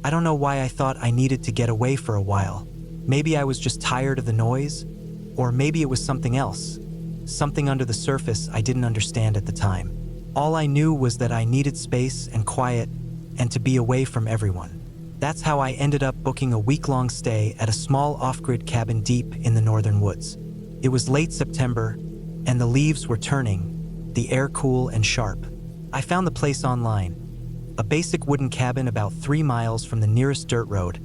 I don't know why I thought I needed to get away for a while. Maybe I was just tired of the noise, or maybe it was something else. Something under the surface I didn't understand at the time. All I knew was that I needed space and quiet and to be away from everyone. That's how I ended up booking a week-long stay at a small off-grid cabin deep in the northern woods. It was late September, and the leaves were turning, the air cool and sharp. I found the place online. A basic wooden cabin about 3 miles from the nearest dirt road.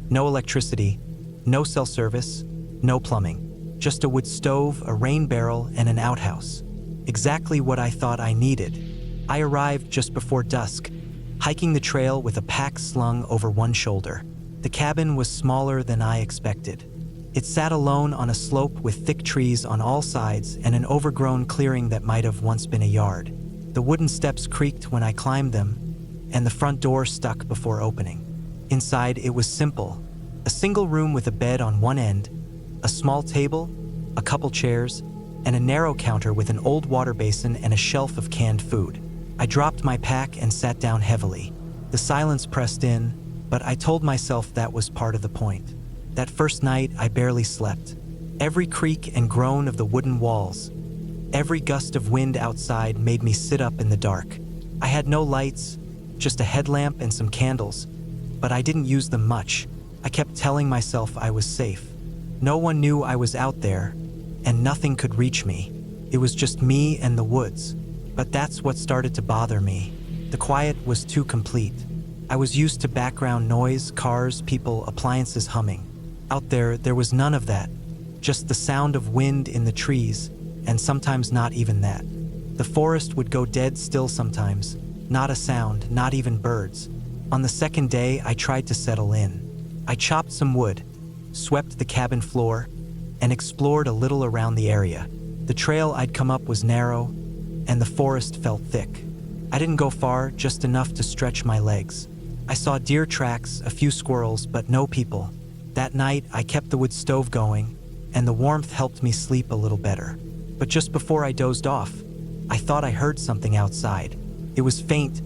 No electricity, no cell service, no plumbing. Just a wood stove, a rain barrel, and an outhouse. Exactly what I thought I needed. I arrived just before dusk, hiking the trail with a pack slung over one shoulder. The cabin was smaller than I expected. It sat alone on a slope with thick trees on all sides and an overgrown clearing that might have once been a yard. The wooden steps creaked when I climbed them, and the front door stuck before opening. Inside, it was simple. A single room with a bed on one end, a small table, a couple chairs, and a narrow counter with an old water basin and a shelf of canned food. I dropped my pack and sat down heavily. The silence pressed in, but I told myself that was part of the point. That first night, I barely slept. Every creak and groan of the wooden walls, every gust of wind outside made me sit up in the dark. I had no lights, just a headlamp and some candles, but I didn't use them much. I kept telling myself I was safe. No one knew I was out there, and nothing could reach me. It was just me and the woods. But that's what started to bother me. The quiet was too complete. I was used to background noise, cars, people, appliances humming. Out there, there was none of that. Just the sound of wind in the trees, and sometimes not even that. The forest would go dead still sometimes. Not a sound, not even birds. On the second day, I tried to settle in. I chopped some wood, swept the cabin floor, and explored a little around the area. The trail I'd come up was narrow, and the forest felt thick. I didn't go far, just enough to stretch my legs. I saw deer tracks, a few squirrels, but no people. That night, I kept the wood stove going, and the warmth helped me sleep a little better. But just before I dozed off, I thought I heard something outside. It was faint,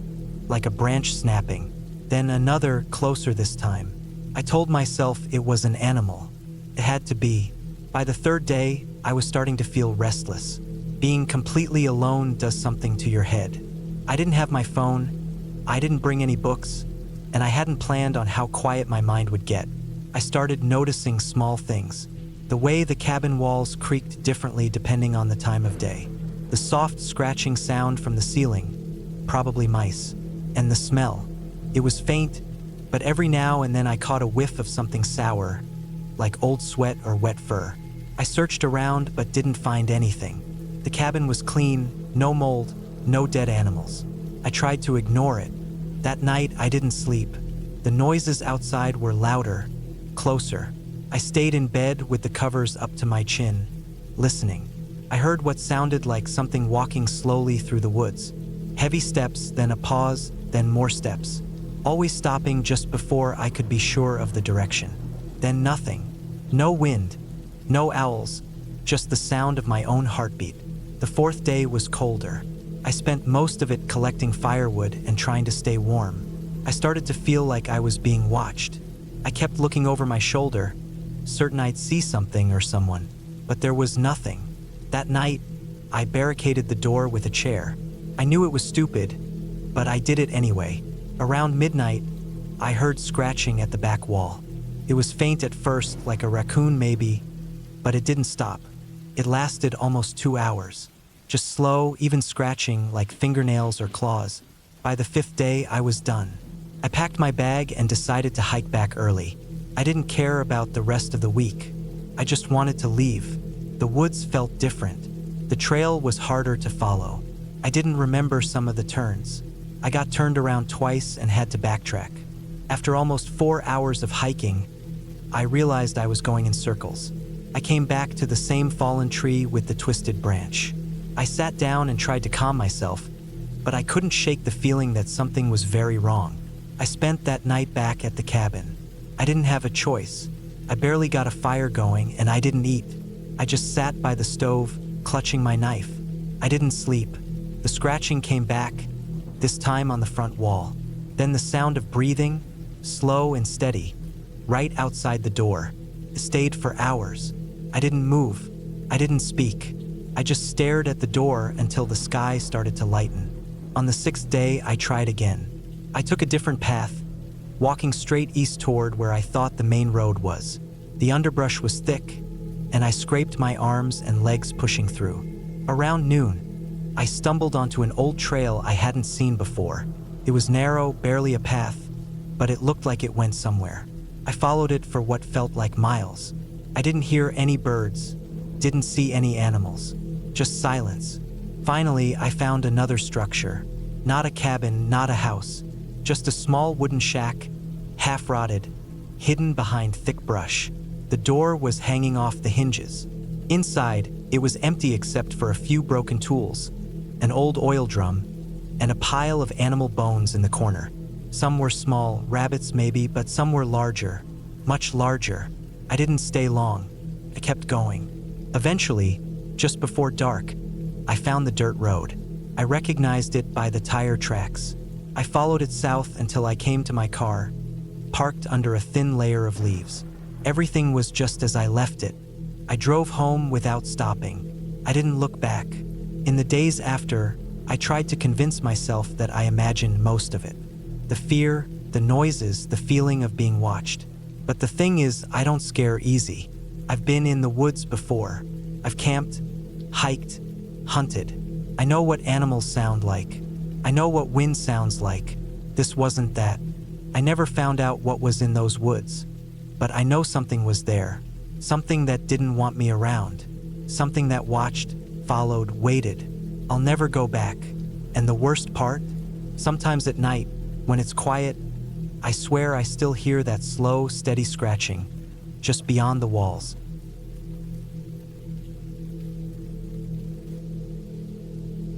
like a branch snapping. Then another, closer this time. I told myself it was an animal. It had to be. By the third day, I was starting to feel restless. Being completely alone does something to your head. I didn't have my phone, I didn't bring any books, and I hadn't planned on how quiet my mind would get. I started noticing small things. The way the cabin walls creaked differently depending on the time of day. The soft scratching sound from the ceiling, probably mice. And the smell. It was faint, but every now and then I caught a whiff of something sour, like old sweat or wet fur. I searched around but didn't find anything. The cabin was clean, no mold, no dead animals. I tried to ignore it. That night I didn't sleep. The noises outside were louder, closer. I stayed in bed with the covers up to my chin, listening. I heard what sounded like something walking slowly through the woods. Heavy steps, then a pause, then more steps. Always stopping just before I could be sure of the direction. Then nothing. No wind, no owls, just the sound of my own heartbeat. The fourth day was colder. I spent most of it collecting firewood and trying to stay warm. I started to feel like I was being watched. I kept looking over my shoulder, certain I'd see something or someone, but there was nothing. That night, I barricaded the door with a chair. I knew it was stupid, but I did it anyway. Around midnight, I heard scratching at the back wall. It was faint at first, like a raccoon maybe, but it didn't stop. It lasted almost 2 hours. Just slow, even scratching, like fingernails or claws. By the 5th day, I was done. I packed my bag and decided to hike back early. I didn't care about the rest of the week. I just wanted to leave. The woods felt different. The trail was harder to follow. I didn't remember some of the turns. I got turned around twice and had to backtrack. After almost 4 hours of hiking, I realized I was going in circles. I came back to the same fallen tree with the twisted branch. I sat down and tried to calm myself, but I couldn't shake the feeling that something was very wrong. I spent that night back at the cabin. I didn't have a choice. I barely got a fire going and I didn't eat. I just sat by the stove, clutching my knife. I didn't sleep. The scratching came back, this time on the front wall. Then the sound of breathing, slow and steady, right outside the door. It stayed for hours. I didn't move. I didn't speak. I just stared at the door until the sky started to lighten. On the 6th day, I tried again. I took a different path, walking straight east toward where I thought the main road was. The underbrush was thick, and I scraped my arms and legs pushing through. Around noon, I stumbled onto an old trail I hadn't seen before. It was narrow, barely a path, but it looked like it went somewhere. I followed it for what felt like miles. I didn't hear any birds, didn't see any animals, just silence. Finally, I found another structure. Not a cabin, not a house, just a small wooden shack, half-rotted, hidden behind thick brush. The door was hanging off the hinges. Inside, it was empty except for a few broken tools, an old oil drum, and a pile of animal bones in the corner. Some were small, rabbits maybe, but some were larger, much larger. I didn't stay long. I kept going. Eventually, just before dark, I found the dirt road. I recognized it by the tire tracks. I followed it south until I came to my car, parked under a thin layer of leaves. Everything was just as I left it. I drove home without stopping. I didn't look back. In the days after, I tried to convince myself that I imagined most of it. The fear, the noises, the feeling of being watched. But the thing is, I don't scare easy. I've been in the woods before. I've camped, hiked, hunted. I know what animals sound like. I know what wind sounds like. This wasn't that. I never found out what was in those woods. But I know something was there. Something that didn't want me around. Something that watched, followed, waited. I'll never go back. And the worst part? Sometimes at night, when it's quiet, I swear I still hear that slow, steady scratching, just beyond the walls.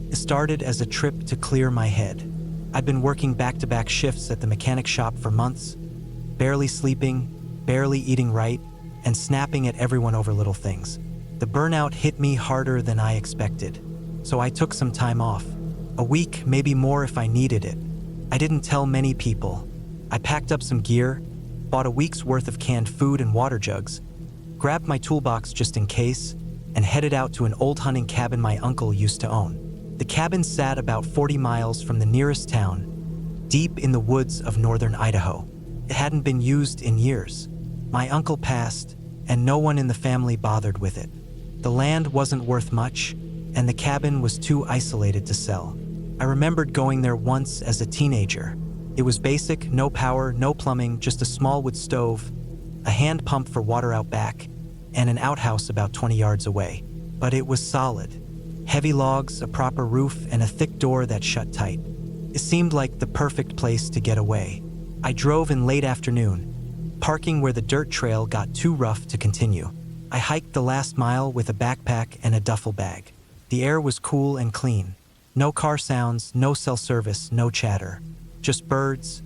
It started as a trip to clear my head. I'd been working back-to-back shifts at the mechanic shop for months, barely sleeping, barely eating right, and snapping at everyone over little things. The burnout hit me harder than I expected, so I took some time off. A week, maybe more if I needed it. I didn't tell many people. I packed up some gear, bought a week's worth of canned food and water jugs, grabbed my toolbox just in case, and headed out to an old hunting cabin my uncle used to own. The cabin sat about 40 miles from the nearest town, deep in the woods of northern Idaho. It hadn't been used in years. My uncle passed, and no one in the family bothered with it. The land wasn't worth much, and the cabin was too isolated to sell. I remembered going there once as a teenager. It was basic, no power, no plumbing, just a small wood stove, a hand pump for water out back, and an outhouse about 20 yards away. But it was solid. Heavy logs, a proper roof, and a thick door that shut tight. It seemed like the perfect place to get away. I drove in late afternoon, parking where the dirt trail got too rough to continue. I hiked the last mile with a backpack and a duffel bag. The air was cool and clean. No car sounds, no cell service, no chatter. Just birds,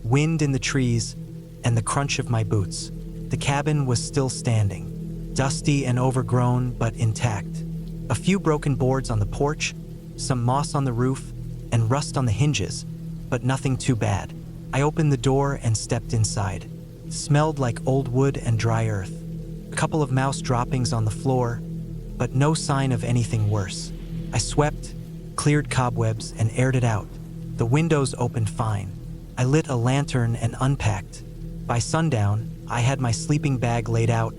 wind in the trees, and the crunch of my boots. The cabin was still standing, dusty and overgrown, but intact. A few broken boards on the porch, some moss on the roof, and rust on the hinges, but nothing too bad. I opened the door and stepped inside. It smelled like old wood and dry earth. A couple of mouse droppings on the floor, but no sign of anything worse. I swept, cleared cobwebs, and aired it out. The windows opened fine. I lit a lantern and unpacked. By sundown, I had my sleeping bag laid out,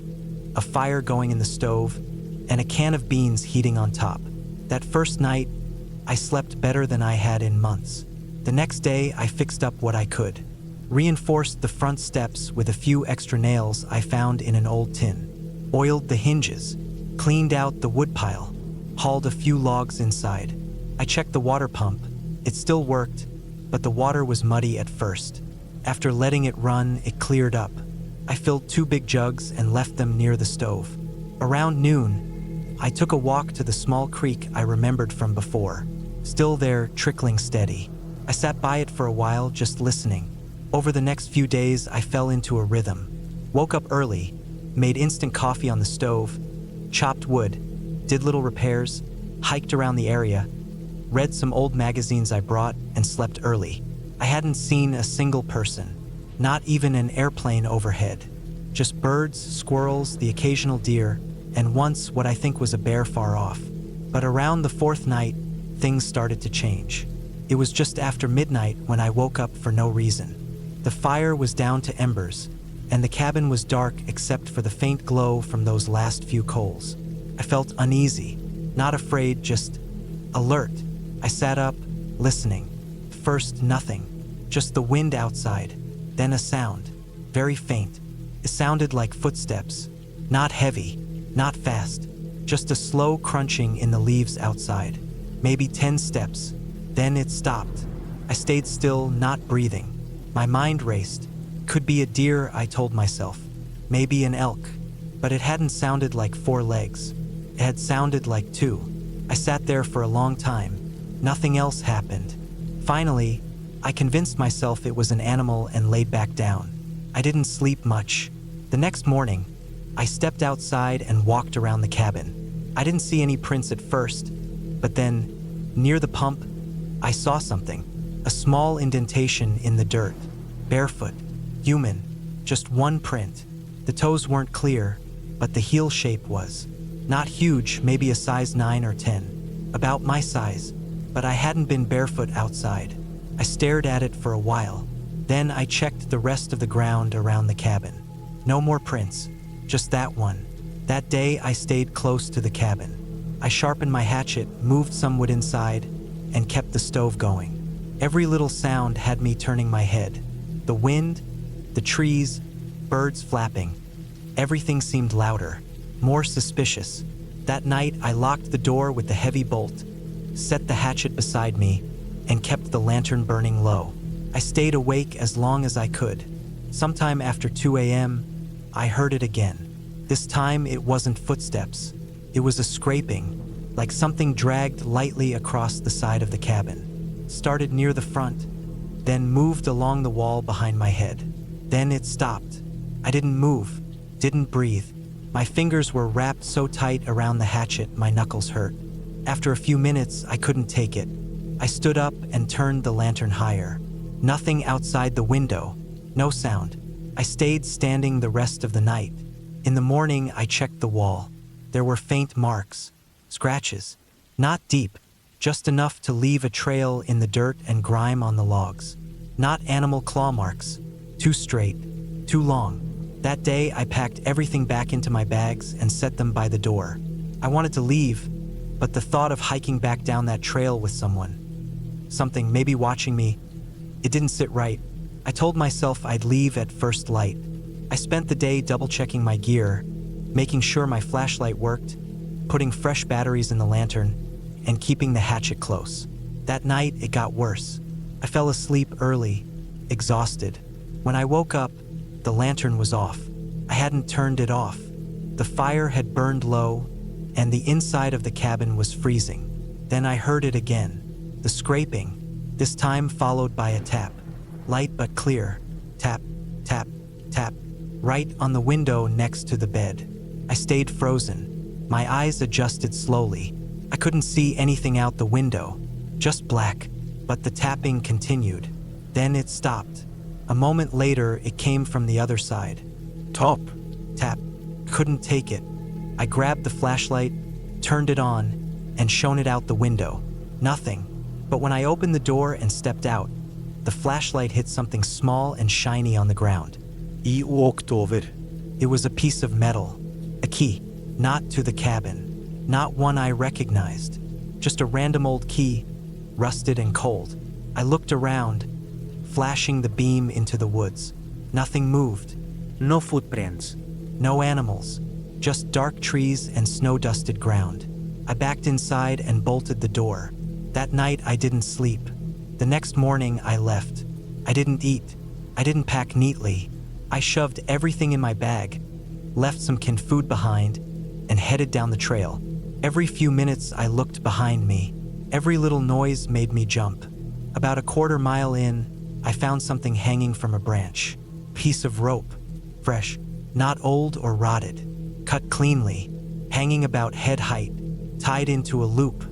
a fire going in the stove, and a can of beans heating on top. That first night, I slept better than I had in months. The next day, I fixed up what I could. Reinforced the front steps with a few extra nails I found in an old tin. Oiled the hinges, cleaned out the woodpile, hauled a few logs inside. I checked the water pump. It still worked, but the water was muddy at first. After letting it run, it cleared up. I filled 2 big jugs and left them near the stove. Around noon, I took a walk to the small creek I remembered from before, still there, trickling steady. I sat by it for a while, just listening. Over the next few days, I fell into a rhythm. Woke up early, made instant coffee on the stove, chopped wood, did little repairs, hiked around the area, read some old magazines I brought, and slept early. I hadn't seen a single person. Not even an airplane overhead. Just birds, squirrels, the occasional deer, and once what I think was a bear far off. But around the fourth night, things started to change. It was just after midnight when I woke up for no reason. The fire was down to embers, and the cabin was dark except for the faint glow from those last few coals. I felt uneasy, not afraid, just alert. I sat up, listening. First, nothing. Just the wind outside. Then a sound. Very faint. It sounded like footsteps. Not heavy, not fast. Just a slow crunching in the leaves outside. Maybe 10 steps. Then it stopped. I stayed still, not breathing. My mind raced. Could be a deer, I told myself. Maybe an elk. But it hadn't sounded like 4 legs. It had sounded like 2. I sat there for a long time. Nothing else happened. Finally, I convinced myself it was an animal and laid back down. I didn't sleep much. The next morning, I stepped outside and walked around the cabin. I didn't see any prints at first, but then, near the pump, I saw something. A small indentation in the dirt. Barefoot. Human. Just one print. The toes weren't clear, but the heel shape was. Not huge, maybe a size 9 or 10. About my size. But I hadn't been barefoot outside. I stared at it for a while. Then I checked the rest of the ground around the cabin. No more prints. Just that one. That day I stayed close to the cabin. I sharpened my hatchet, moved some wood inside, and kept the stove going. Every little sound had me turning my head. The wind, the trees, birds flapping. Everything seemed louder, more suspicious. That night I locked the door with the heavy bolt, set the hatchet beside me, and kept the lantern burning low. I stayed awake as long as I could. Sometime after 2 a.m., I heard it again. This time it wasn't footsteps. It was a scraping, like something dragged lightly across the side of the cabin. Started near the front, then moved along the wall behind my head. Then it stopped. I didn't move, didn't breathe. My fingers were wrapped so tight around the hatchet my knuckles hurt. After a few minutes, I couldn't take it. I stood up and turned the lantern higher. Nothing outside the window. No sound. I stayed standing the rest of the night. In the morning, I checked the wall. There were faint marks, scratches. Not deep, just enough to leave a trail in the dirt and grime on the logs. Not animal claw marks. Too straight, too long. That day, I packed everything back into my bags and set them by the door. I wanted to leave, but the thought of hiking back down that trail with something maybe watching me, it didn't sit right. I told myself I'd leave at first light. I spent the day double-checking my gear, making sure my flashlight worked, putting fresh batteries in the lantern, and keeping the hatchet close. That night, it got worse. I fell asleep early, exhausted. When I woke up, the lantern was off. I hadn't turned it off. The fire had burned low, and the inside of the cabin was freezing. Then I heard it again. The scraping, this time followed by a tap. Light but clear. Tap, tap, tap. Right on the window next to the bed. I stayed frozen. My eyes adjusted slowly. I couldn't see anything out the window. Just black. But the tapping continued. Then it stopped. A moment later, it came from the other side. Top. Tap. Couldn't take it. I grabbed the flashlight, turned it on, and shone it out the window. Nothing. But when I opened the door and stepped out, the flashlight hit something small and shiny on the ground. I walked over. It was a piece of metal. A key. Not to the cabin. Not one I recognized. Just a random old key, rusted and cold. I looked around, flashing the beam into the woods. Nothing moved. No footprints. No animals. Just dark trees and snow-dusted ground. I backed inside and bolted the door. That night, I didn't sleep. The next morning, I left. I didn't eat. I didn't pack neatly. I shoved everything in my bag, left some canned food behind, and headed down the trail. Every few minutes, I looked behind me. Every little noise made me jump. About a quarter mile in, I found something hanging from a branch. Piece of rope. Fresh. Not old or rotted. Cut cleanly. Hanging about head height. Tied into a loop.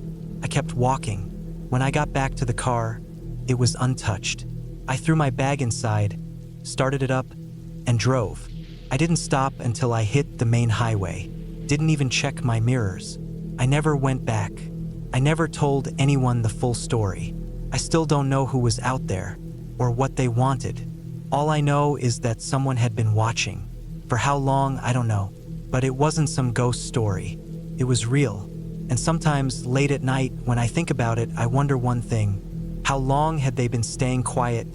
I kept walking. When I got back to the car, it was untouched. I threw my bag inside, started it up, and drove. I didn't stop until I hit the main highway. Didn't even check my mirrors. I never went back. I never told anyone the full story. I still don't know who was out there or what they wanted. All I know is that someone had been watching. For how long, I don't know. But it wasn't some ghost story. It was real. And sometimes, late at night, when I think about it, I wonder one thing. How long had they been staying quiet,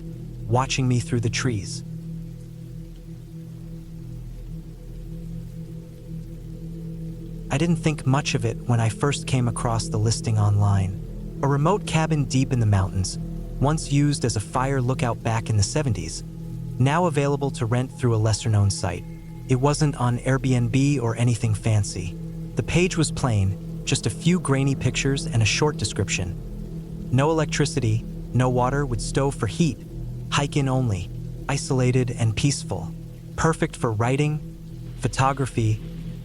watching me through the trees? I didn't think much of it when I first came across the listing online. A remote cabin deep in the mountains, once used as a fire lookout back in the 70s, now available to rent through a lesser-known site. It wasn't on Airbnb or anything fancy. The page was plain, just a few grainy pictures and a short description. No electricity, no water with stove for heat, hike-in only, isolated and peaceful. Perfect for writing, photography,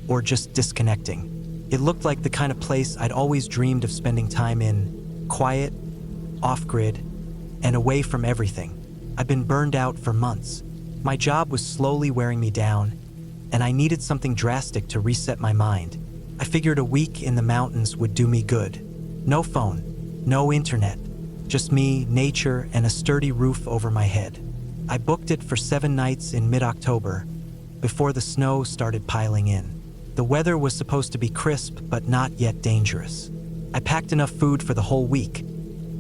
or just disconnecting. It looked like the kind of place I'd always dreamed of spending time in, quiet, off-grid, and away from everything. I'd been burned out for months. My job was slowly wearing me down, and I needed something drastic to reset my mind. I figured a week in the mountains would do me good. No phone, no internet, just me, nature, and a sturdy roof over my head. I booked it for 7 nights in mid-October, before the snow started piling in. The weather was supposed to be crisp, but not yet dangerous. I packed enough food for the whole week.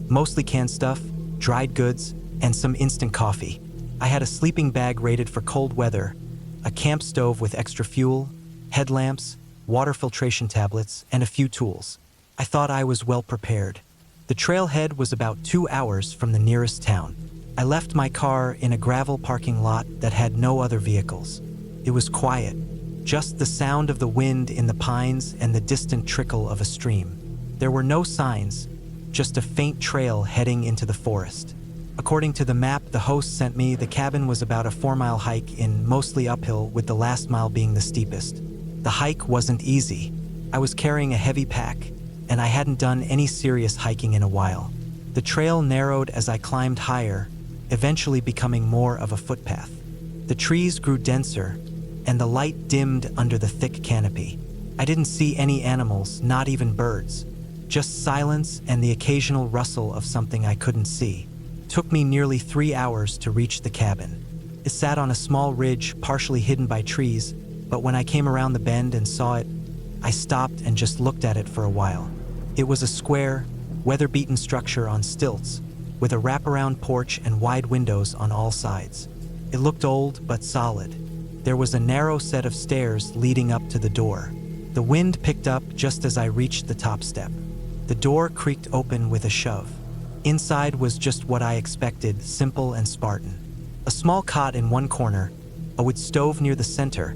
Mostly canned stuff, dried goods, and some instant coffee. I had a sleeping bag rated for cold weather, a camp stove with extra fuel, headlamps, water filtration tablets, and a few tools. I thought I was well prepared. The trailhead was about 2 hours from the nearest town. I left my car in a gravel parking lot that had no other vehicles. It was quiet, just the sound of the wind in the pines and the distant trickle of a stream. There were no signs, just a faint trail heading into the forest. According to the map the host sent me, the cabin was about a 4-mile hike in mostly uphill, with the last mile being the steepest. The hike wasn't easy. I was carrying a heavy pack, and I hadn't done any serious hiking in a while. The trail narrowed as I climbed higher, eventually becoming more of a footpath. The trees grew denser, and the light dimmed under the thick canopy. I didn't see any animals, not even birds. Just silence and the occasional rustle of something I couldn't see. It took me nearly 3 hours to reach the cabin. It sat on a small ridge, partially hidden by trees, but when I came around the bend and saw it, I stopped and just looked at it for a while. It was a square, weather-beaten structure on stilts, with a wraparound porch and wide windows on all sides. It looked old but solid. There was a narrow set of stairs leading up to the door. The wind picked up just as I reached the top step. The door creaked open with a shove. Inside was just what I expected, simple and Spartan. A small cot in one corner, a wood stove near the center,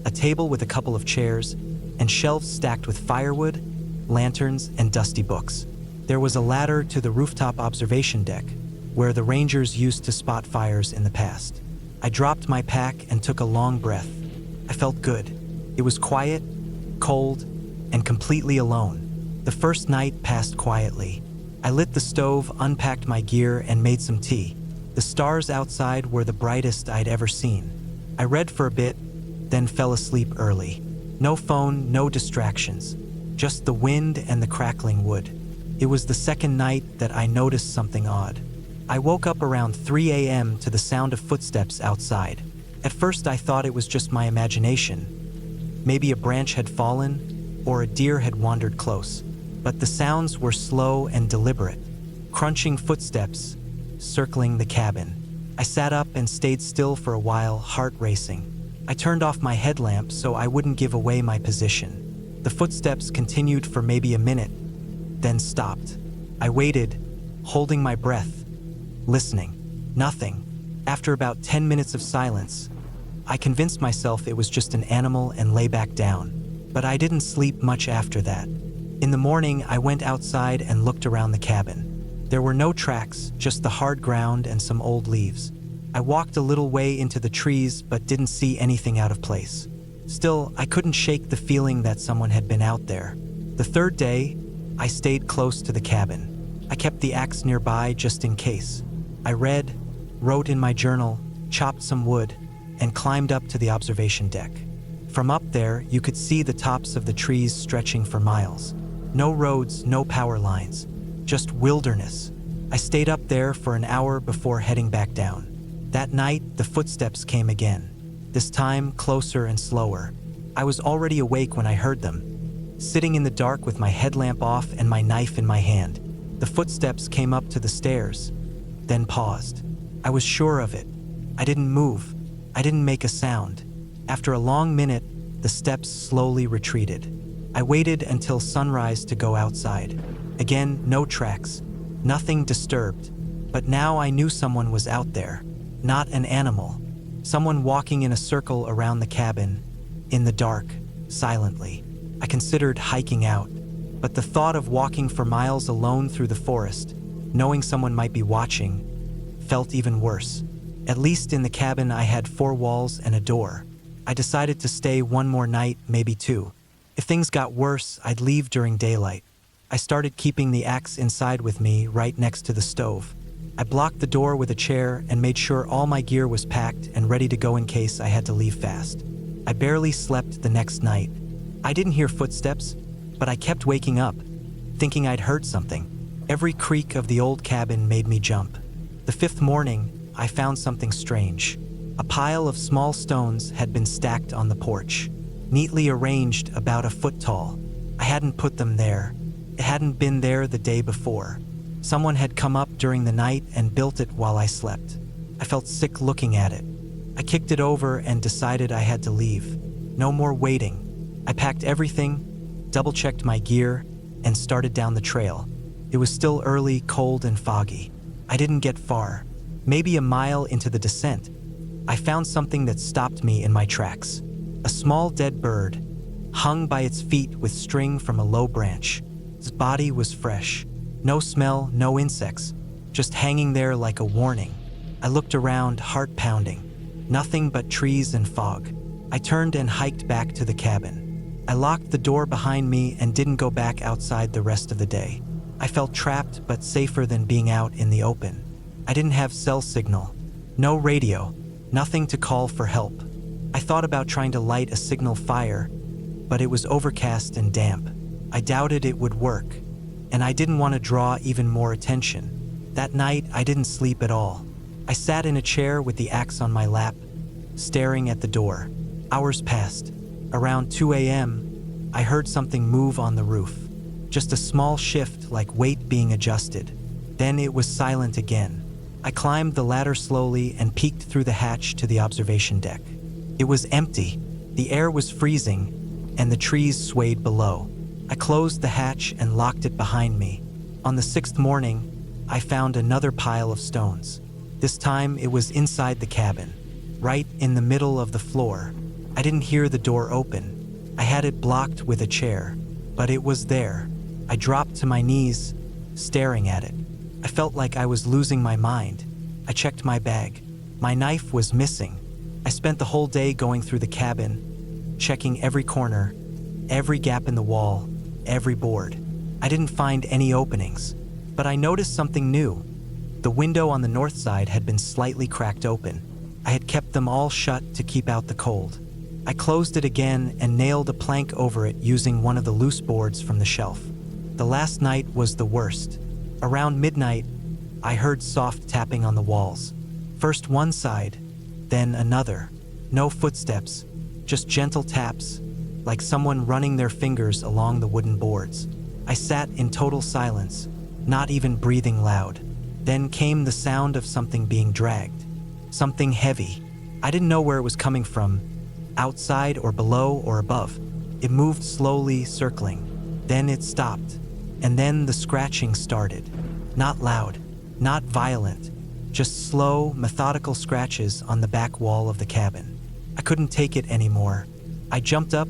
a table with a couple of chairs, and shelves stacked with firewood, lanterns, and dusty books. There was a ladder to the rooftop observation deck, where the rangers used to spot fires in the past. I dropped my pack and took a long breath. I felt good. It was quiet, cold, and completely alone. The first night passed quietly. I lit the stove, unpacked my gear, and made some tea. The stars outside were the brightest I'd ever seen. I read for a bit, then fell asleep early. No phone, no distractions, just the wind and the crackling wood. It was the second night that I noticed something odd. I woke up around 3 a.m. to the sound of footsteps outside. At first I thought it was just my imagination. Maybe a branch had fallen, or a deer had wandered close. But the sounds were slow and deliberate, crunching footsteps, circling the cabin. I sat up and stayed still for a while, heart racing. I turned off my headlamp so I wouldn't give away my position. The footsteps continued for maybe a minute, then stopped. I waited, holding my breath, listening. Nothing. After about 10 minutes of silence, I convinced myself it was just an animal and lay back down. But I didn't sleep much after that. In the morning, I went outside and looked around the cabin. There were no tracks, just the hard ground and some old leaves. I walked a little way into the trees, but didn't see anything out of place. Still, I couldn't shake the feeling that someone had been out there. The third day, I stayed close to the cabin. I kept the axe nearby just in case. I read, wrote in my journal, chopped some wood, and climbed up to the observation deck. From up there, you could see the tops of the trees stretching for miles. No roads, no power lines, just wilderness. I stayed up there for an hour before heading back down. That night, the footsteps came again, this time closer and slower. I was already awake when I heard them, sitting in the dark with my headlamp off and my knife in my hand. The footsteps came up to the stairs, then paused. I was sure of it. I didn't move. I didn't make a sound. After a long minute, the steps slowly retreated. I waited until sunrise to go outside. Again, no tracks, nothing disturbed. But now I knew someone was out there, not an animal. Someone walking in a circle around the cabin, in the dark, silently. I considered hiking out, but the thought of walking for miles alone through the forest, knowing someone might be watching, felt even worse. At least in the cabin I had 4 walls and a door. I decided to stay one more night, maybe 2. If things got worse, I'd leave during daylight. I started keeping the axe inside with me, right next to the stove. I blocked the door with a chair and made sure all my gear was packed and ready to go in case I had to leave fast. I barely slept the next night. I didn't hear footsteps, but I kept waking up, thinking I'd heard something. Every creak of the old cabin made me jump. The 5th morning, I found something strange. A pile of small stones had been stacked on the porch, neatly arranged about a foot tall. I hadn't put them there. It hadn't been there the day before. Someone had come up during the night and built it while I slept. I felt sick looking at it. I kicked it over and decided I had to leave. No more waiting. I packed everything, double-checked my gear, and started down the trail. It was still early, cold, and foggy. I didn't get far. Maybe a mile into the descent, I found something that stopped me in my tracks. A small dead bird, hung by its feet with string from a low branch. Its body was fresh. No smell, no insects, just hanging there like a warning. I looked around, heart pounding. Nothing but trees and fog. I turned and hiked back to the cabin. I locked the door behind me and didn't go back outside the rest of the day. I felt trapped but safer than being out in the open. I didn't have cell signal, no radio, nothing to call for help. I thought about trying to light a signal fire, but it was overcast and damp. I doubted it would work, and I didn't want to draw even more attention. That night, I didn't sleep at all. I sat in a chair with the axe on my lap, staring at the door. Hours passed. Around 2 a.m., I heard something move on the roof. Just a small shift, like weight being adjusted. Then it was silent again. I climbed the ladder slowly and peeked through the hatch to the observation deck. It was empty. The air was freezing, and the trees swayed below. I closed the hatch and locked it behind me. On the 6th morning, I found another pile of stones. This time, it was inside the cabin, right in the middle of the floor. I didn't hear the door open. I had it blocked with a chair, but it was there. I dropped to my knees, staring at it. I felt like I was losing my mind. I checked my bag. My knife was missing. I spent the whole day going through the cabin, checking every corner, every gap in the wall, every board. I didn't find any openings, but I noticed something new. The window on the north side had been slightly cracked open. I had kept them all shut to keep out the cold. I closed it again and nailed a plank over it using one of the loose boards from the shelf. The last night was the worst. Around midnight, I heard soft tapping on the walls. First one side, then another. No footsteps, just gentle taps, like someone running their fingers along the wooden boards. I sat in total silence, not even breathing loud. Then came the sound of something being dragged. Something heavy. I didn't know where it was coming from, outside or below or above. It moved slowly, circling. Then it stopped. And then the scratching started. Not loud, not violent, just slow, methodical scratches on the back wall of the cabin. I couldn't take it anymore. I jumped up,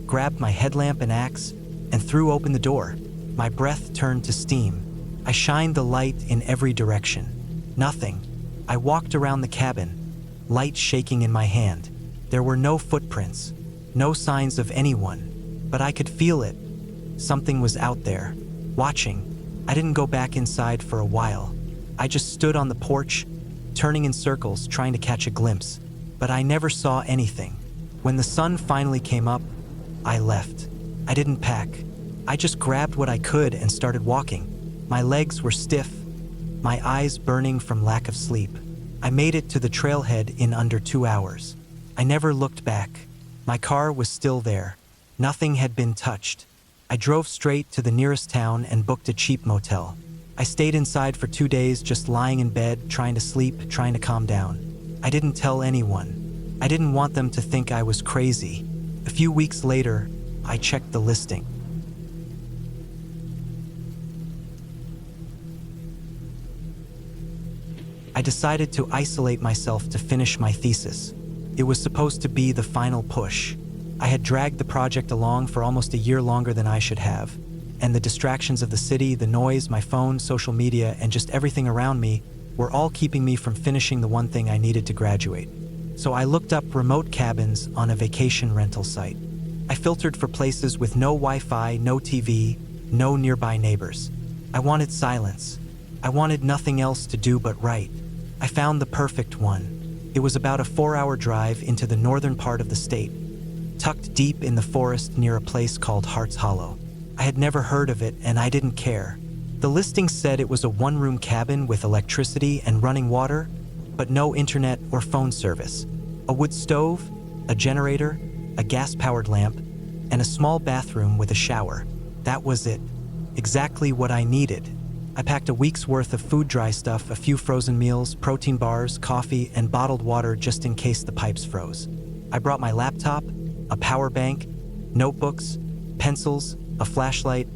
grabbed my headlamp and axe, and threw open the door. My breath turned to steam. I shined the light in every direction. Nothing. I walked around the cabin, light shaking in my hand. There were no footprints, no signs of anyone, but I could feel it. Something was out there, watching. I didn't go back inside for a while. I just stood on the porch, turning in circles, trying to catch a glimpse, but I never saw anything. When the sun finally came up, I left. I didn't pack. I just grabbed what I could and started walking. My legs were stiff, my eyes burning from lack of sleep. I made it to the trailhead in under 2 hours. I never looked back. My car was still there. Nothing had been touched. I drove straight to the nearest town and booked a cheap motel. I stayed inside for 2 days, just lying in bed, trying to sleep, trying to calm down. I didn't tell anyone. I didn't want them to think I was crazy. A few weeks later, I checked the listing. I decided to isolate myself to finish my thesis. It was supposed to be the final push. I had dragged the project along for almost a year longer than I should have, and the distractions of the city, the noise, my phone, social media, and just everything around me were all keeping me from finishing the one thing I needed to graduate. So I looked up remote cabins on a vacation rental site. I filtered for places with no Wi-Fi, no TV, no nearby neighbors. I wanted silence. I wanted nothing else to do but write. I found the perfect one. It was about a 4-hour drive into the northern part of the state, tucked deep in the forest near a place called Hart's Hollow. I had never heard of it, and I didn't care. The listing said it was a one-room cabin with electricity and running water, but no internet or phone service. A wood stove, a generator, a gas-powered lamp, and a small bathroom with a shower. That was it. Exactly what I needed. I packed a week's worth of food, dry stuff, a few frozen meals, protein bars, coffee, and bottled water just in case the pipes froze. I brought my laptop, a power bank, notebooks, pencils, a flashlight,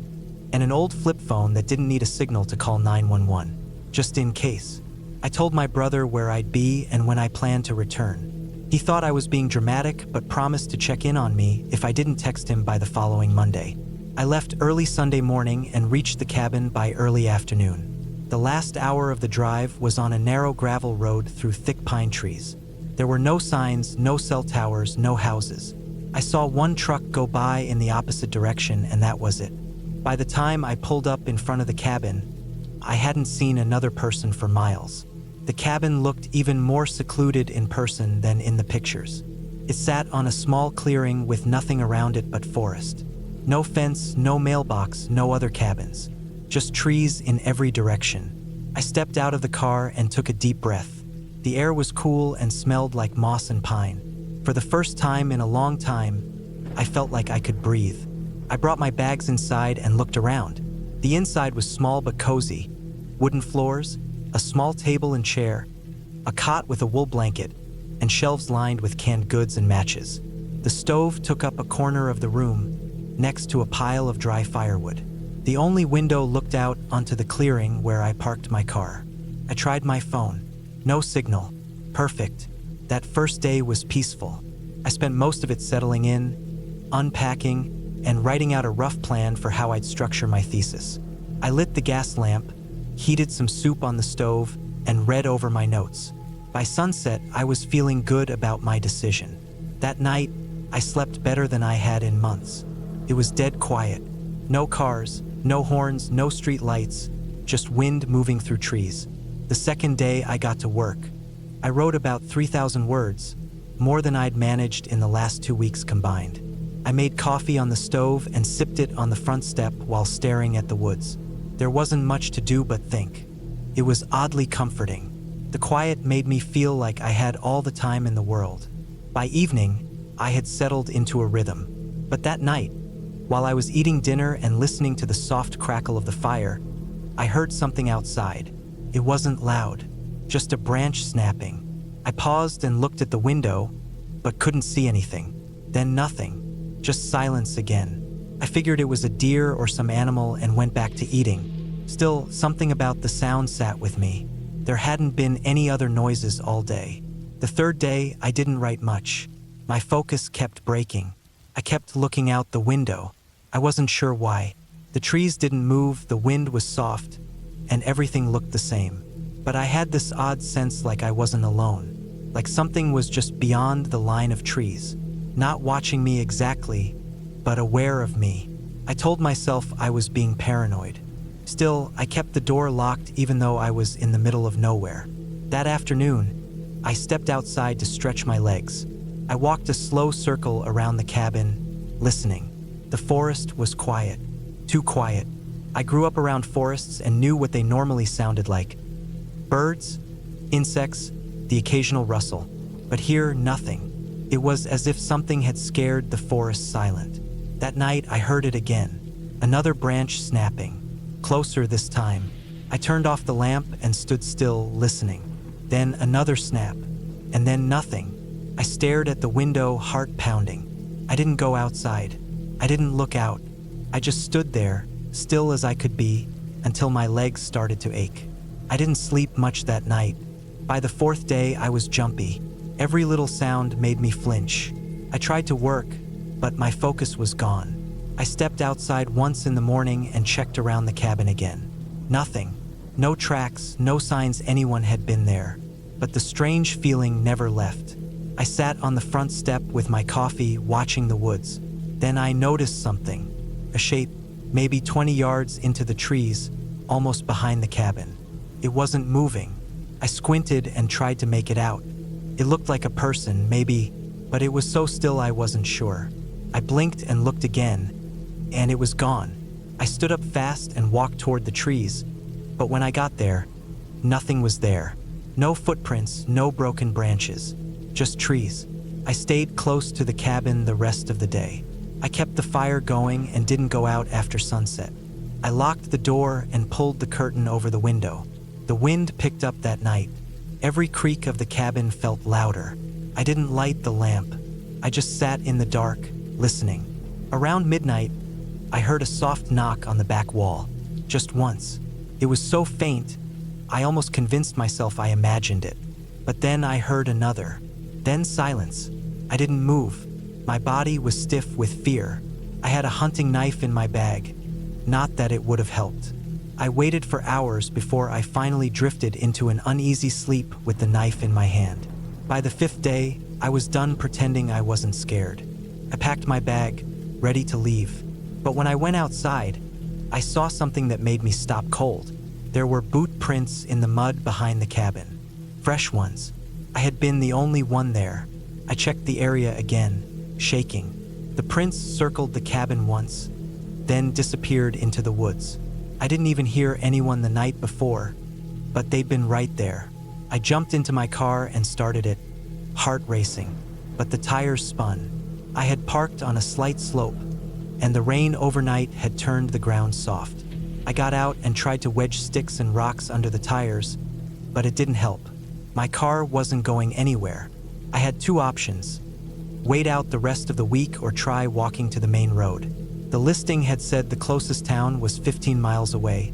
and an old flip phone that didn't need a signal to call 911, just in case. I told my brother where I'd be and when I planned to return. He thought I was being dramatic, but promised to check in on me if I didn't text him by the following Monday. I left early Sunday morning and reached the cabin by early afternoon. The last hour of the drive was on a narrow gravel road through thick pine trees. There were no signs, no cell towers, no houses. I saw one truck go by in the opposite direction, and that was it. By the time I pulled up in front of the cabin, I hadn't seen another person for miles. The cabin looked even more secluded in person than in the pictures. It sat on a small clearing with nothing around it but forest. No fence, no mailbox, no other cabins. Just trees in every direction. I stepped out of the car and took a deep breath. The air was cool and smelled like moss and pine. For the first time in a long time, I felt like I could breathe. I brought my bags inside and looked around. The inside was small but cozy. Wooden floors, a small table and chair, a cot with a wool blanket, and shelves lined with canned goods and matches. The stove took up a corner of the room, next to a pile of dry firewood. The only window looked out onto the clearing where I parked my car. I tried my phone. No signal. Perfect. That first day was peaceful. I spent most of it settling in, unpacking, and writing out a rough plan for how I'd structure my thesis. I lit the gas lamp, heated some soup on the stove, and read over my notes. By sunset, I was feeling good about my decision. That night, I slept better than I had in months. It was dead quiet. No cars, no horns, no street lights, just wind moving through trees. The second day I got to work. I wrote about 3,000 words, more than I'd managed in the last 2 weeks combined. I made coffee on the stove and sipped it on the front step while staring at the woods. There wasn't much to do but think. It was oddly comforting. The quiet made me feel like I had all the time in the world. By evening, I had settled into a rhythm. But that night, while I was eating dinner and listening to the soft crackle of the fire, I heard something outside. It wasn't loud, just a branch snapping. I paused and looked at the window, but couldn't see anything. Then nothing, just silence again. I figured it was a deer or some animal and went back to eating. Still, something about the sound sat with me. There hadn't been any other noises all day. The third day, I didn't write much. My focus kept breaking. I kept looking out the window. I wasn't sure why. The trees didn't move, the wind was soft, and everything looked the same. But I had this odd sense like I wasn't alone, like something was just beyond the line of trees, not watching me exactly, but aware of me. I told myself I was being paranoid. Still, I kept the door locked even though I was in the middle of nowhere. That afternoon, I stepped outside to stretch my legs. I walked a slow circle around the cabin, listening. The forest was quiet, too quiet. I grew up around forests and knew what they normally sounded like. Birds, insects, the occasional rustle. But here, nothing. It was as if something had scared the forest silent. That night, I heard it again. Another branch snapping. Closer this time. I turned off the lamp and stood still, listening. Then another snap. And then nothing. I stared at the window, heart pounding. I didn't go outside. I didn't look out. I just stood there, still as I could be, until my legs started to ache. I didn't sleep much that night. By the fourth day, I was jumpy. Every little sound made me flinch. I tried to work, but my focus was gone. I stepped outside once in the morning and checked around the cabin again. Nothing. No tracks, no signs anyone had been there. But the strange feeling never left. I sat on the front step with my coffee, watching the woods. Then I noticed something. A shape, maybe 20 yards into the trees, almost behind the cabin. It wasn't moving. I squinted and tried to make it out. It looked like a person, maybe, but it was so still I wasn't sure. I blinked and looked again, and it was gone. I stood up fast and walked toward the trees, but when I got there, nothing was there. No footprints, no broken branches, just trees. I stayed close to the cabin the rest of the day. I kept the fire going and didn't go out after sunset. I locked the door and pulled the curtain over the window. The wind picked up that night. Every creak of the cabin felt louder. I didn't light the lamp. I just sat in the dark, listening. Around midnight, I heard a soft knock on the back wall. Just once. It was so faint, I almost convinced myself I imagined it. But then I heard another. Then silence. I didn't move. My body was stiff with fear. I had a hunting knife in my bag. Not that it would have helped. I waited for hours before I finally drifted into an uneasy sleep with the knife in my hand. By the fifth day, I was done pretending I wasn't scared. I packed my bag, ready to leave. But when I went outside, I saw something that made me stop cold. There were boot prints in the mud behind the cabin. Fresh ones. I had been the only one there. I checked the area again, shaking. The prints circled the cabin once, then disappeared into the woods. I didn't even hear anyone the night before, but they'd been right there. I jumped into my car and started it, heart racing, but the tires spun. I had parked on a slight slope, and the rain overnight had turned the ground soft. I got out and tried to wedge sticks and rocks under the tires, but it didn't help. My car wasn't going anywhere. I had two options: wait out the rest of the week or try walking to the main road. The listing had said the closest town was 15 miles away,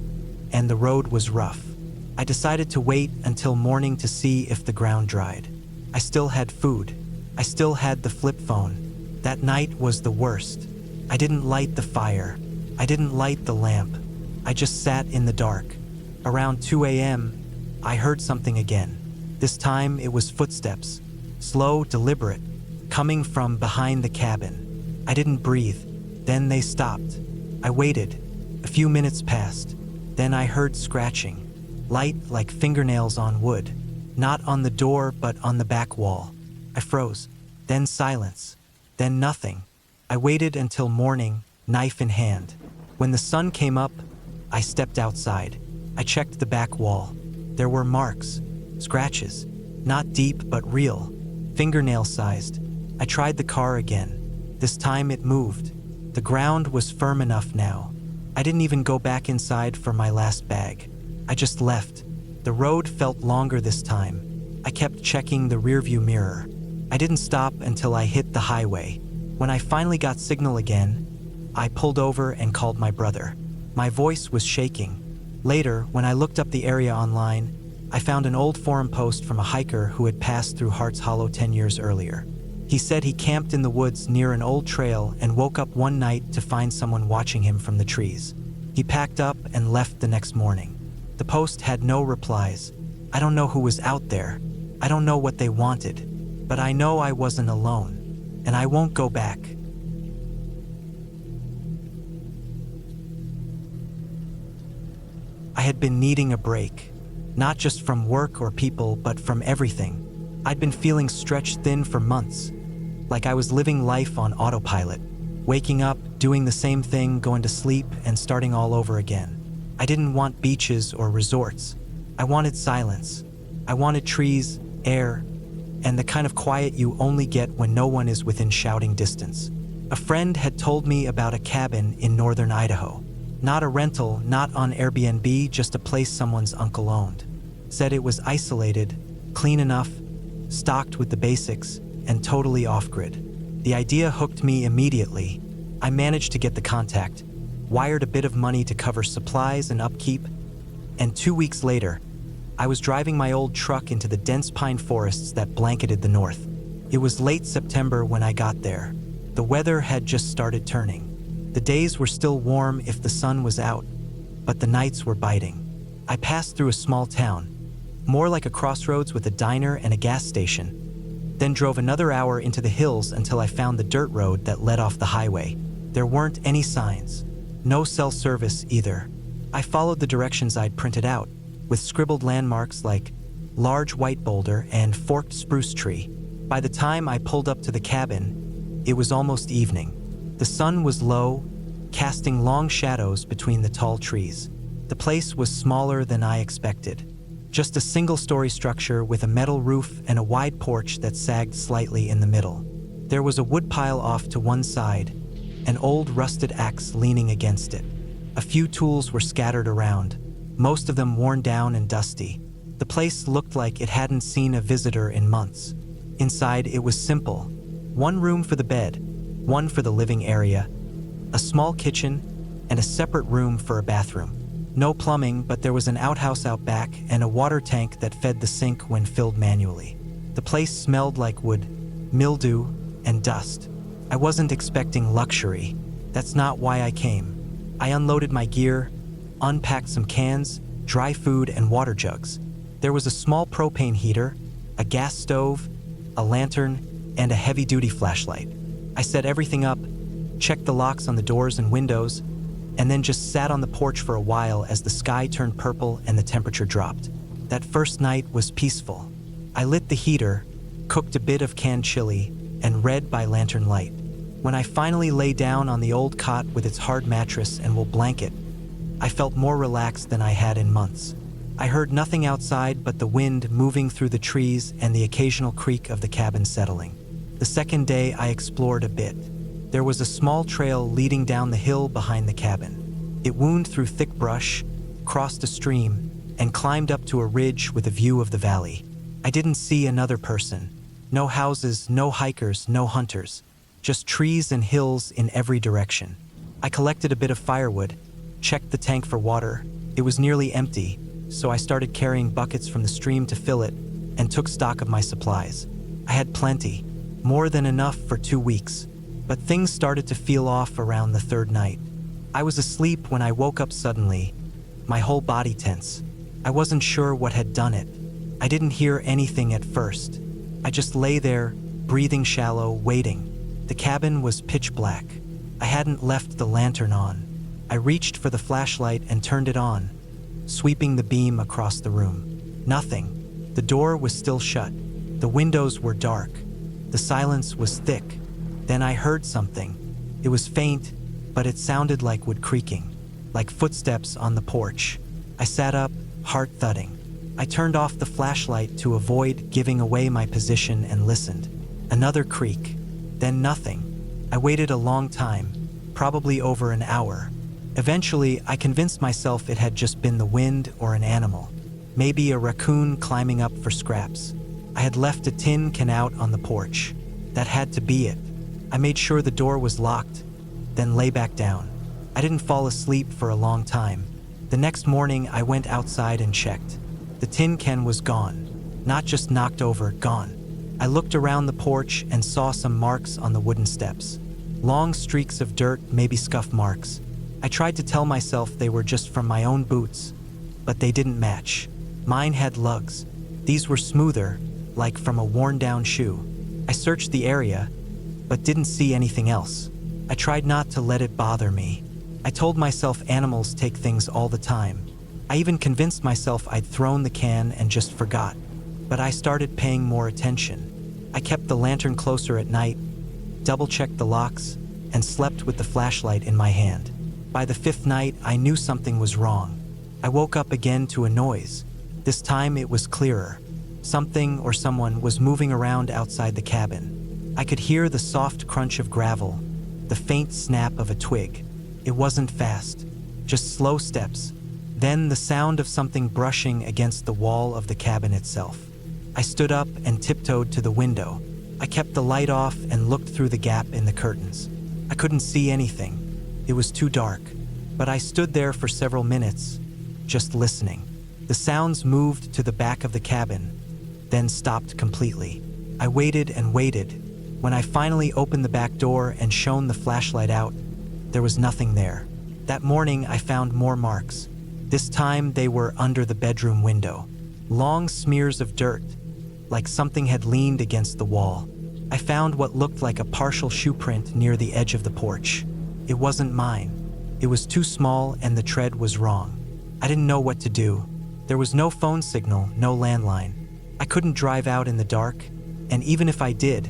and the road was rough. I decided to wait until morning to see if the ground dried. I still had food. I still had the flip phone. That night was the worst. I didn't light the fire. I didn't light the lamp. I just sat in the dark. Around 2 a.m., I heard something again. This time it was footsteps, slow, deliberate, coming from behind the cabin. I didn't breathe. Then they stopped. I waited. A few minutes passed. Then I heard scratching, light like fingernails on wood. Not on the door, but on the back wall. I froze. Then silence. Then nothing. I waited until morning, knife in hand. When the sun came up, I stepped outside. I checked the back wall. There were marks, scratches, not deep but real, fingernail-sized. I tried the car again. This time it moved. The ground was firm enough now. I didn't even go back inside for my last bag. I just left. The road felt longer this time. I kept checking the rearview mirror. I didn't stop until I hit the highway. When I finally got signal again, I pulled over and called my brother. My voice was shaking. Later, when I looked up the area online, I found an old forum post from a hiker who had passed through Hart's Hollow 10 years earlier. He said he camped in the woods near an old trail and woke up one night to find someone watching him from the trees. He packed up and left the next morning. The post had no replies. I don't know who was out there. I don't know what they wanted. But I know I wasn't alone. And I won't go back. I had been needing a break. Not just from work or people, but from everything. I'd been feeling stretched thin for months, like I was living life on autopilot, waking up, doing the same thing, going to sleep, and starting all over again. I didn't want beaches or resorts. I wanted silence. I wanted trees, air, and the kind of quiet you only get when no one is within shouting distance. A friend had told me about a cabin in northern Idaho. Not a rental, not on Airbnb, just a place someone's uncle owned. Said it was isolated, clean enough, stocked with the basics, and totally off-grid. The idea hooked me immediately. I managed to get the contact, wired a bit of money to cover supplies and upkeep, and 2 weeks later, I was driving my old truck into the dense pine forests that blanketed the north. It was late September when I got there. The weather had just started turning. The days were still warm if the sun was out, but the nights were biting. I passed through a small town, more like a crossroads with a diner and a gas station, then drove another hour into the hills until I found the dirt road that led off the highway. There weren't any signs, no cell service either. I followed the directions I'd printed out, with scribbled landmarks like large white boulder and forked spruce tree. By the time I pulled up to the cabin, it was almost evening. The sun was low, casting long shadows between the tall trees. The place was smaller than I expected. Just a single-story structure with a metal roof and a wide porch that sagged slightly in the middle. There was a woodpile off to one side, an old rusted axe leaning against it. A few tools were scattered around, most of them worn down and dusty. The place looked like it hadn't seen a visitor in months. Inside, it was simple. One room for the bed, one for the living area, a small kitchen, and a separate room for a bathroom. No plumbing, but there was an outhouse out back and a water tank that fed the sink when filled manually. The place smelled like wood, mildew, and dust. I wasn't expecting luxury. That's not why I came. I unloaded my gear, unpacked some cans, dry food, and water jugs. There was a small propane heater, a gas stove, a lantern, and a heavy-duty flashlight. I set everything up, checked the locks on the doors and windows, and then just sat on the porch for a while as the sky turned purple and the temperature dropped. That first night was peaceful. I lit the heater, cooked a bit of canned chili, and read by lantern light. When I finally lay down on the old cot with its hard mattress and wool blanket, I felt more relaxed than I had in months. I heard nothing outside but the wind moving through the trees and the occasional creak of the cabin settling. The second day, I explored a bit. There was a small trail leading down the hill behind the cabin. It wound through thick brush, crossed a stream, and climbed up to a ridge with a view of the valley. I didn't see another person. No houses, no hikers, no hunters. Just trees and hills in every direction. I collected a bit of firewood, checked the tank for water. It was nearly empty, so I started carrying buckets from the stream to fill it and took stock of my supplies. I had plenty, more than enough for 2 weeks. But things started to feel off around the third night. I was asleep when I woke up suddenly, my whole body tense. I wasn't sure what had done it. I didn't hear anything at first. I just lay there, breathing shallow, waiting. The cabin was pitch black. I hadn't left the lantern on. I reached for the flashlight and turned it on, sweeping the beam across the room. Nothing. The door was still shut. The windows were dark. The silence was thick. Then I heard something. It was faint, but it sounded like wood creaking, like footsteps on the porch. I sat up, heart thudding. I turned off the flashlight to avoid giving away my position and listened. Another creak, then nothing. I waited a long time, probably over an hour. Eventually, I convinced myself it had just been the wind or an animal, maybe a raccoon climbing up for scraps. I had left a tin can out on the porch. That had to be it. I made sure the door was locked, then lay back down. I didn't fall asleep for a long time. The next morning, I went outside and checked. The tin can was gone, not just knocked over, gone. I looked around the porch and saw some marks on the wooden steps. Long streaks of dirt, maybe scuff marks. I tried to tell myself they were just from my own boots, but they didn't match. Mine had lugs. These were smoother, like from a worn-down shoe. I searched the area, but didn't see anything else. I tried not to let it bother me. I told myself animals take things all the time. I even convinced myself I'd thrown the can and just forgot. But I started paying more attention. I kept the lantern closer at night, double-checked the locks, and slept with the flashlight in my hand. By the 5th night, I knew something was wrong. I woke up again to a noise. This time it was clearer. Something or someone was moving around outside the cabin. I could hear the soft crunch of gravel, the faint snap of a twig. It wasn't fast, just slow steps. Then the sound of something brushing against the wall of the cabin itself. I stood up and tiptoed to the window. I kept the light off and looked through the gap in the curtains. I couldn't see anything. It was too dark. But I stood there for several minutes, just listening. The sounds moved to the back of the cabin, then stopped completely. I waited and waited. When I finally opened the back door and shone the flashlight out, there was nothing there. That morning, I found more marks. This time, they were under the bedroom window. Long smears of dirt, like something had leaned against the wall. I found what looked like a partial shoe print near the edge of the porch. It wasn't mine. It was too small and the tread was wrong. I didn't know what to do. There was no phone signal, no landline. I couldn't drive out in the dark, and even if I did,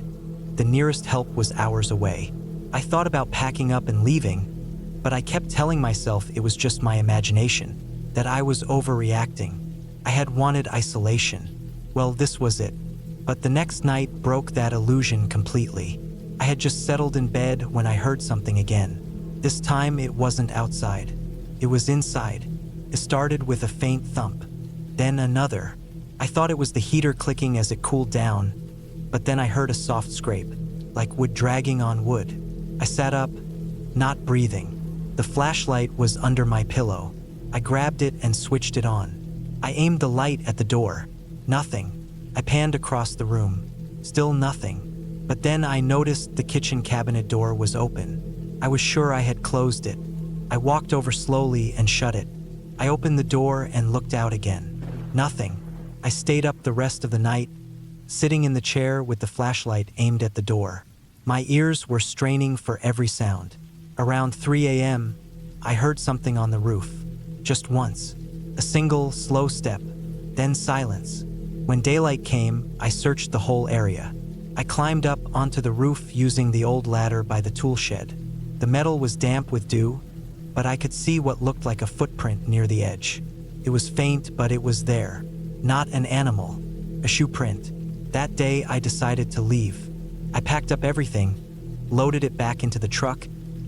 the nearest help was hours away. I thought about packing up and leaving, but I kept telling myself it was just my imagination, that I was overreacting. I had wanted isolation. Well, this was it. But the next night broke that illusion completely. I had just settled in bed when I heard something again. This time it wasn't outside. It was inside. It started with a faint thump, then another. I thought it was the heater clicking as it cooled down, but then I heard a soft scrape, like wood dragging on wood. I sat up, not breathing. The flashlight was under my pillow. I grabbed it and switched it on. I aimed the light at the door. Nothing. I panned across the room. Still nothing. But then I noticed the kitchen cabinet door was open. I was sure I had closed it. I walked over slowly and shut it. I opened the door and looked out again. Nothing. I stayed up the rest of the night, sitting in the chair with the flashlight aimed at the door. My ears were straining for every sound. Around 3 a.m., I heard something on the roof. Just once. A single, slow step. Then silence. When daylight came, I searched the whole area. I climbed up onto the roof using the old ladder by the tool shed. The metal was damp with dew, but I could see what looked like a footprint near the edge. It was faint, but it was there. Not an animal. A shoe print. That day, I decided to leave. I packed up everything, loaded it back into the truck,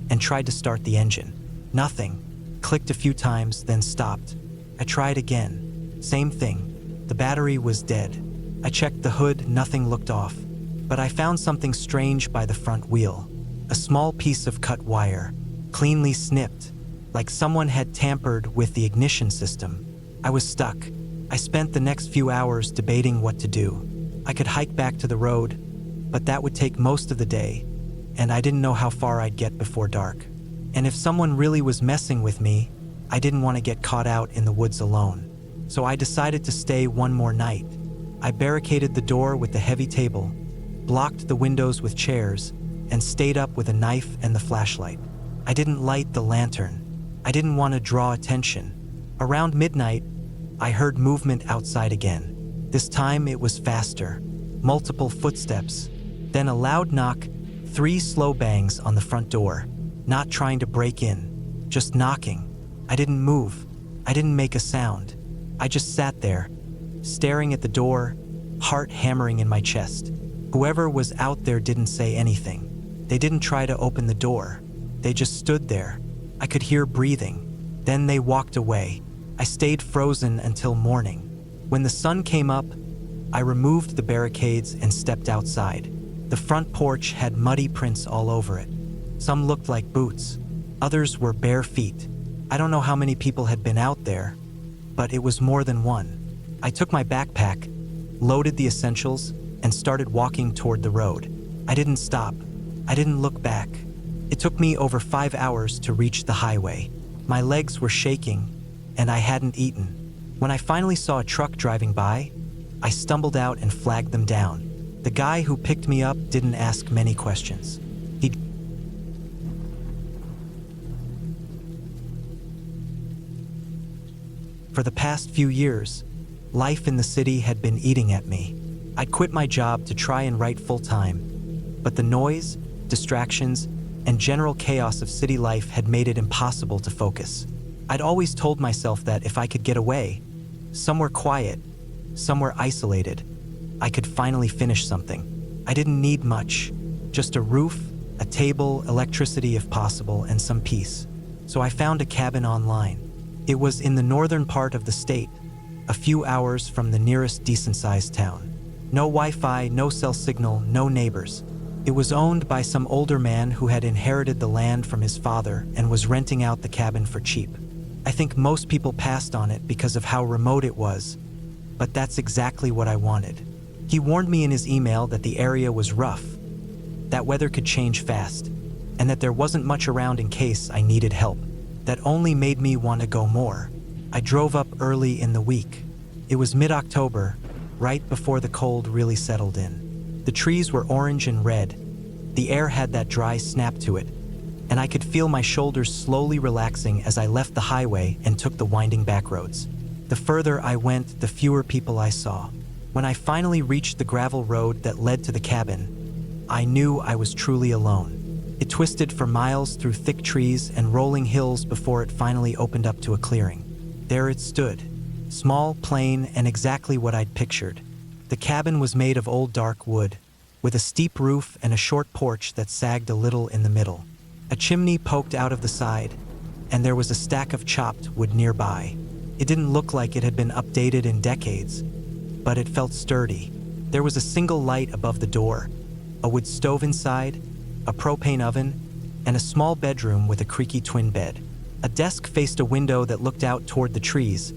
and tried to start the engine. Nothing. Clicked a few times, then stopped. I tried again. Same thing. The battery was dead. I checked the hood, nothing looked off. But I found something strange by the front wheel. A small piece of cut wire, cleanly snipped, like someone had tampered with the ignition system. I was stuck. I spent the next few hours debating what to do. I could hike back to the road, but that would take most of the day, and I didn't know how far I'd get before dark. And if someone really was messing with me, I didn't want to get caught out in the woods alone. So I decided to stay one more night. I barricaded the door with the heavy table, blocked the windows with chairs, and stayed up with a knife and the flashlight. I didn't light the lantern. I didn't want to draw attention. Around midnight, I heard movement outside again. This time it was faster. Multiple footsteps, then a loud knock, 3 slow bangs on the front door. Not trying to break in, just knocking. I didn't move. I didn't make a sound. I just sat there, staring at the door, heart hammering in my chest. Whoever was out there didn't say anything. They didn't try to open the door. They just stood there. I could hear breathing. Then they walked away. I stayed frozen until morning. When the sun came up, I removed the barricades and stepped outside. The front porch had muddy prints all over it. Some looked like boots. Others were bare feet. I don't know how many people had been out there, but it was more than one. I took my backpack, loaded the essentials, and started walking toward the road. I didn't stop. I didn't look back. It took me over 5 hours to reach the highway. My legs were shaking, and I hadn't eaten. When I finally saw a truck driving by, I stumbled out and flagged them down. The guy who picked me up didn't ask many questions. For the past few years, life in the city had been eating at me. I'd quit my job to try and write full-time, but the noise, distractions, and general chaos of city life had made it impossible to focus. I'd always told myself that if I could get away, somewhere quiet, somewhere isolated, I could finally finish something. I didn't need much, just a roof, a table, electricity if possible, and some peace. So I found a cabin online. It was in the northern part of the state, a few hours from the nearest decent-sized town. No Wi-Fi, no cell signal, no neighbors. It was owned by some older man who had inherited the land from his father and was renting out the cabin for cheap. I think most people passed on it because of how remote it was, but that's exactly what I wanted. He warned me in his email that the area was rough, that weather could change fast, and that there wasn't much around in case I needed help. That only made me want to go more. I drove up early in the week. It was mid-October, right before the cold really settled in. The trees were orange and red. The air had that dry snap to it, and I could feel my shoulders slowly relaxing as I left the highway and took the winding back roads. The further I went, the fewer people I saw. When I finally reached the gravel road that led to the cabin, I knew I was truly alone. It twisted for miles through thick trees and rolling hills before it finally opened up to a clearing. There it stood, small, plain, and exactly what I'd pictured. The cabin was made of old dark wood, with a steep roof and a short porch that sagged a little in the middle. A chimney poked out of the side, and there was a stack of chopped wood nearby. It didn't look like it had been updated in decades, but it felt sturdy. There was a single light above the door, a wood stove inside, a propane oven, and a small bedroom with a creaky twin bed. A desk faced a window that looked out toward the trees,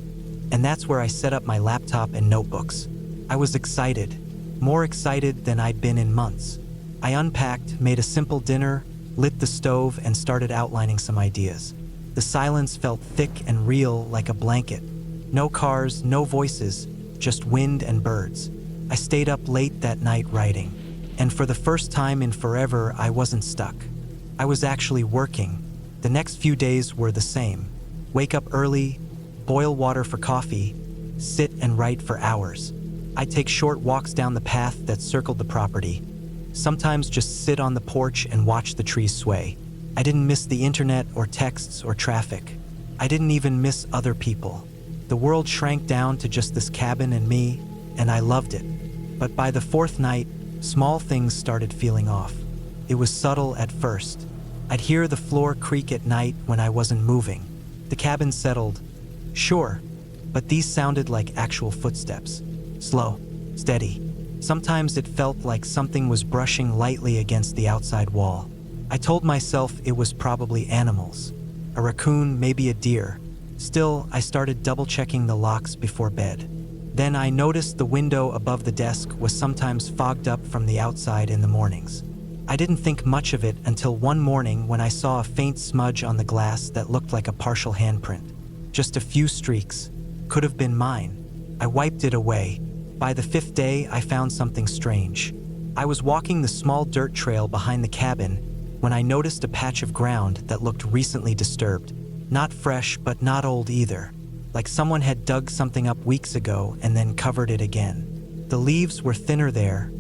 and that's where I set up my laptop and notebooks. I was excited, more excited than I'd been in months. I unpacked, made a simple dinner, lit the stove, and started outlining some ideas. The silence felt thick and real, like a blanket. No cars, no voices, just wind and birds. I stayed up late that night writing, and for the first time in forever, I wasn't stuck. I was actually working. The next few days were the same. Wake up early, boil water for coffee, sit and write for hours. I'd take short walks down the path that circled the property, sometimes just sit on the porch and watch the trees sway. I didn't miss the internet or texts or traffic. I didn't even miss other people. The world shrank down to just this cabin and me, and I loved it. But by the fourth night, small things started feeling off. It was subtle at first. I'd hear the floor creak at night when I wasn't moving. The cabin settled, sure, but these sounded like actual footsteps. Slow, steady. Sometimes it felt like something was brushing lightly against the outside wall. I told myself it was probably animals. A raccoon, maybe a deer. Still, I started double-checking the locks before bed. Then I noticed the window above the desk was sometimes fogged up from the outside in the mornings. I didn't think much of it until one morning when I saw a faint smudge on the glass that looked like a partial handprint. Just a few streaks. Could have been mine. I wiped it away. By the fifth day, I found something strange. I was walking the small dirt trail behind the cabin when I noticed a patch of ground that looked recently disturbed. Not fresh, but not old either. Like someone had dug something up weeks ago and then covered it again. The leaves were thinner there,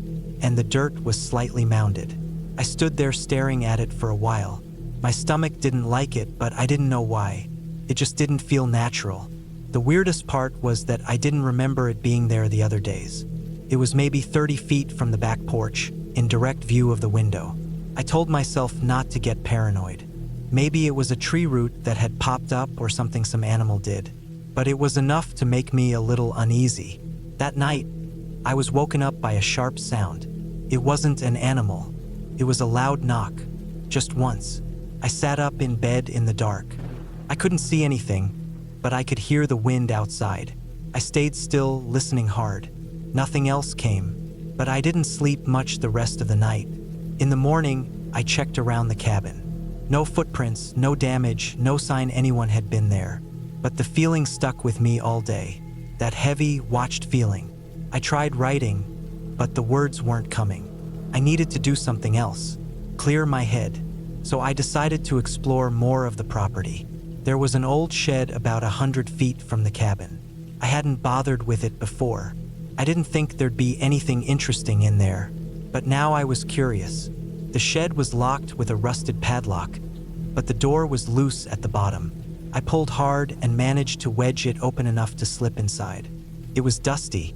and the dirt was slightly mounded. I stood there staring at it for a while. My stomach didn't like it, but I didn't know why. It just didn't feel natural. The weirdest part was that I didn't remember it being there the other days. It was maybe 30 feet from the back porch, in direct view of the window. I told myself not to get paranoid. Maybe it was a tree root that had popped up or something some animal did. But it was enough to make me a little uneasy. That night, I was woken up by a sharp sound. It wasn't an animal. It was a loud knock, just once. I sat up in bed in the dark. I couldn't see anything, but I could hear the wind outside. I stayed still, listening hard. Nothing else came, but I didn't sleep much the rest of the night. In the morning, I checked around the cabin. No footprints, no damage, no sign anyone had been there. But the feeling stuck with me all day. That heavy, watched feeling. I tried writing, but the words weren't coming. I needed to do something else, clear my head. So I decided to explore more of the property. There was an old shed about 100 feet from the cabin. I hadn't bothered with it before. I didn't think there'd be anything interesting in there, but now I was curious. The shed was locked with a rusted padlock, but the door was loose at the bottom. I pulled hard and managed to wedge it open enough to slip inside. It was dusty,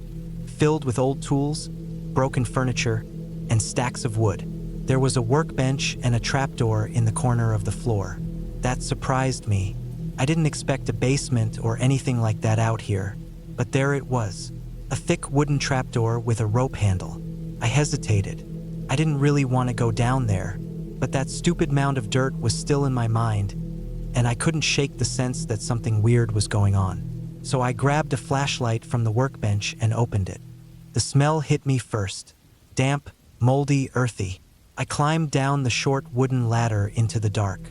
filled with old tools, broken furniture, and stacks of wood. There was a workbench and a trapdoor in the corner of the floor. That surprised me. I didn't expect a basement or anything like that out here, but there it was. A thick wooden trapdoor with a rope handle. I hesitated. I didn't really want to go down there, but that stupid mound of dirt was still in my mind, and I couldn't shake the sense that something weird was going on. So I grabbed a flashlight from the workbench and opened it. The smell hit me first. Damp, moldy, earthy. I climbed down the short wooden ladder into the dark.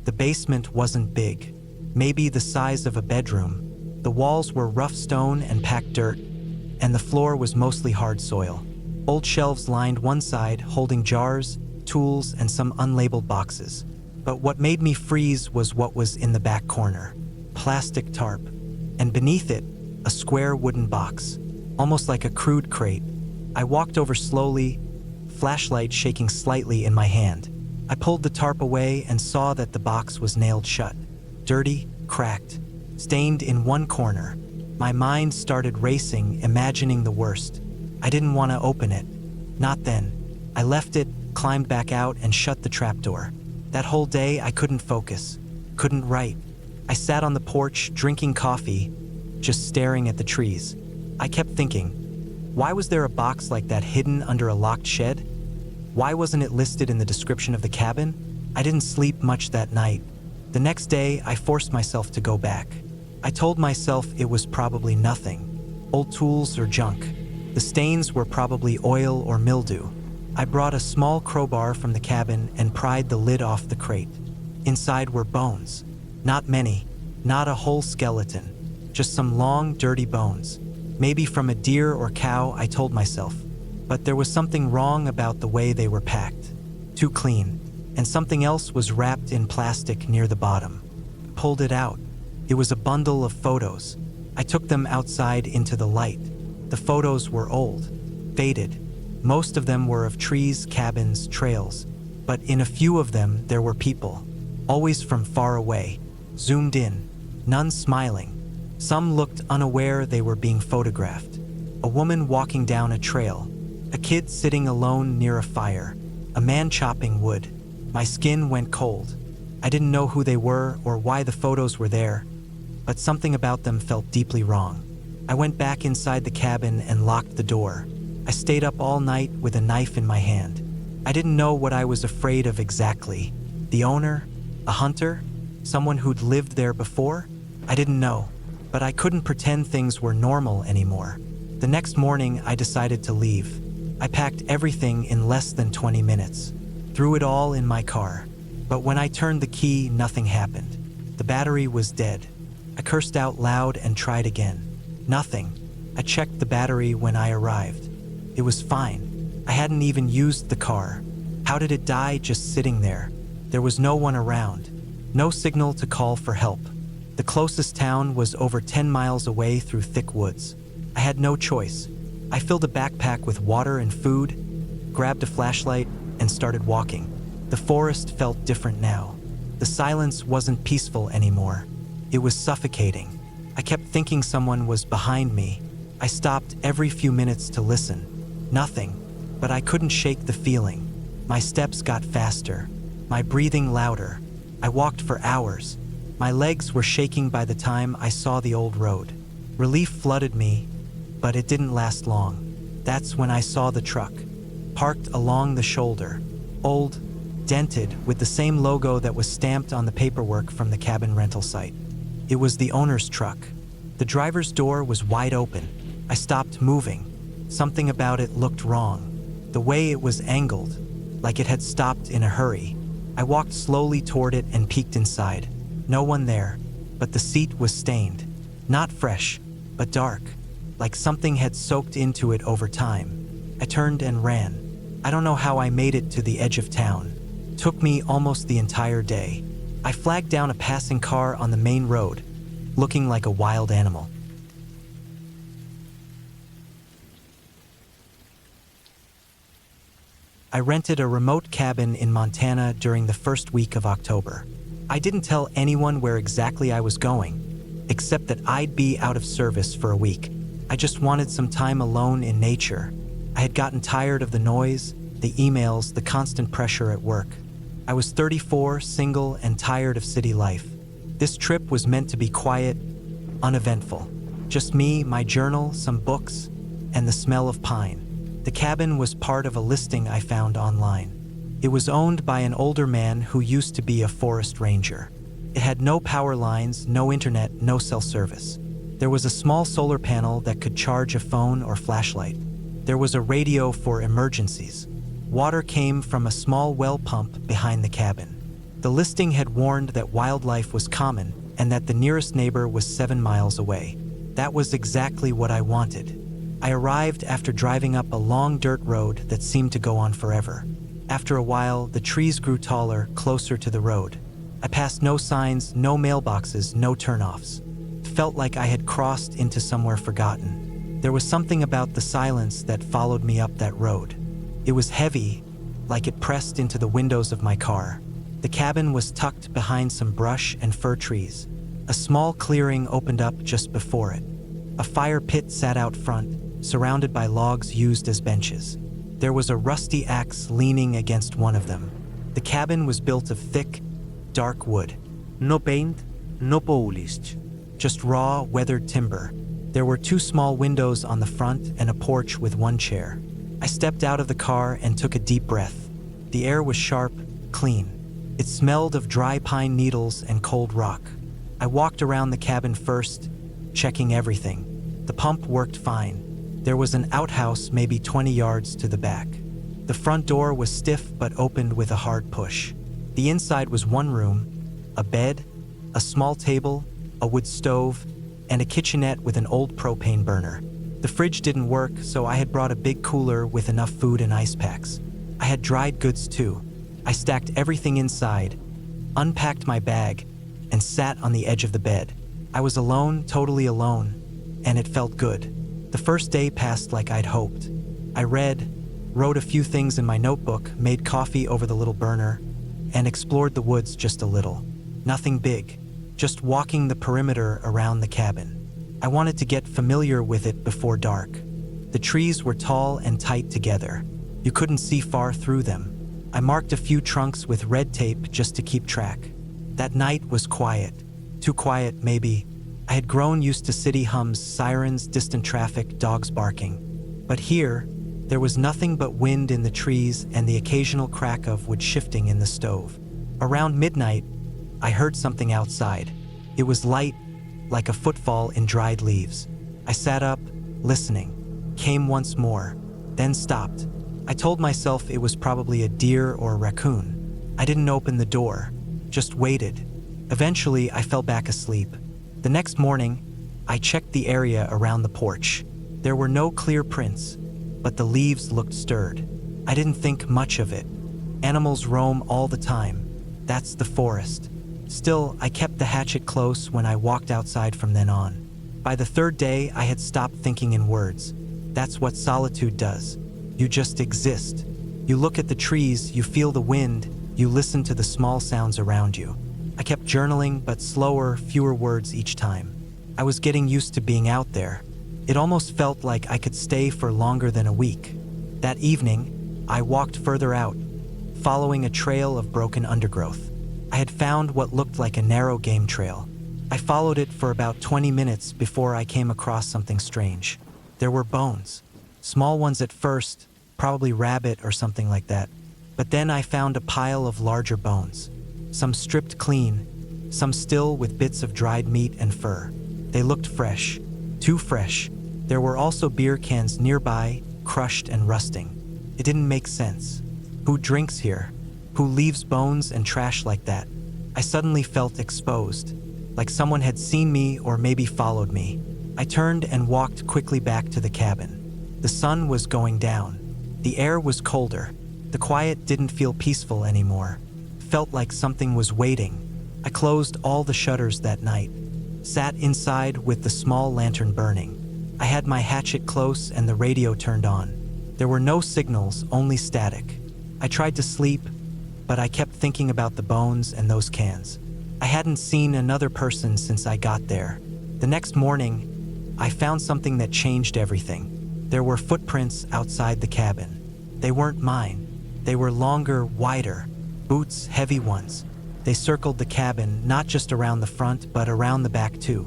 The basement wasn't big, maybe the size of a bedroom. The walls were rough stone and packed dirt, and the floor was mostly hard soil. Old shelves lined one side, holding jars, tools, and some unlabeled boxes. But what made me freeze was what was in the back corner. Plastic tarp, and beneath it, a square wooden box, almost like a crude crate. I walked over slowly, flashlight shaking slightly in my hand. I pulled the tarp away and saw that the box was nailed shut. Dirty, cracked, stained in one corner. My mind started racing, imagining the worst. I didn't want to open it. Not then. I left it, climbed back out, and shut the trapdoor. That whole day, I couldn't focus, couldn't write. I sat on the porch, drinking coffee, just staring at the trees. I kept thinking, why was there a box like that hidden under a locked shed? Why wasn't it listed in the description of the cabin? I didn't sleep much that night. The next day, I forced myself to go back. I told myself it was probably nothing, old tools or junk. The stains were probably oil or mildew. I brought a small crowbar from the cabin and pried the lid off the crate. Inside were bones. Not many, not a whole skeleton, just some long, dirty bones. Maybe from a deer or cow, I told myself. But there was something wrong about the way they were packed. Too clean. And something else was wrapped in plastic near the bottom. Pulled it out. It was a bundle of photos. I took them outside into the light. The photos were old, faded. Most of them were of trees, cabins, trails. But in a few of them, there were people. Always from far away. Zoomed in. None smiling. Some looked unaware they were being photographed. A woman walking down a trail. A kid sitting alone near a fire. A man chopping wood. My skin went cold. I didn't know who they were or why the photos were there, but something about them felt deeply wrong. I went back inside the cabin and locked the door. I stayed up all night with a knife in my hand. I didn't know what I was afraid of exactly. The owner? A hunter? Someone who'd lived there before? I didn't know, but I couldn't pretend things were normal anymore. The next morning, I decided to leave. I packed everything in less than 20 minutes. Threw it all in my car. But when I turned the key, nothing happened. The battery was dead. I cursed out loud and tried again. Nothing. I checked the battery when I arrived. It was fine. I hadn't even used the car. How did it die just sitting there? There was no one around. No signal to call for help. The closest town was over 10 miles away through thick woods. I had no choice. I filled a backpack with water and food, grabbed a flashlight, and started walking. The forest felt different now. The silence wasn't peaceful anymore. It was suffocating. I kept thinking someone was behind me. I stopped every few minutes to listen. Nothing, but I couldn't shake the feeling. My steps got faster, my breathing louder. I walked for hours. My legs were shaking by the time I saw the old road. Relief flooded me, but it didn't last long. That's when I saw the truck, parked along the shoulder, old, dented, with the same logo that was stamped on the paperwork from the cabin rental site. It was the owner's truck. The driver's door was wide open. I stopped moving. Something about it looked wrong. The way it was angled, like it had stopped in a hurry. I walked slowly toward it and peeked inside. No one there, but the seat was stained. Not fresh, but dark, like something had soaked into it over time. I turned and ran. I don't know how I made it to the edge of town. Took me almost the entire day. I flagged down a passing car on the main road, looking like a wild animal. I rented a remote cabin in Montana during the first week of October. I didn't tell anyone where exactly I was going, except that I'd be out of service for a week. I just wanted some time alone in nature. I had gotten tired of the noise, the emails, the constant pressure at work. I was 34, single, and tired of city life. This trip was meant to be quiet, uneventful. Just me, my journal, some books, and the smell of pine. The cabin was part of a listing I found online. It was owned by an older man who used to be a forest ranger. It had no power lines, no internet, no cell service. There was a small solar panel that could charge a phone or flashlight. There was a radio for emergencies. Water came from a small well pump behind the cabin. The listing had warned that wildlife was common and that the nearest neighbor was 7 miles away. That was exactly what I wanted. I arrived after driving up a long dirt road that seemed to go on forever. After a while, the trees grew taller, closer to the road. I passed no signs, no mailboxes, no turnoffs. It felt like I had crossed into somewhere forgotten. There was something about the silence that followed me up that road. It was heavy, like it pressed into the windows of my car. The cabin was tucked behind some brush and fir trees. A small clearing opened up just before it. A fire pit sat out front, surrounded by logs used as benches. There was a rusty axe leaning against one of them. The cabin was built of thick, dark wood. No paint, no polish. Just raw, weathered timber. There were 2 small windows on the front and a porch with 1 chair. I stepped out of the car and took a deep breath. The air was sharp, clean. It smelled of dry pine needles and cold rock. I walked around the cabin first, checking everything. The pump worked fine. There was an outhouse maybe 20 yards to the back. The front door was stiff but opened with a hard push. The inside was 1 room, a bed, a small table, a wood stove, and a kitchenette with an old propane burner. The fridge didn't work, so I had brought a big cooler with enough food and ice packs. I had dried goods too. I stacked everything inside, unpacked my bag, and sat on the edge of the bed. I was alone, totally alone, and it felt good. The first day passed like I'd hoped. I read, wrote a few things in my notebook, made coffee over the little burner, and explored the woods just a little. Nothing big, just walking the perimeter around the cabin. I wanted to get familiar with it before dark. The trees were tall and tight together. You couldn't see far through them. I marked a few trunks with red tape just to keep track. That night was quiet. Too quiet, maybe. I had grown used to city hums, sirens, distant traffic, dogs barking. But here, there was nothing but wind in the trees and the occasional crack of wood shifting in the stove. Around midnight, I heard something outside. It was light, like a footfall in dried leaves. I sat up, listening. Came once more, then stopped. I told myself it was probably a deer or a raccoon. I didn't open the door, just waited. Eventually, I fell back asleep. The next morning, I checked the area around the porch. There were no clear prints, but the leaves looked stirred. I didn't think much of it. Animals roam all the time. That's the forest. Still, I kept the hatchet close when I walked outside from then on. By the 3rd day, I had stopped thinking in words. That's what solitude does. You just exist. You look at the trees, you feel the wind, you listen to the small sounds around you. I kept journaling, but slower, fewer words each time. I was getting used to being out there. It almost felt like I could stay for longer than a week. That evening, I walked further out, following a trail of broken undergrowth. I had found what looked like a narrow game trail. I followed it for about 20 minutes before I came across something strange. There were bones. Small ones at first, probably rabbit or something like that. But then I found a pile of larger bones. Some stripped clean, some still with bits of dried meat and fur. They looked fresh, too fresh. There were also beer cans nearby, crushed and rusting. It didn't make sense. Who drinks here? Who leaves bones and trash like that? I suddenly felt exposed, like someone had seen me or maybe followed me. I turned and walked quickly back to the cabin. The sun was going down. The air was colder. The quiet didn't feel peaceful anymore. Felt like something was waiting, I closed all the shutters that night, sat inside with the small lantern burning. I had my hatchet close and the radio turned on. There were no signals, only static. I tried to sleep, but I kept thinking about the bones and those cans. I hadn't seen another person since I got there. The next morning, I found something that changed everything. There were footprints outside the cabin. They weren't mine. They were longer, wider, boots, heavy ones. They circled the cabin, not just around the front, but around the back too.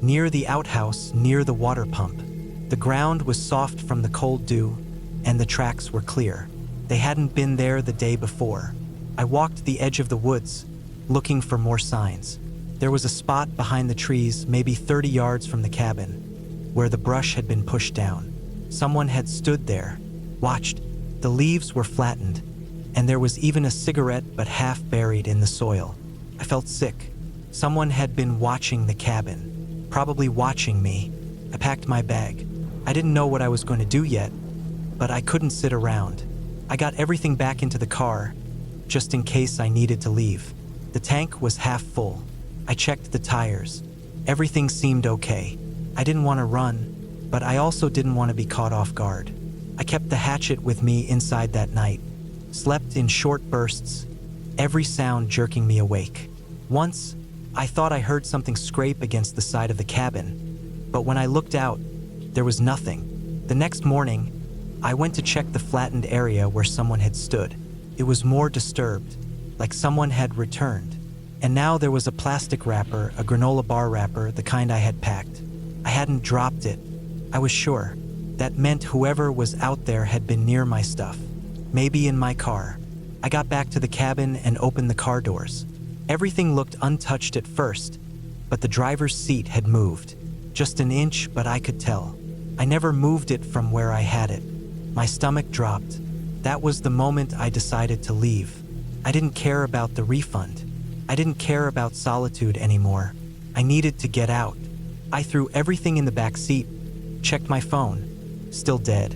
Near the outhouse, near the water pump. The ground was soft from the cold dew, and the tracks were clear. They hadn't been there the day before. I walked the edge of the woods, looking for more signs. There was a spot behind the trees, maybe 30 yards from the cabin, where the brush had been pushed down. Someone had stood there, watched. The leaves were flattened, and there was even a cigarette but half buried in the soil. I felt sick. Someone had been watching the cabin, probably watching me. I packed my bag. I didn't know what I was going to do yet, but I couldn't sit around. I got everything back into the car, just in case I needed to leave. The tank was half full. I checked the tires. Everything seemed okay. I didn't want to run, but I also didn't want to be caught off guard. I kept the hatchet with me inside that night, slept in short bursts, every sound jerking me awake. Once, I thought I heard something scrape against the side of the cabin, but when I looked out, there was nothing. The next morning, I went to check the flattened area where someone had stood. It was more disturbed, like someone had returned. And now there was a plastic wrapper, a granola bar wrapper, the kind I had packed. I hadn't dropped it. I was sure. That meant whoever was out there had been near my stuff. Maybe in my car. I got back to the cabin and opened the car doors. Everything looked untouched at first, but the driver's seat had moved. Just an inch, but I could tell. I never moved it from where I had it. My stomach dropped. That was the moment I decided to leave. I didn't care about the refund. I didn't care about solitude anymore. I needed to get out. I threw everything in the back seat, checked my phone, still dead,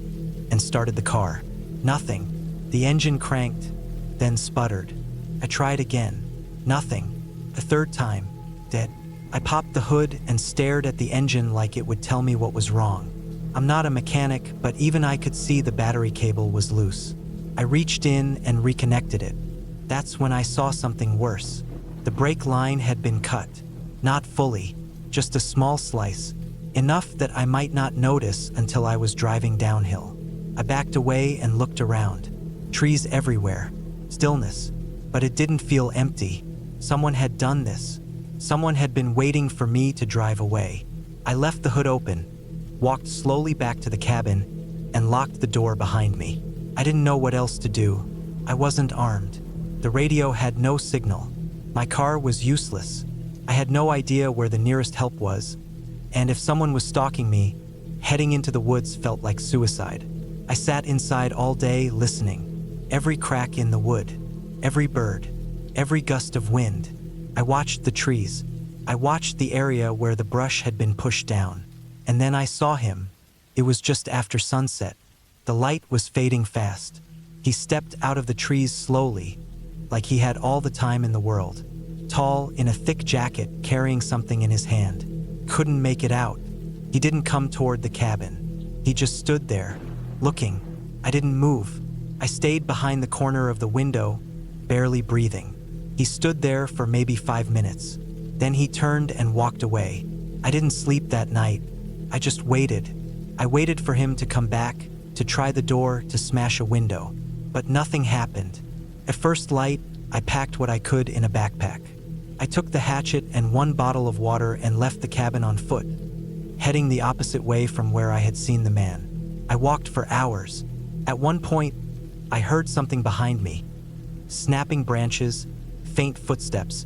and started the car. Nothing. The engine cranked, then sputtered. I tried again. Nothing. The third time, dead. I popped the hood and stared at the engine like it would tell me what was wrong. I'm not a mechanic, but even I could see the battery cable was loose. I reached in and reconnected it. That's when I saw something worse. The brake line had been cut. Not fully, just a small slice. Enough that I might not notice until I was driving downhill. I backed away and looked around. Trees everywhere. Stillness. But it didn't feel empty. Someone had done this. Someone had been waiting for me to drive away. I left the hood open, walked slowly back to the cabin, and locked the door behind me. I didn't know what else to do. I wasn't armed. The radio had no signal. My car was useless. I had no idea where the nearest help was, and if someone was stalking me, heading into the woods felt like suicide. I sat inside all day listening. Every crack in the wood, every bird, every gust of wind. I watched the trees. I watched the area where the brush had been pushed down. And then I saw him. It was just after sunset. The light was fading fast. He stepped out of the trees slowly, like he had all the time in the world. Tall, in a thick jacket, carrying something in his hand. Couldn't make it out. He didn't come toward the cabin. He just stood there, looking. I didn't move. I stayed behind the corner of the window, barely breathing. He stood there for maybe 5 minutes. Then he turned and walked away. I didn't sleep that night. I just waited. I waited for him to come back, to try the door, to smash a window. But nothing happened. At first light, I packed what I could in a backpack. I took the hatchet and 1 bottle of water and left the cabin on foot, heading the opposite way from where I had seen the man. I walked for hours. At one point, I heard something behind me. Snapping branches, faint footsteps.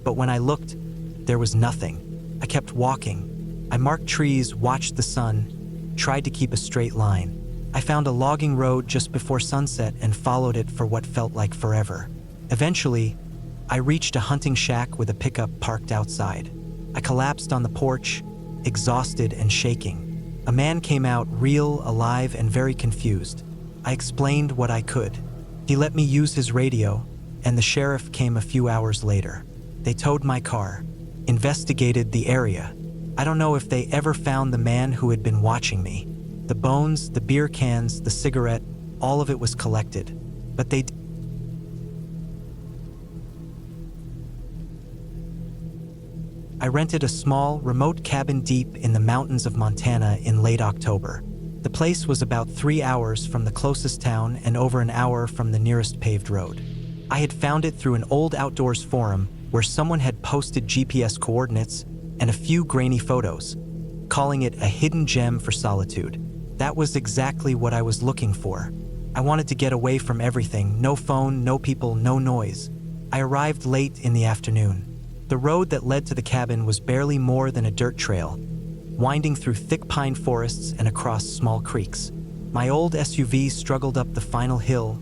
But when I looked, there was nothing. I kept walking. I marked trees, watched the sun, tried to keep a straight line. I found a logging road just before sunset and followed it for what felt like forever. Eventually, I reached a hunting shack with a pickup parked outside. I collapsed on the porch, exhausted and shaking. A man came out, real, alive, and very confused. I explained what I could. He let me use his radio, and the sheriff came a few hours later. They towed my car, investigated the area. I don't know if they ever found the man who had been watching me. The bones, the beer cans, the cigarette, all of it was collected. But I rented a small, remote cabin deep in the mountains of Montana in late October. The place was about 3 hours from the closest town and over an hour from the nearest paved road. I had found it through an old outdoors forum where someone had posted GPS coordinates and a few grainy photos, calling it a hidden gem for solitude. That was exactly what I was looking for. I wanted to get away from everything, no phone, no people, no noise. I arrived late in the afternoon. The road that led to the cabin was barely more than a dirt trail, winding through thick pine forests and across small creeks. My old SUV struggled up the final hill,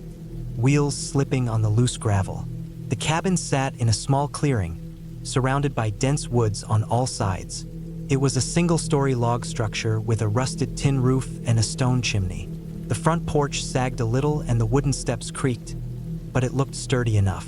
wheels slipping on the loose gravel. The cabin sat in a small clearing, surrounded by dense woods on all sides. It was a single-story log structure with a rusted tin roof and a stone chimney. The front porch sagged a little and the wooden steps creaked, but it looked sturdy enough.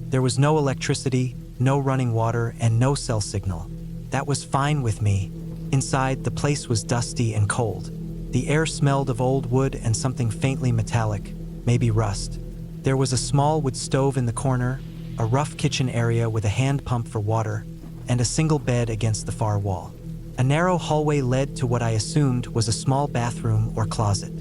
There was no electricity, no running water, and no cell signal. That was fine with me. Inside, the place was dusty and cold. The air smelled of old wood and something faintly metallic, maybe rust. There was a small wood stove in the corner, a rough kitchen area with a hand pump for water, and a single bed against the far wall. A narrow hallway led to what I assumed was a small bathroom or closet.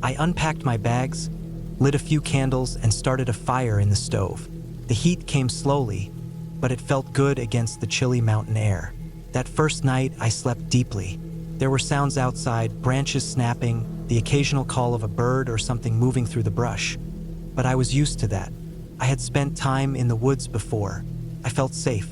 I unpacked my bags, lit a few candles, and started a fire in the stove. The heat came slowly, but it felt good against the chilly mountain air. That first night, I slept deeply. There were sounds outside, branches snapping, the occasional call of a bird or something moving through the brush. But I was used to that. I had spent time in the woods before. I felt safe.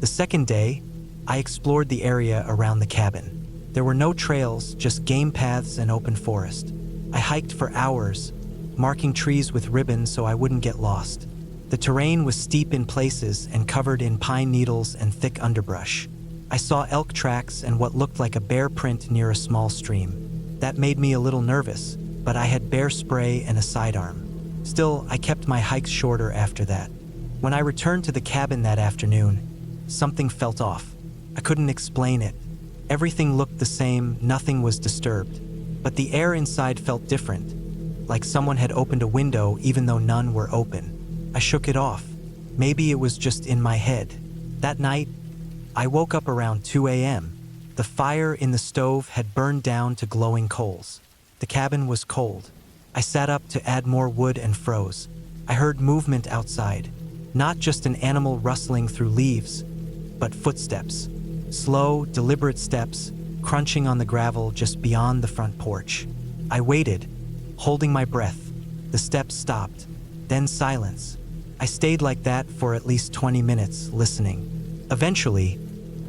The second day, I explored the area around the cabin. There were no trails, just game paths and open forest. I hiked for hours, marking trees with ribbons so I wouldn't get lost. The terrain was steep in places and covered in pine needles and thick underbrush. I saw elk tracks and what looked like a bear print near a small stream. That made me a little nervous, but I had bear spray and a sidearm. Still, I kept my hikes shorter after that. When I returned to the cabin that afternoon, something felt off. I couldn't explain it. Everything looked the same, nothing was disturbed. But the air inside felt different, like someone had opened a window even though none were open. I shook it off. Maybe it was just in my head. That night, I woke up around 2 a.m. The fire in the stove had burned down to glowing coals. The cabin was cold. I sat up to add more wood and froze. I heard movement outside, not just an animal rustling through leaves, but footsteps. Slow, deliberate steps, crunching on the gravel just beyond the front porch. I waited, holding my breath. The steps stopped, then silence. I stayed like that for at least 20 minutes, listening. Eventually,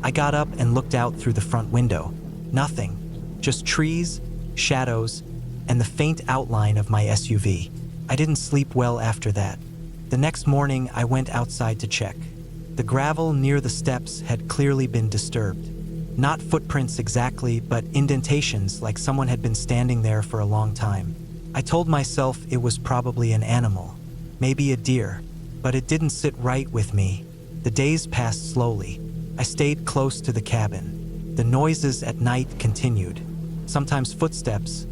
I got up and looked out through the front window. Nothing, just trees, shadows, and the faint outline of my SUV. I didn't sleep well after that. The next morning, I went outside to check. The gravel near the steps had clearly been disturbed. Not footprints exactly, but indentations like someone had been standing there for a long time. I told myself it was probably an animal, maybe a deer, but it didn't sit right with me. The days passed slowly. I stayed close to the cabin. The noises at night continued. Sometimes footsteps.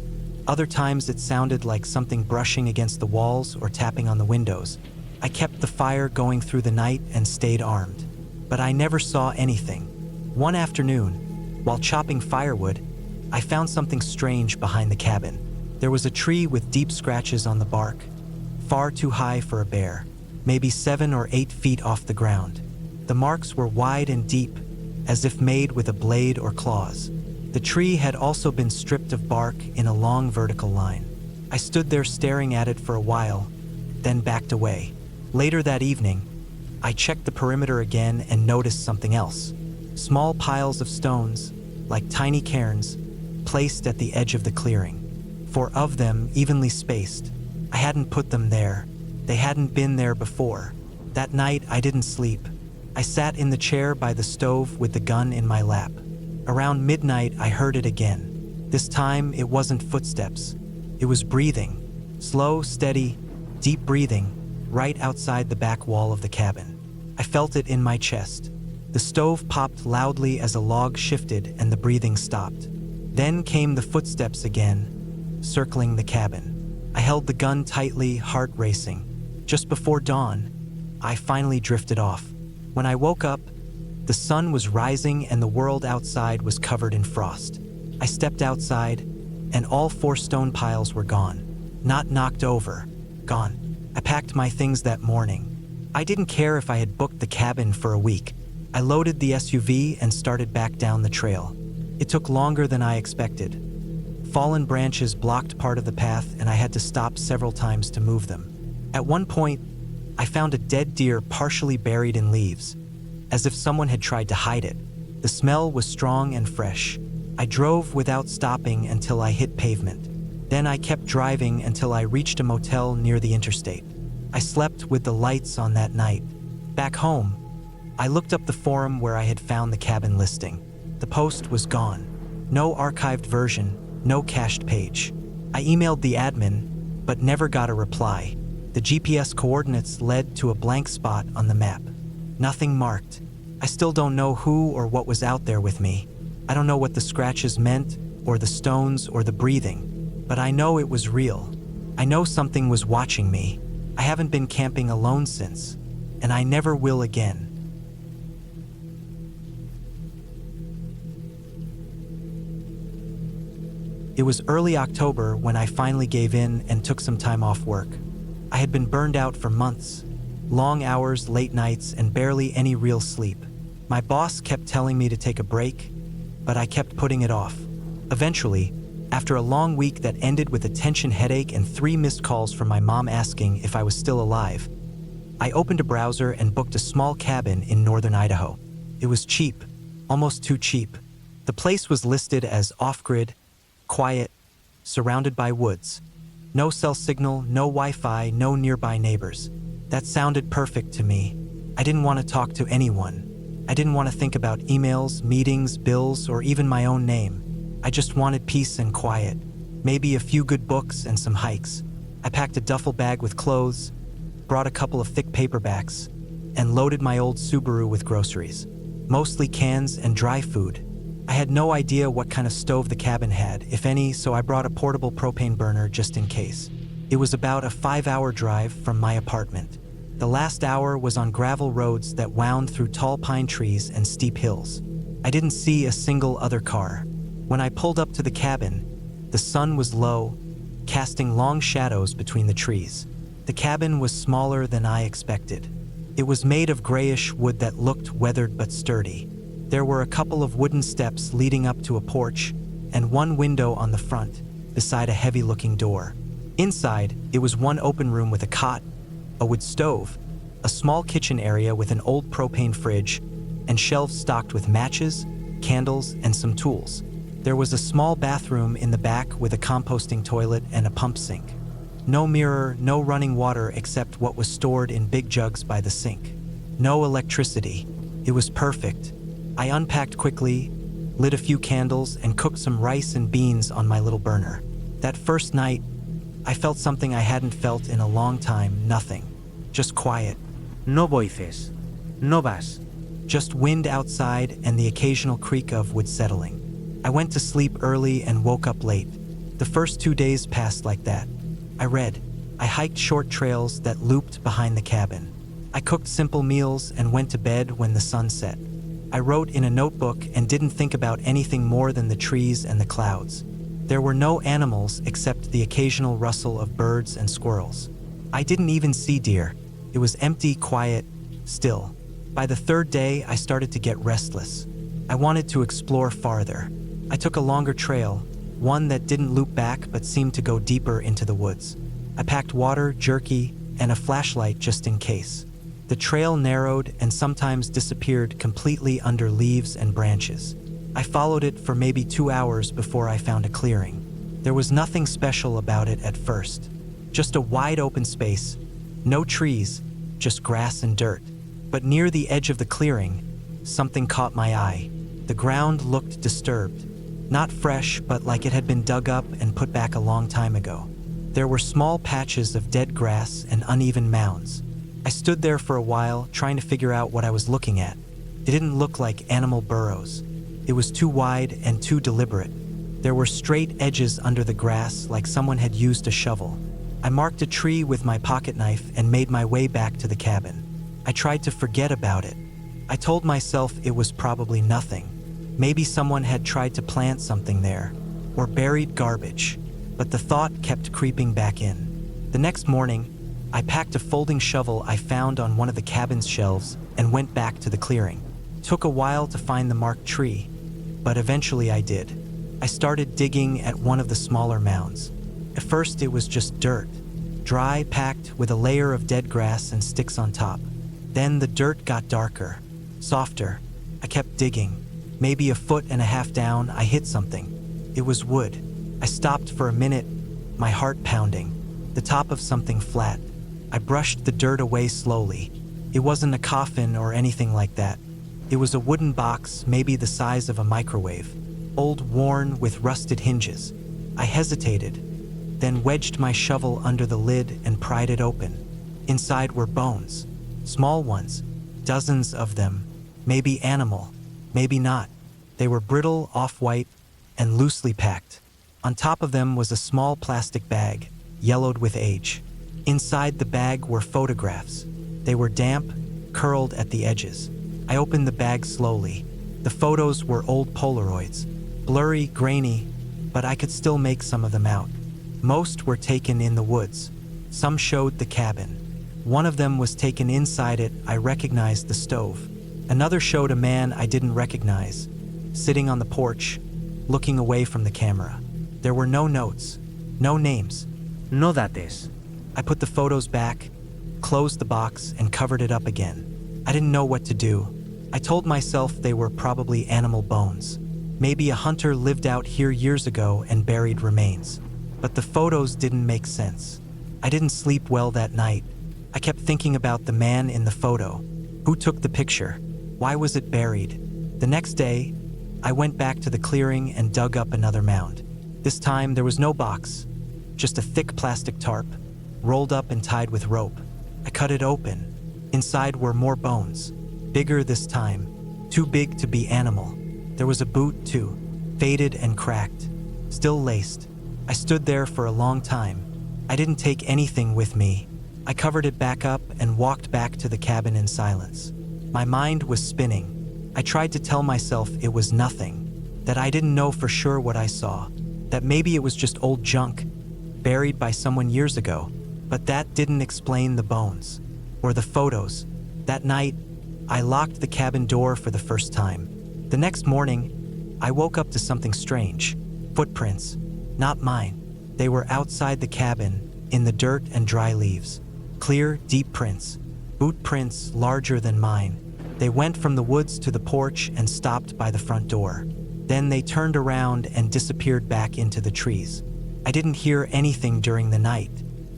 Other times it sounded like something brushing against the walls or tapping on the windows. I kept the fire going through the night and stayed armed. But I never saw anything. One afternoon, while chopping firewood, I found something strange behind the cabin. There was a tree with deep scratches on the bark, far too high for a bear, maybe 7 or 8 feet off the ground. The marks were wide and deep, as if made with a blade or claws. The tree had also been stripped of bark in a long vertical line. I stood there staring at it for a while, then backed away. Later that evening, I checked the perimeter again and noticed something else. Small piles of stones, like tiny cairns, placed at the edge of the clearing. 4 of them evenly spaced. I hadn't put them there. They hadn't been there before. That night, I didn't sleep. I sat in the chair by the stove with the gun in my lap. Around midnight, I heard it again. This time, it wasn't footsteps. It was breathing. Slow, steady, deep breathing, right outside the back wall of the cabin. I felt it in my chest. The stove popped loudly as a log shifted and the breathing stopped. Then came the footsteps again, circling the cabin. I held the gun tightly, heart racing. Just before dawn, I finally drifted off. When I woke up, the sun was rising and the world outside was covered in frost. I stepped outside, and all 4 stone piles were gone. Not knocked over, gone. I packed my things that morning. I didn't care if I had booked the cabin for a week. I loaded the SUV and started back down the trail. It took longer than I expected. Fallen branches blocked part of the path and I had to stop several times to move them. At one point, I found a dead deer partially buried in leaves, as if someone had tried to hide it. The smell was strong and fresh. I drove without stopping until I hit pavement. Then I kept driving until I reached a motel near the interstate. I slept with the lights on that night. Back home, I looked up the forum where I had found the cabin listing. The post was gone. No archived version, no cached page. I emailed the admin, but never got a reply. The GPS coordinates led to a blank spot on the map. Nothing marked. I still don't know who or what was out there with me. I don't know what the scratches meant, or the stones, or the breathing, but I know it was real. I know something was watching me. I haven't been camping alone since, and I never will again. It was early October when I finally gave in and took some time off work. I had been burned out for months. Long hours, late nights, and barely any real sleep. My boss kept telling me to take a break, but I kept putting it off. Eventually, after a long week that ended with a tension headache and 3 missed calls from my mom asking if I was still alive, I opened a browser and booked a small cabin in northern Idaho. It was cheap, almost too cheap. The place was listed as off-grid, quiet, surrounded by woods. No cell signal, no Wi-Fi, no nearby neighbors. That sounded perfect to me. I didn't want to talk to anyone. I didn't want to think about emails, meetings, bills, or even my own name. I just wanted peace and quiet. Maybe a few good books and some hikes. I packed a duffel bag with clothes, brought a couple of thick paperbacks, and loaded my old Subaru with groceries. Mostly cans and dry food. I had no idea what kind of stove the cabin had, if any, so I brought a portable propane burner just in case. It was about a 5-hour drive from my apartment. The last hour was on gravel roads that wound through tall pine trees and steep hills. I didn't see a single other car. When I pulled up to the cabin, the sun was low, casting long shadows between the trees. The cabin was smaller than I expected. It was made of grayish wood that looked weathered but sturdy. There were a couple of wooden steps leading up to a porch, and one window on the front, beside a heavy-looking door. Inside, it was one open room with a cot, a wood stove, a small kitchen area with an old propane fridge, and shelves stocked with matches, candles, and some tools. There was a small bathroom in the back with a composting toilet and a pump sink. No mirror, no running water except what was stored in big jugs by the sink. No electricity. It was perfect. I unpacked quickly, lit a few candles, and cooked some rice and beans on my little burner. That first night, I felt something I hadn't felt in a long time. Nothing. Just quiet. No voices. No vas. Just wind outside and the occasional creak of wood settling. I went to sleep early and woke up late. The first 2 days passed like that. I read. I hiked short trails that looped behind the cabin. I cooked simple meals and went to bed when the sun set. I wrote in a notebook and didn't think about anything more than the trees and the clouds. There were no animals except the occasional rustle of birds and squirrels. I didn't even see deer. It was empty, quiet, still. By the 3rd day, I started to get restless. I wanted to explore farther. I took a longer trail, one that didn't loop back but seemed to go deeper into the woods. I packed water, jerky, and a flashlight just in case. The trail narrowed and sometimes disappeared completely under leaves and branches. I followed it for maybe 2 hours before I found a clearing. There was nothing special about it at first. Just a wide open space. No trees, just grass and dirt. But near the edge of the clearing, something caught my eye. The ground looked disturbed. Not fresh, but like it had been dug up and put back a long time ago. There were small patches of dead grass and uneven mounds. I stood there for a while, trying to figure out what I was looking at. It didn't look like animal burrows. It was too wide and too deliberate. There were straight edges under the grass, like someone had used a shovel. I marked a tree with my pocket knife and made my way back to the cabin. I tried to forget about it. I told myself it was probably nothing. Maybe someone had tried to plant something there, or buried garbage, but the thought kept creeping back in. The next morning, I packed a folding shovel I found on one of the cabin's shelves and went back to the clearing. It took a while to find the marked tree, but eventually I did. I started digging at one of the smaller mounds. At first it was just dirt, dry, packed with a layer of dead grass and sticks on top. Then the dirt got darker, softer. I kept digging. Maybe 1.5 feet down, I hit something. It was wood. I stopped for a minute, my heart pounding. The top of something flat. I brushed the dirt away slowly. It wasn't a coffin or anything like that. It was a wooden box, maybe the size of a microwave, old, worn, with rusted hinges. I hesitated, then wedged my shovel under the lid and pried it open. Inside were bones, small ones, dozens of them, maybe animal, maybe not. They were brittle, off-white, and loosely packed. On top of them was a small plastic bag, yellowed with age. Inside the bag were photographs. They were damp, curled at the edges. I opened the bag slowly. The photos were old Polaroids, blurry, grainy, but I could still make some of them out. Most were taken in the woods. Some showed the cabin. One of them was taken inside it. I recognized the stove. Another showed a man I didn't recognize, sitting on the porch, looking away from the camera. There were no notes, no names. No dates. I put the photos back, closed the box, and covered it up again. I didn't know what to do. I told myself they were probably animal bones. Maybe a hunter lived out here years ago and buried remains. But the photos didn't make sense. I didn't sleep well that night. I kept thinking about the man in the photo. Who took the picture? Why was it buried? The next day, I went back to the clearing and dug up another mound. This time there was no box, just a thick plastic tarp, rolled up and tied with rope. I cut it open. Inside were more bones, bigger this time, too big to be animal. There was a boot too, faded and cracked, still laced. I stood there for a long time. I didn't take anything with me. I covered it back up and walked back to the cabin in silence. My mind was spinning. I tried to tell myself it was nothing, that I didn't know for sure what I saw, that maybe it was just old junk, buried by someone years ago. But that didn't explain the bones, or the photos. That night, I locked the cabin door for the first time. The next morning, I woke up to something strange. Footprints, not mine. They were outside the cabin, in the dirt and dry leaves. Clear, deep prints, boot prints larger than mine. They went from the woods to the porch and stopped by the front door. Then they turned around and disappeared back into the trees. I didn't hear anything during the night.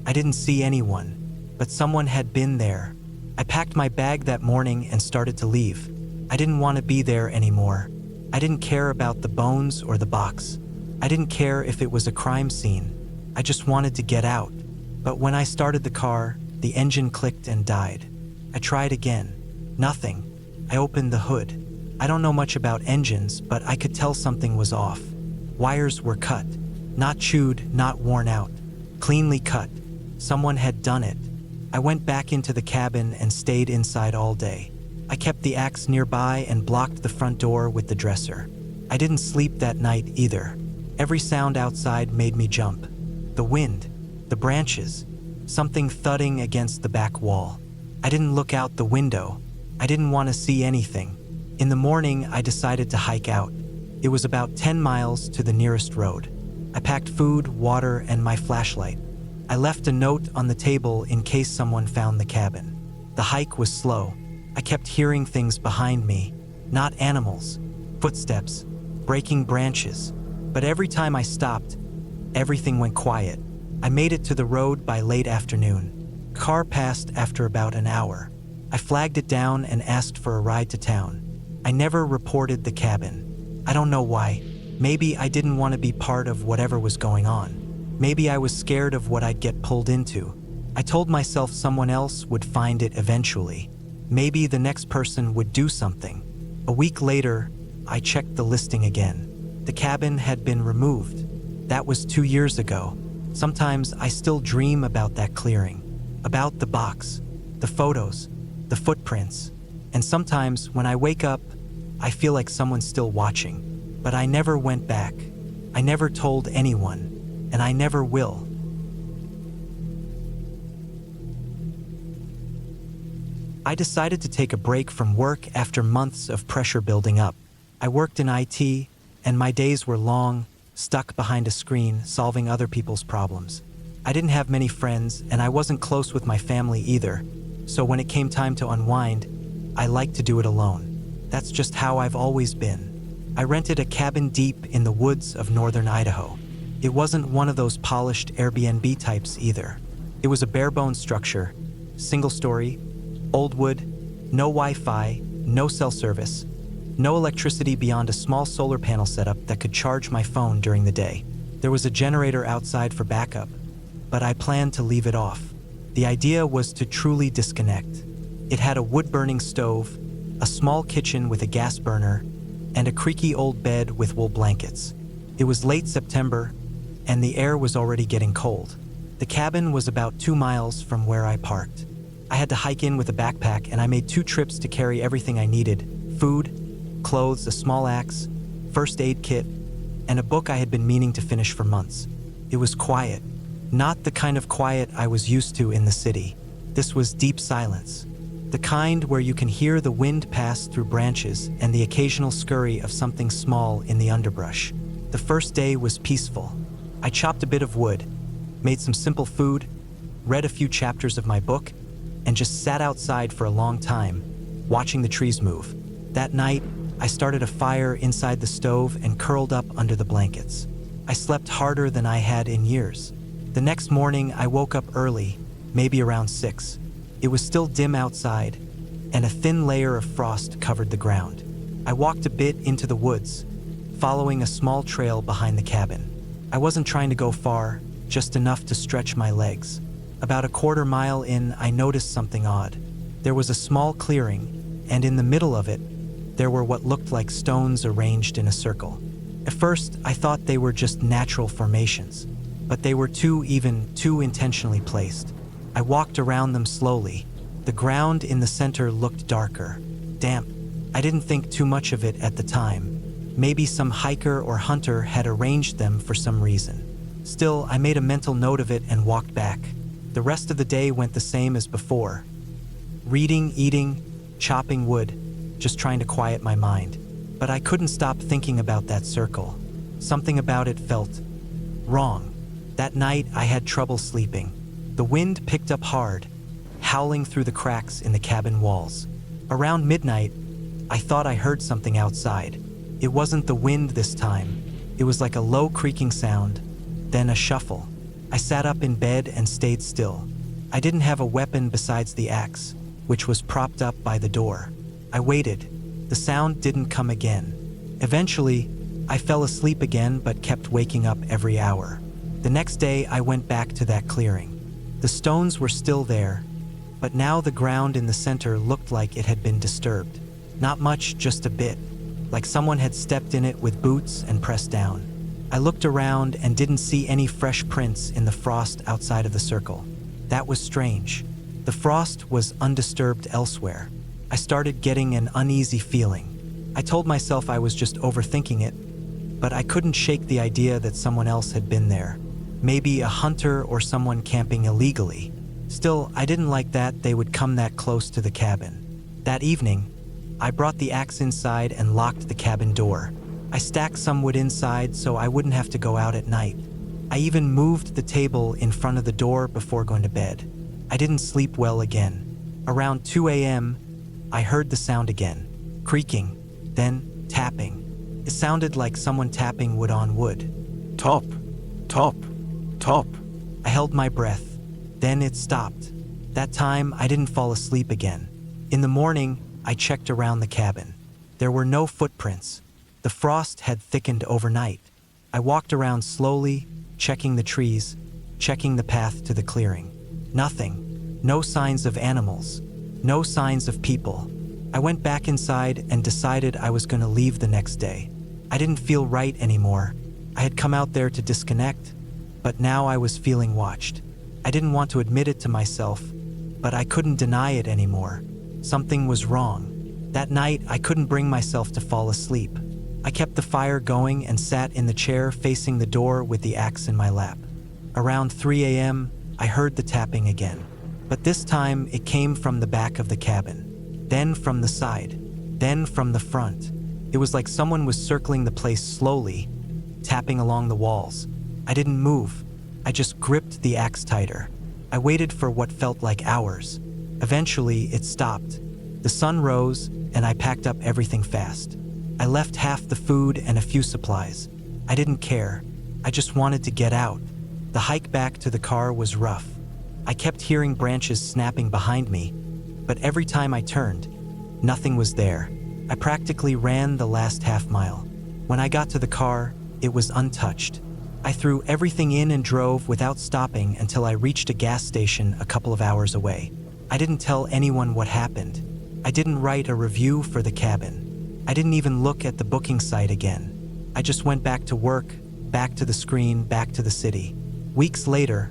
I didn't see anyone, but someone had been there. I packed my bag that morning and started to leave. I didn't want to be there anymore. I didn't care about the bones or the box. I didn't care if it was a crime scene. I just wanted to get out. But when I started the car, the engine clicked and died. I tried again. Nothing. I opened the hood. I don't know much about engines, but I could tell something was off. Wires were cut. Not chewed, not worn out. Cleanly cut. Someone had done it. I went back into the cabin and stayed inside all day. I kept the axe nearby and blocked the front door with the dresser. I didn't sleep that night either. Every sound outside made me jump. The wind, the branches, something thudding against the back wall. I didn't look out the window. I didn't want to see anything. In the morning, I decided to hike out. It was about 10 miles to the nearest road. I packed food, water, and my flashlight. I left a note on the table in case someone found the cabin. The hike was slow. I kept hearing things behind me, not animals, footsteps, breaking branches. But every time I stopped, everything went quiet. I made it to the road by late afternoon. Car passed after about an hour. I flagged it down and asked for a ride to town. I never reported the cabin. I don't know why. Maybe I didn't want to be part of whatever was going on. Maybe I was scared of what I'd get pulled into. I told myself someone else would find it eventually. Maybe the next person would do something. A week later, I checked the listing again. The cabin had been removed. That was 2 years ago. Sometimes I still dream about that clearing, about the box, the photos, the footprints. And sometimes when I wake up, I feel like someone's still watching. But I never went back. I never told anyone, and I never will. I decided to take a break from work after months of pressure building up. I worked in IT, and my days were long, stuck behind a screen, solving other people's problems. I didn't have many friends, and I wasn't close with my family either. So when it came time to unwind, I liked to do it alone. That's just how I've always been. I rented a cabin deep in the woods of northern Idaho. It wasn't one of those polished Airbnb types either. It was a bare-bones structure, single-story, old wood, no Wi-Fi, no cell service, no electricity beyond a small solar panel setup that could charge my phone during the day. There was a generator outside for backup, but I planned to leave it off. The idea was to truly disconnect. It had a wood-burning stove, a small kitchen with a gas burner, and a creaky old bed with wool blankets. It was late September, and the air was already getting cold. The cabin was about 2 miles from where I parked. I had to hike in with a backpack, and I made 2 trips to carry everything I needed: food, clothes, a small axe, first aid kit, and a book I had been meaning to finish for months. It was quiet, not the kind of quiet I was used to in the city. This was deep silence, the kind where you can hear the wind pass through branches and the occasional scurry of something small in the underbrush. The first day was peaceful. I chopped a bit of wood, made some simple food, read a few chapters of my book, and just sat outside for a long time, watching the trees move. That night, I started a fire inside the stove and curled up under the blankets. I slept harder than I had in years. The next morning, I woke up early, maybe around 6. It was still dim outside, and a thin layer of frost covered the ground. I walked a bit into the woods, following a small trail behind the cabin. I wasn't trying to go far, just enough to stretch my legs. About a quarter mile in, I noticed something odd. There was a small clearing, and in the middle of it, there were what looked like stones arranged in a circle. At first, I thought they were just natural formations, but they were too intentionally placed. I walked around them slowly. The ground in the center looked darker, damp. I didn't think too much of it at the time. Maybe some hiker or hunter had arranged them for some reason. Still, I made a mental note of it and walked back. The rest of the day went the same as before. Reading, eating, chopping wood, just trying to quiet my mind. But I couldn't stop thinking about that circle. Something about it felt wrong. That night, I had trouble sleeping. The wind picked up hard, howling through the cracks in the cabin walls. Around midnight, I thought I heard something outside. It wasn't the wind this time. It was like a low creaking sound, then a shuffle. I sat up in bed and stayed still. I didn't have a weapon besides the axe, which was propped up by the door. I waited. The sound didn't come again. Eventually, I fell asleep again but kept waking up every hour. The next day, I went back to that clearing. The stones were still there, but now the ground in the center looked like it had been disturbed. Not much, just a bit, like someone had stepped in it with boots and pressed down. I looked around and didn't see any fresh prints in the frost outside of the circle. That was strange. The frost was undisturbed elsewhere. I started getting an uneasy feeling. I told myself I was just overthinking it, but I couldn't shake the idea that someone else had been there. Maybe a hunter or someone camping illegally. Still, I didn't like that they would come that close to the cabin. That evening, I brought the axe inside and locked the cabin door. I stacked some wood inside so I wouldn't have to go out at night. I even moved the table in front of the door before going to bed. I didn't sleep well again. Around 2 a.m., I heard the sound again. Creaking, then tapping. It sounded like someone tapping wood on wood. Top, top, top. I held my breath. Then it stopped. That time, I didn't fall asleep again. In the morning, I checked around the cabin. There were no footprints. The frost had thickened overnight. I walked around slowly, checking the trees, checking the path to the clearing. Nothing. No signs of animals. No signs of people. I went back inside and decided I was going to leave the next day. I didn't feel right anymore. I had come out there to disconnect, but now I was feeling watched. I didn't want to admit it to myself, but I couldn't deny it anymore. Something was wrong. That night, I couldn't bring myself to fall asleep. I kept the fire going and sat in the chair facing the door with the axe in my lap. Around 3 a.m., I heard the tapping again. But this time, it came from the back of the cabin. Then from the side. Then from the front. It was like someone was circling the place slowly, tapping along the walls. I didn't move. I just gripped the axe tighter. I waited for what felt like hours. Eventually, it stopped. The sun rose, and I packed up everything fast. I left half the food and a few supplies. I didn't care. I just wanted to get out. The hike back to the car was rough. I kept hearing branches snapping behind me, but every time I turned, nothing was there. I practically ran the last half mile. When I got to the car, it was untouched. I threw everything in and drove without stopping until I reached a gas station a couple of hours away. I didn't tell anyone what happened. I didn't write a review for the cabin. I didn't even look at the booking site again. I just went back to work, back to the screen, back to the city. Weeks later,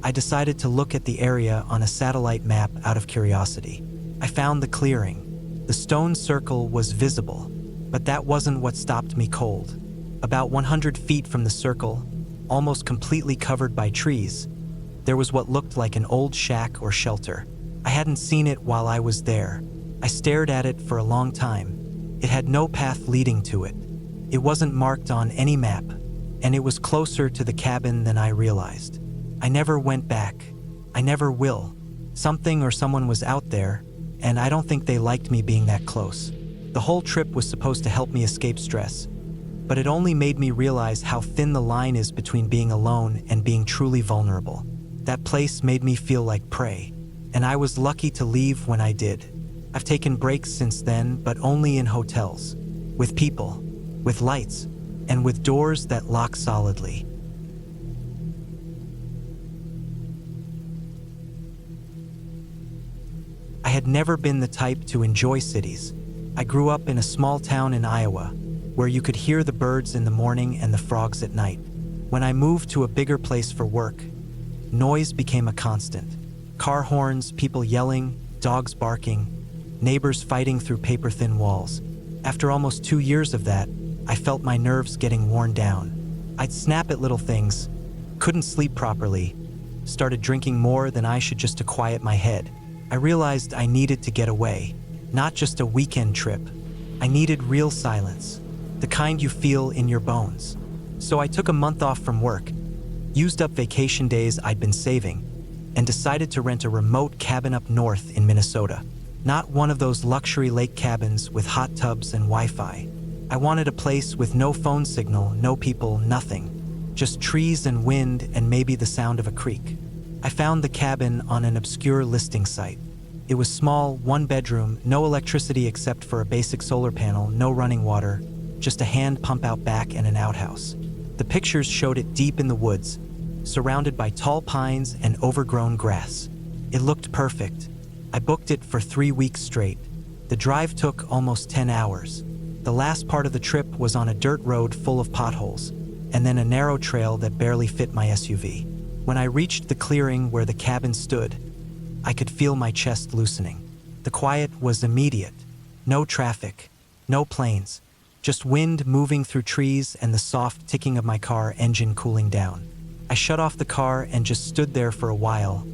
I decided to look at the area on a satellite map out of curiosity. I found the clearing. The stone circle was visible, but that wasn't what stopped me cold. About 100 feet from the circle, almost completely covered by trees, there was what looked like an old shack or shelter. I hadn't seen it while I was there. I stared at it for a long time. It had no path leading to it. It wasn't marked on any map, and it was closer to the cabin than I realized. I never went back. I never will. Something or someone was out there, and I don't think they liked me being that close. The whole trip was supposed to help me escape stress, but it only made me realize how thin the line is between being alone and being truly vulnerable. That place made me feel like prey, and I was lucky to leave when I did. I've taken breaks since then, but only in hotels, with people, with lights, and with doors that lock solidly. I had never been the type to enjoy cities. I grew up in a small town in Iowa, where you could hear the birds in the morning and the frogs at night. When I moved to a bigger place for work, noise became a constant. Car horns, people yelling, dogs barking, neighbors fighting through paper-thin walls. After almost 2 years of that, I felt my nerves getting worn down. I'd snap at little things, couldn't sleep properly, started drinking more than I should just to quiet my head. I realized I needed to get away, not just a weekend trip. I needed real silence, the kind you feel in your bones. So I took a month off from work, used up vacation days I'd been saving, and decided to rent a remote cabin up north in Minnesota. Not one of those luxury lake cabins with hot tubs and Wi-Fi. I wanted a place with no phone signal, no people, nothing. Just trees and wind and maybe the sound of a creek. I found the cabin on an obscure listing site. It was small, 1 bedroom, no electricity except for a basic solar panel, no running water, just a hand pump out back and an outhouse. The pictures showed it deep in the woods, surrounded by tall pines and overgrown grass. It looked perfect. I booked it for 3 weeks straight. The drive took almost 10 hours. The last part of the trip was on a dirt road full of potholes, and then a narrow trail that barely fit my SUV. When I reached the clearing where the cabin stood, I could feel my chest loosening. The quiet was immediate. No traffic, no planes, just wind moving through trees and the soft ticking of my car engine cooling down. I shut off the car and just stood there for a while,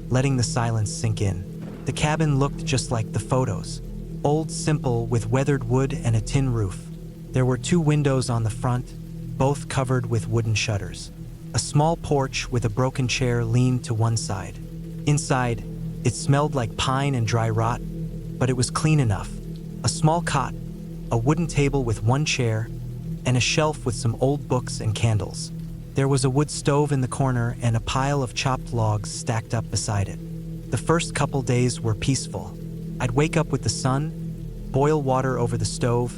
letting the silence sink in. The cabin looked just like the photos. Old, simple, with weathered wood and a tin roof. There were 2 windows on the front, both covered with wooden shutters. A small porch with a broken chair leaned to one side. Inside, it smelled like pine and dry rot, but it was clean enough. A small cot, a wooden table with 1 chair, and a shelf with some old books and candles. There was a wood stove in the corner and a pile of chopped logs stacked up beside it. The first couple days were peaceful. I'd wake up with the sun, boil water over the stove,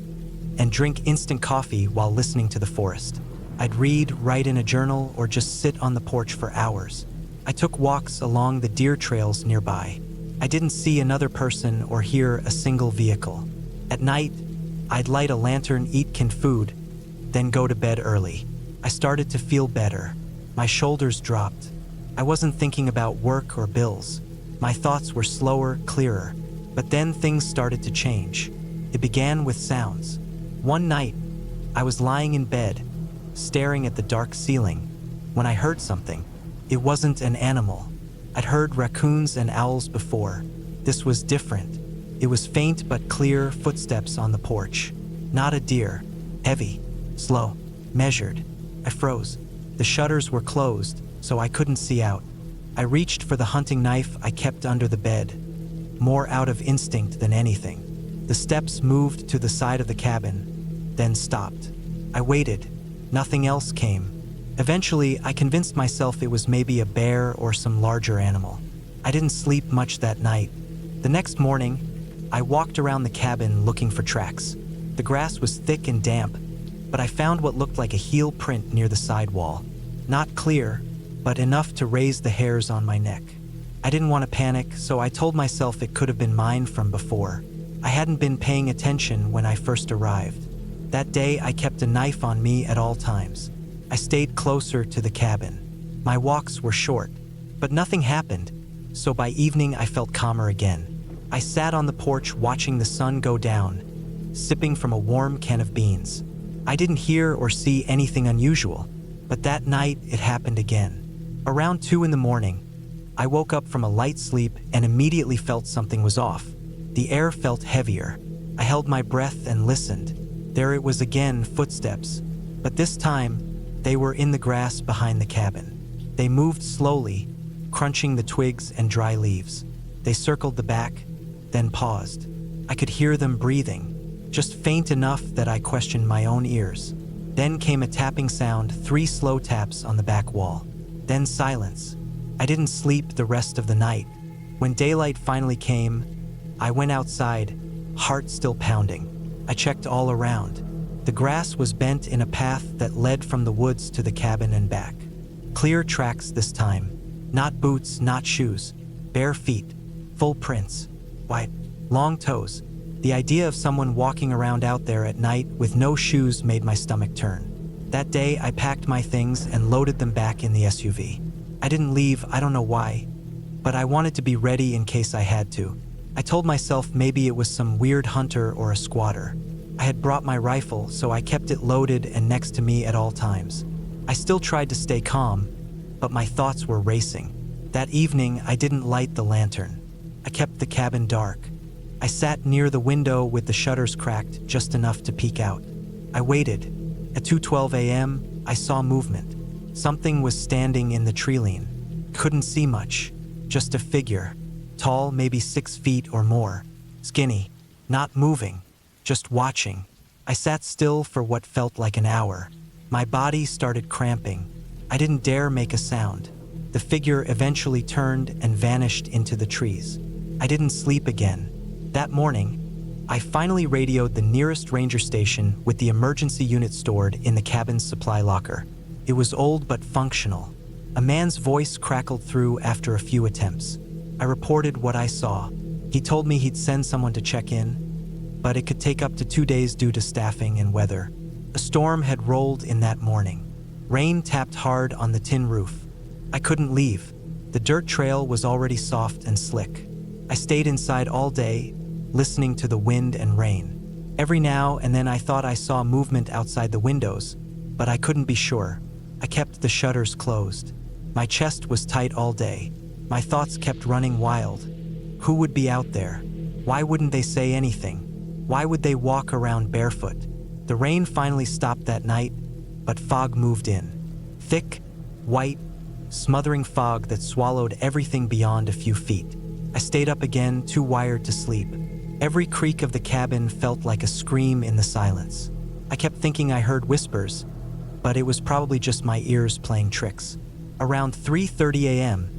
and drink instant coffee while listening to the forest. I'd read, write in a journal, or just sit on the porch for hours. I took walks along the deer trails nearby. I didn't see another person or hear a single vehicle. At night, I'd light a lantern, eat canned food, then go to bed early. I started to feel better. My shoulders dropped. I wasn't thinking about work or bills. My thoughts were slower, clearer. But then things started to change. It began with sounds. One night, I was lying in bed, staring at the dark ceiling, when I heard something. It wasn't an animal. I'd heard raccoons and owls before. This was different. It was faint but clear footsteps on the porch. Not a deer. Heavy, slow, measured. I froze. The shutters were closed, so I couldn't see out. I reached for the hunting knife I kept under the bed, more out of instinct than anything. The steps moved to the side of the cabin, then stopped. I waited. Nothing else came. Eventually, I convinced myself it was maybe a bear or some larger animal. I didn't sleep much that night. The next morning, I walked around the cabin looking for tracks. The grass was thick and damp, but I found what looked like a heel print near the side wall. Not clear, but enough to raise the hairs on my neck. I didn't want to panic, so I told myself it could have been mine from before. I hadn't been paying attention when I first arrived. That day, I kept a knife on me at all times. I stayed closer to the cabin. My walks were short, but nothing happened, so by evening I felt calmer again. I sat on the porch watching the sun go down, sipping from a warm can of beans. I didn't hear or see anything unusual, but that night it happened again. Around 2 in the morning, I woke up from a light sleep and immediately felt something was off. The air felt heavier. I held my breath and listened. There it was again, footsteps, but this time, they were in the grass behind the cabin. They moved slowly, crunching the twigs and dry leaves. They circled the back, then paused. I could hear them breathing, just faint enough that I questioned my own ears. Then came a tapping sound, 3 slow taps on the back wall. Then silence. I didn't sleep the rest of the night. When daylight finally came, I went outside, heart still pounding. I checked all around. The grass was bent in a path that led from the woods to the cabin and back. Clear tracks this time. Not boots, not shoes. Bare feet. Full prints. White. Long toes. The idea of someone walking around out there at night with no shoes made my stomach turn. That day, I packed my things and loaded them back in the SUV. I didn't leave, I don't know why, but I wanted to be ready in case I had to. I told myself maybe it was some weird hunter or a squatter. I had brought my rifle, so I kept it loaded and next to me at all times. I still tried to stay calm, but my thoughts were racing. That evening, I didn't light the lantern. I kept the cabin dark. I sat near the window with the shutters cracked just enough to peek out. I waited. At 2:12 a.m., I saw movement. Something was standing in the tree line. Couldn't see much, just a figure. Tall, maybe 6 feet or more. Skinny, not moving, just watching. I sat still for what felt like an hour. My body started cramping. I didn't dare make a sound. The figure eventually turned and vanished into the trees. I didn't sleep again. That morning, I finally radioed the nearest ranger station with the emergency unit stored in the cabin's supply locker. It was old but functional. A man's voice crackled through after a few attempts. I reported what I saw. He told me he'd send someone to check in, but it could take up to 2 days due to staffing and weather. A storm had rolled in that morning. Rain tapped hard on the tin roof. I couldn't leave. The dirt trail was already soft and slick. I stayed inside all day, listening to the wind and rain. Every now and then I thought I saw movement outside the windows, but I couldn't be sure. I kept the shutters closed. My chest was tight all day. My thoughts kept running wild. Who would be out there? Why wouldn't they say anything? Why would they walk around barefoot? The rain finally stopped that night, but fog moved in. Thick, white, smothering fog that swallowed everything beyond a few feet. I stayed up again, too wired to sleep. Every creak of the cabin felt like a scream in the silence. I kept thinking I heard whispers, but it was probably just my ears playing tricks. Around 3:30 a.m.,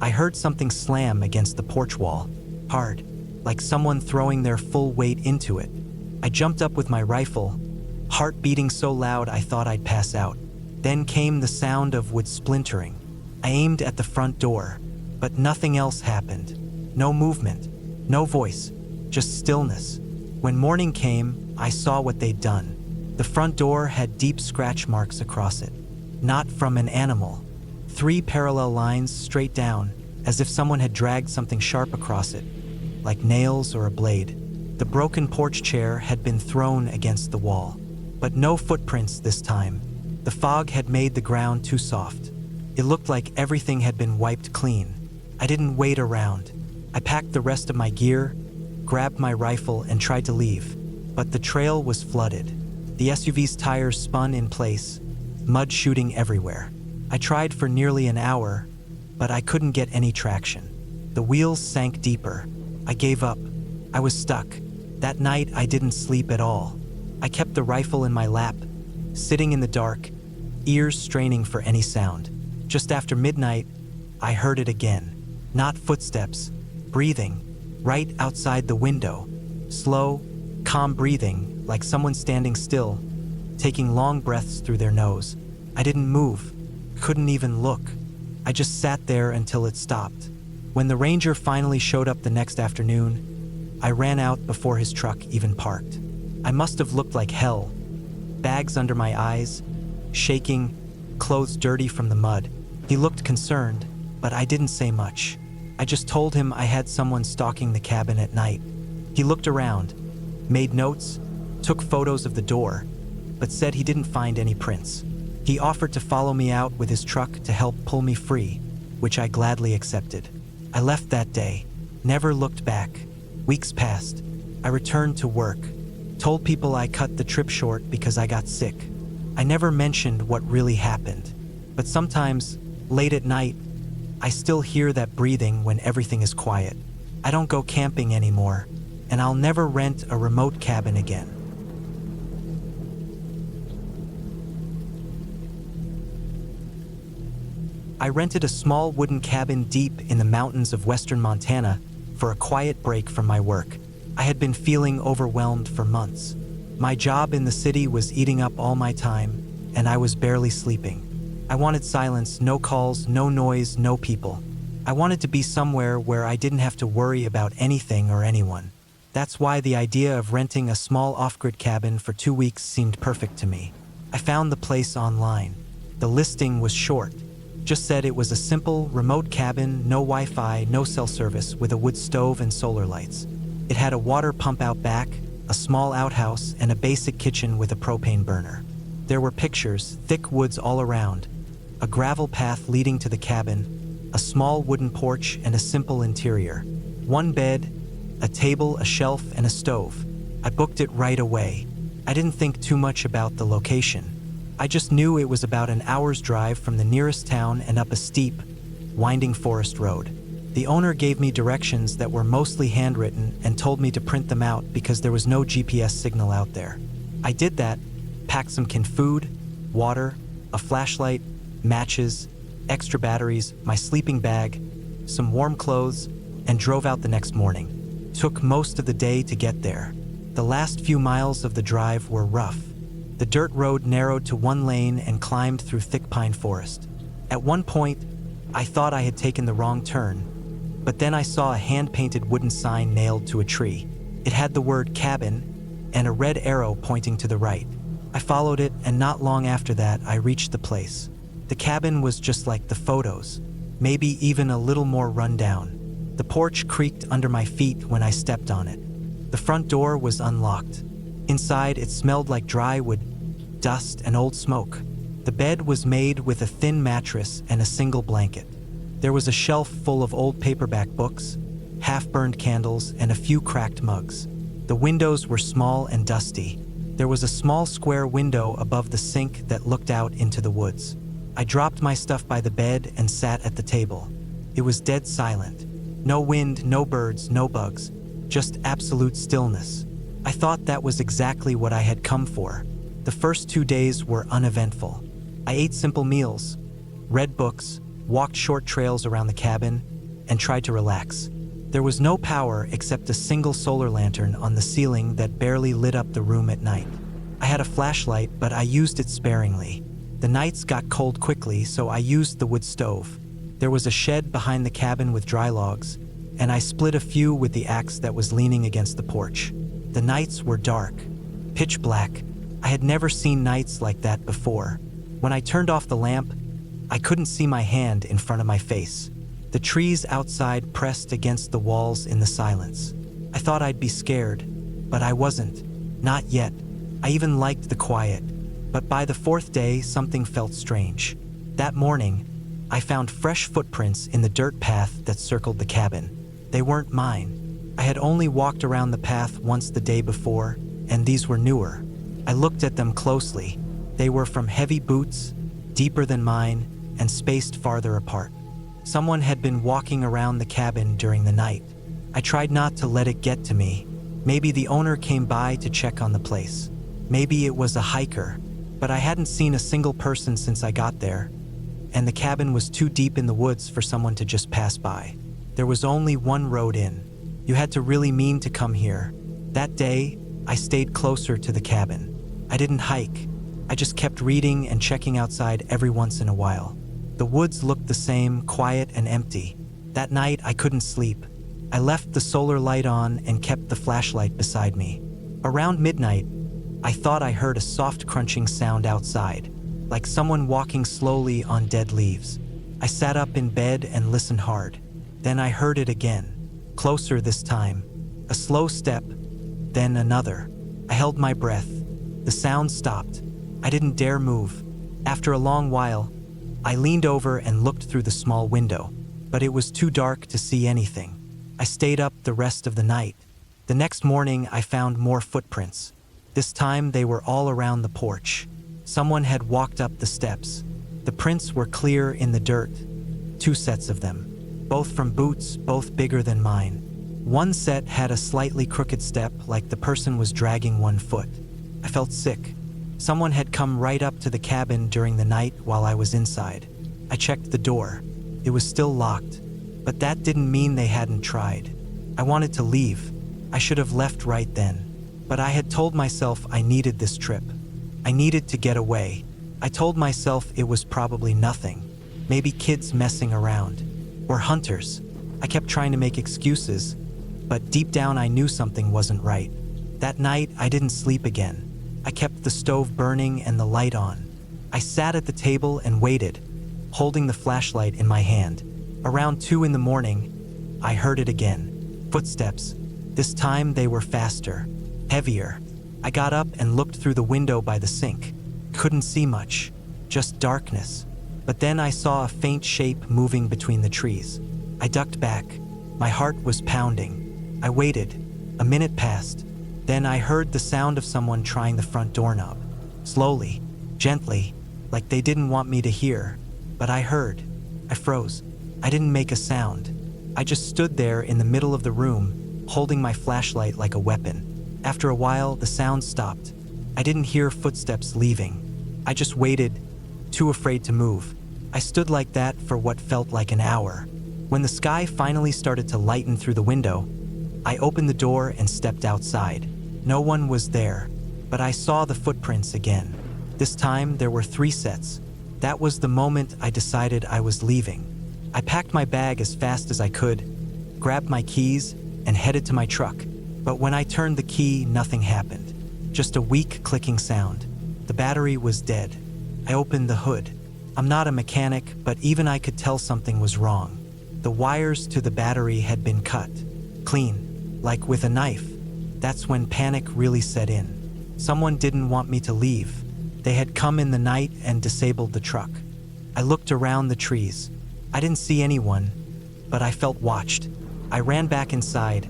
I heard something slam against the porch wall, hard, like someone throwing their full weight into it. I jumped up with my rifle, heart beating so loud I thought I'd pass out. Then came the sound of wood splintering. I aimed at the front door, but nothing else happened. No movement, no voice, just stillness. When morning came, I saw what they'd done. The front door had deep scratch marks across it. Not from an animal. 3 parallel lines straight down, as if someone had dragged something sharp across it, like nails or a blade. The broken porch chair had been thrown against the wall. But no footprints this time. The fog had made the ground too soft. It looked like everything had been wiped clean. I didn't wait around. I packed the rest of my gear, grabbed my rifle, and tried to leave. But the trail was flooded. The SUV's tires spun in place, mud shooting everywhere. I tried for nearly an hour, but I couldn't get any traction. The wheels sank deeper. I gave up. I was stuck. That night, I didn't sleep at all. I kept the rifle in my lap, sitting in the dark, ears straining for any sound. Just after midnight, I heard it again. Not footsteps, breathing, right outside the window. Slow, calm breathing, like someone standing still, taking long breaths through their nose. I didn't move, couldn't even look. I just sat there until it stopped. When the ranger finally showed up the next afternoon, I ran out before his truck even parked. I must have looked like hell. Bags under my eyes, shaking, clothes dirty from the mud. He looked concerned, but I didn't say much. I just told him I had someone stalking the cabin at night. He looked around, made notes, took photos of the door, but said he didn't find any prints. He offered to follow me out with his truck to help pull me free, which I gladly accepted. I left that day, never looked back. Weeks passed. I returned to work, told people I cut the trip short because I got sick. I never mentioned what really happened, but sometimes, late at night, I still hear that breathing when everything is quiet. I don't go camping anymore, and I'll never rent a remote cabin again. I rented a small wooden cabin deep in the mountains of western Montana for a quiet break from my work. I had been feeling overwhelmed for months. My job in the city was eating up all my time, and I was barely sleeping. I wanted silence, no calls, no noise, no people. I wanted to be somewhere where I didn't have to worry about anything or anyone. That's why the idea of renting a small off-grid cabin for 2 weeks seemed perfect to me. I found the place online. The listing was short. Just said it was a simple, remote cabin, no Wi-Fi, no cell service, with a wood stove and solar lights. It had a water pump out back, a small outhouse, and a basic kitchen with a propane burner. There were pictures, thick woods all around, a gravel path leading to the cabin, a small wooden porch, and a simple interior. 1 bed, a table, a shelf, and a stove. I booked it right away. I didn't think too much about the location. I just knew it was about an hour's drive from the nearest town and up a steep, winding forest road. The owner gave me directions that were mostly handwritten and told me to print them out because there was no GPS signal out there. I did that, packed some canned food, water, a flashlight, matches, extra batteries, my sleeping bag, some warm clothes, and drove out the next morning. Took most of the day to get there. The last few miles of the drive were rough. The dirt road narrowed to 1 lane and climbed through thick pine forest. At one point, I thought I had taken the wrong turn, but then I saw a hand-painted wooden sign nailed to a tree. It had the word cabin and a red arrow pointing to the right. I followed it, and not long after that, I reached the place. The cabin was just like the photos, maybe even a little more run down. The porch creaked under my feet when I stepped on it. The front door was unlocked. Inside, it smelled like dry wood, dust, and old smoke. The bed was made with a thin mattress and a single blanket. There was a shelf full of old paperback books, half-burned candles, and a few cracked mugs. The windows were small and dusty. There was a small square window above the sink that looked out into the woods. I dropped my stuff by the bed and sat at the table. It was dead silent. No wind, no birds, no bugs, just absolute stillness. I thought that was exactly what I had come for. The first 2 days were uneventful. I ate simple meals, read books, walked short trails around the cabin, and tried to relax. There was no power except a single solar lantern on the ceiling that barely lit up the room at night. I had a flashlight, but I used it sparingly. The nights got cold quickly, so I used the wood stove. There was a shed behind the cabin with dry logs, and I split a few with the axe that was leaning against the porch. The nights were dark, pitch black. I had never seen nights like that before. When I turned off the lamp, I couldn't see my hand in front of my face. The trees outside pressed against the walls in the silence. I thought I'd be scared, but I wasn't. Not yet. I even liked the quiet. But by the fourth day, something felt strange. That morning, I found fresh footprints in the dirt path that circled the cabin. They weren't mine. I had only walked around the path once the day before, and these were newer. I looked at them closely. They were from heavy boots, deeper than mine, and spaced farther apart. Someone had been walking around the cabin during the night. I tried not to let it get to me. Maybe the owner came by to check on the place. Maybe it was a hiker, but I hadn't seen a single person since I got there, and the cabin was too deep in the woods for someone to just pass by. There was only one road in. You had to really mean to come here. That day, I stayed closer to the cabin. I didn't hike. I just kept reading and checking outside every once in a while. The woods looked the same, quiet and empty. That night, I couldn't sleep. I left the solar light on and kept the flashlight beside me. Around midnight, I thought I heard a soft crunching sound outside, like someone walking slowly on dead leaves. I sat up in bed and listened hard. Then I heard it again, closer this time. A slow step, then another. I held my breath. The sound stopped. I didn't dare move. After a long while, I leaned over and looked through the small window, but it was too dark to see anything. I stayed up the rest of the night. The next morning, I found more footprints. This time, they were all around the porch. Someone had walked up the steps. The prints were clear in the dirt. 2 sets of them, both from boots, both bigger than mine. One set had a slightly crooked step, like the person was dragging one foot. I felt sick. Someone had come right up to the cabin during the night while I was inside. I checked the door. It was still locked, but that didn't mean they hadn't tried. I wanted to leave. I should have left right then, but I had told myself I needed this trip. I needed to get away. I told myself it was probably nothing. Maybe kids messing around, or hunters. I kept trying to make excuses, but deep down I knew something wasn't right. That night, I didn't sleep again. I kept the stove burning and the light on. I sat at the table and waited, holding the flashlight in my hand. Around 2 in the morning, I heard it again. Footsteps. This time they were faster, heavier. I got up and looked through the window by the sink. Couldn't see much, just darkness. But then I saw a faint shape moving between the trees. I ducked back. My heart was pounding. I waited. A minute passed. Then I heard the sound of someone trying the front doorknob. Slowly, gently, like they didn't want me to hear. But I heard. I froze. I didn't make a sound. I just stood there in the middle of the room, holding my flashlight like a weapon. After a while, the sound stopped. I didn't hear footsteps leaving. I just waited, too afraid to move. I stood like that for what felt like an hour. When the sky finally started to lighten through the window, I opened the door and stepped outside. No one was there, but I saw the footprints again. This time, there were 3 sets. That was the moment I decided I was leaving. I packed my bag as fast as I could, grabbed my keys, and headed to my truck. But when I turned the key, nothing happened. Just a weak clicking sound. The battery was dead. I opened the hood. I'm not a mechanic, but even I could tell something was wrong. The wires to the battery had been cut. Clean, like with a knife. That's when panic really set in. Someone didn't want me to leave. They had come in the night and disabled the truck. I looked around the trees. I didn't see anyone, but I felt watched. I ran back inside,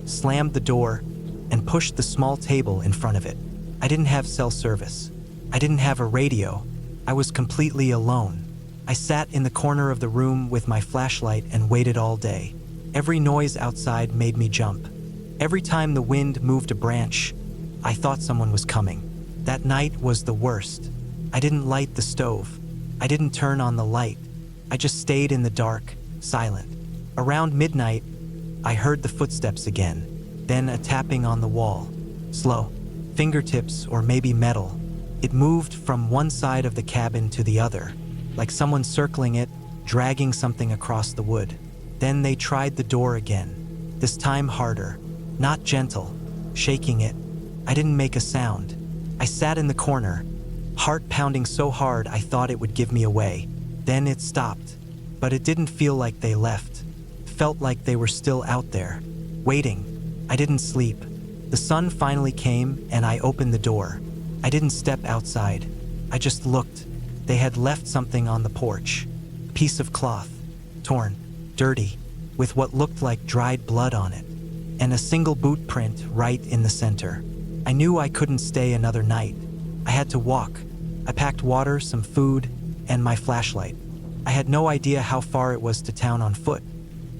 slammed the door, and pushed the small table in front of it. I didn't have cell service. I didn't have a radio. I was completely alone. I sat in the corner of the room with my flashlight and waited all day. Every noise outside made me jump. Every time the wind moved a branch, I thought someone was coming. That night was the worst. I didn't light the stove. I didn't turn on the light. I just stayed in the dark, silent. Around midnight, I heard the footsteps again, then a tapping on the wall. Slow, fingertips or maybe metal. It moved from one side of the cabin to the other, like someone circling it, dragging something across the wood. Then they tried the door again, this time harder, not gentle, shaking it. I didn't make a sound. I sat in the corner, heart pounding so hard I thought it would give me away. Then it stopped, but it didn't feel like they left. It felt like they were still out there, waiting. I didn't sleep. The sun finally came and I opened the door. I didn't step outside. I just looked. They had left something on the porch. A piece of cloth, torn, dirty, with what looked like dried blood on it, and a single boot print right in the center. I knew I couldn't stay another night. I had to walk. I packed water, some food, and my flashlight. I had no idea how far it was to town on foot,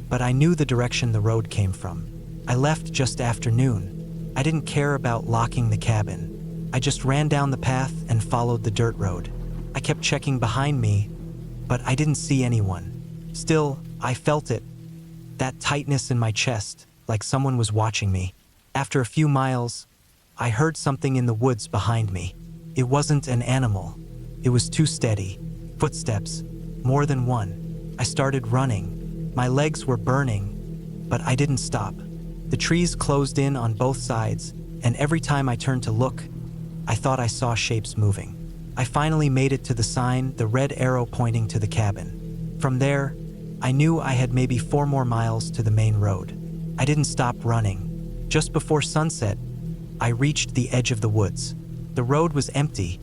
but I knew the direction the road came from. I left just after noon. I didn't care about locking the cabin. I just ran down the path and followed the dirt road. I kept checking behind me, but I didn't see anyone. Still, I felt it, that tightness in my chest, like someone was watching me. After a few miles, I heard something in the woods behind me. It wasn't an animal. It was too steady. Footsteps, more than one. I started running. My legs were burning, but I didn't stop. The trees closed in on both sides, and every time I turned to look, I thought I saw shapes moving. I finally made it to the sign, the red arrow pointing to the cabin. From there, I knew I had maybe 4 more miles to the main road. I didn't stop running. Just before sunset, I reached the edge of the woods. The road was empty,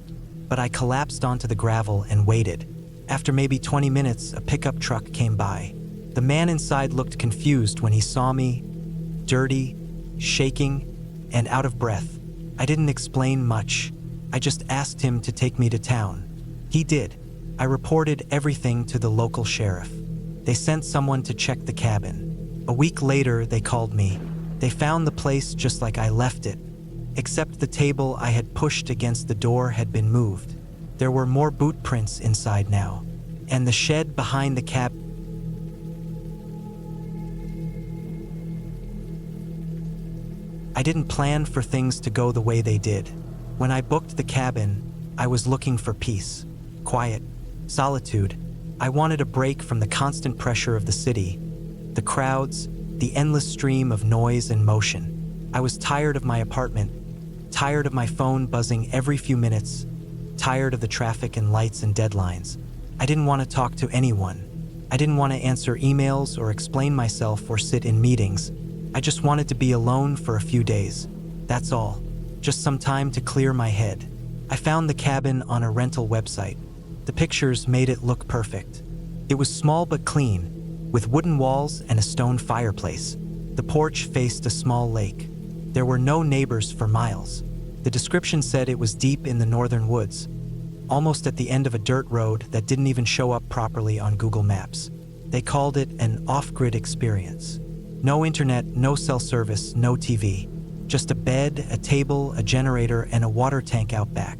but I collapsed onto the gravel and waited. After maybe 20 minutes, a pickup truck came by. The man inside looked confused when he saw me, dirty, shaking, and out of breath. I didn't explain much. I just asked him to take me to town. He did. I reported everything to the local sheriff. They sent someone to check the cabin. A week later, they called me. They found the place just like I left it, except the table I had pushed against the door had been moved. There were more boot prints inside now, and the shed behind the cab. I didn't plan for things to go the way they did. When I booked the cabin, I was looking for peace, quiet, solitude. I wanted a break from the constant pressure of the city, the crowds, the endless stream of noise and motion. I was tired of my apartment, tired of my phone buzzing every few minutes, tired of the traffic and lights and deadlines. I didn't want to talk to anyone. I didn't want to answer emails or explain myself or sit in meetings. I just wanted to be alone for a few days. That's all. Just some time to clear my head. I found the cabin on a rental website. The pictures made it look perfect. It was small but clean, with wooden walls and a stone fireplace. The porch faced a small lake. There were no neighbors for miles. The description said it was deep in the northern woods, almost at the end of a dirt road that didn't even show up properly on Google Maps. They called it an off-grid experience. No internet, no cell service, no TV. Just a bed, a table, a generator, and a water tank out back.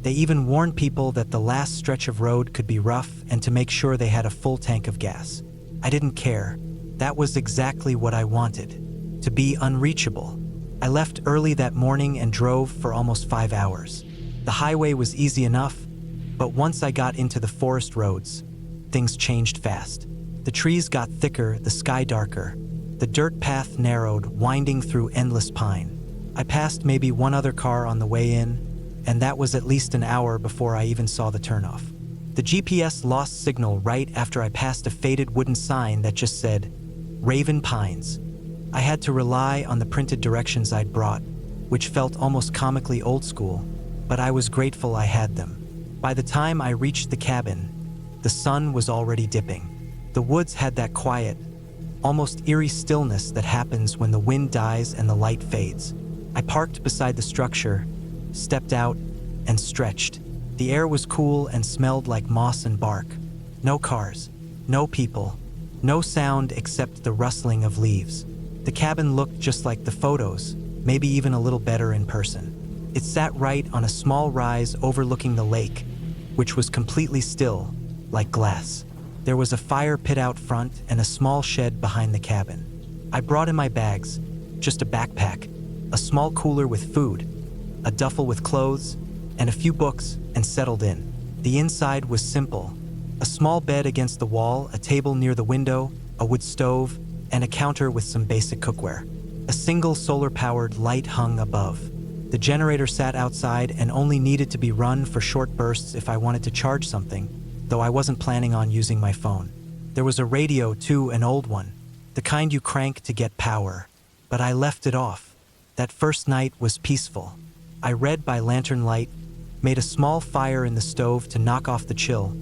They even warned people that the last stretch of road could be rough and to make sure they had a full tank of gas. I didn't care. That was exactly what I wanted. To be unreachable. I left early that morning and drove for almost 5 hours. The highway was easy enough, but once I got into the forest roads, things changed fast. The trees got thicker, the sky darker. The dirt path narrowed, winding through endless pine. I passed maybe one other car on the way in, and that was at least an hour before I even saw the turnoff. The GPS lost signal right after I passed a faded wooden sign that just said, Raven Pines. I had to rely on the printed directions I'd brought, which felt almost comically old school, but I was grateful I had them. By the time I reached the cabin, the sun was already dipping. The woods had that quiet, almost eerie stillness that happens when the wind dies and the light fades. I parked beside the structure, stepped out, and stretched. The air was cool and smelled like moss and bark. No cars, no people, no sound except the rustling of leaves. The cabin looked just like the photos, maybe even a little better in person. It sat right on a small rise overlooking the lake, which was completely still, like glass. There was a fire pit out front and a small shed behind the cabin. I brought in my bags, just a backpack, a small cooler with food, a duffel with clothes, and a few books, and settled in. The inside was simple. A small bed against the wall, a table near the window, a wood stove, and a counter with some basic cookware. A single solar-powered light hung above. The generator sat outside and only needed to be run for short bursts if I wanted to charge something, though I wasn't planning on using my phone. There was a radio too, an old one, the kind you crank to get power, but I left it off. That first night was peaceful. I read by lantern light, made a small fire in the stove to knock off the chill,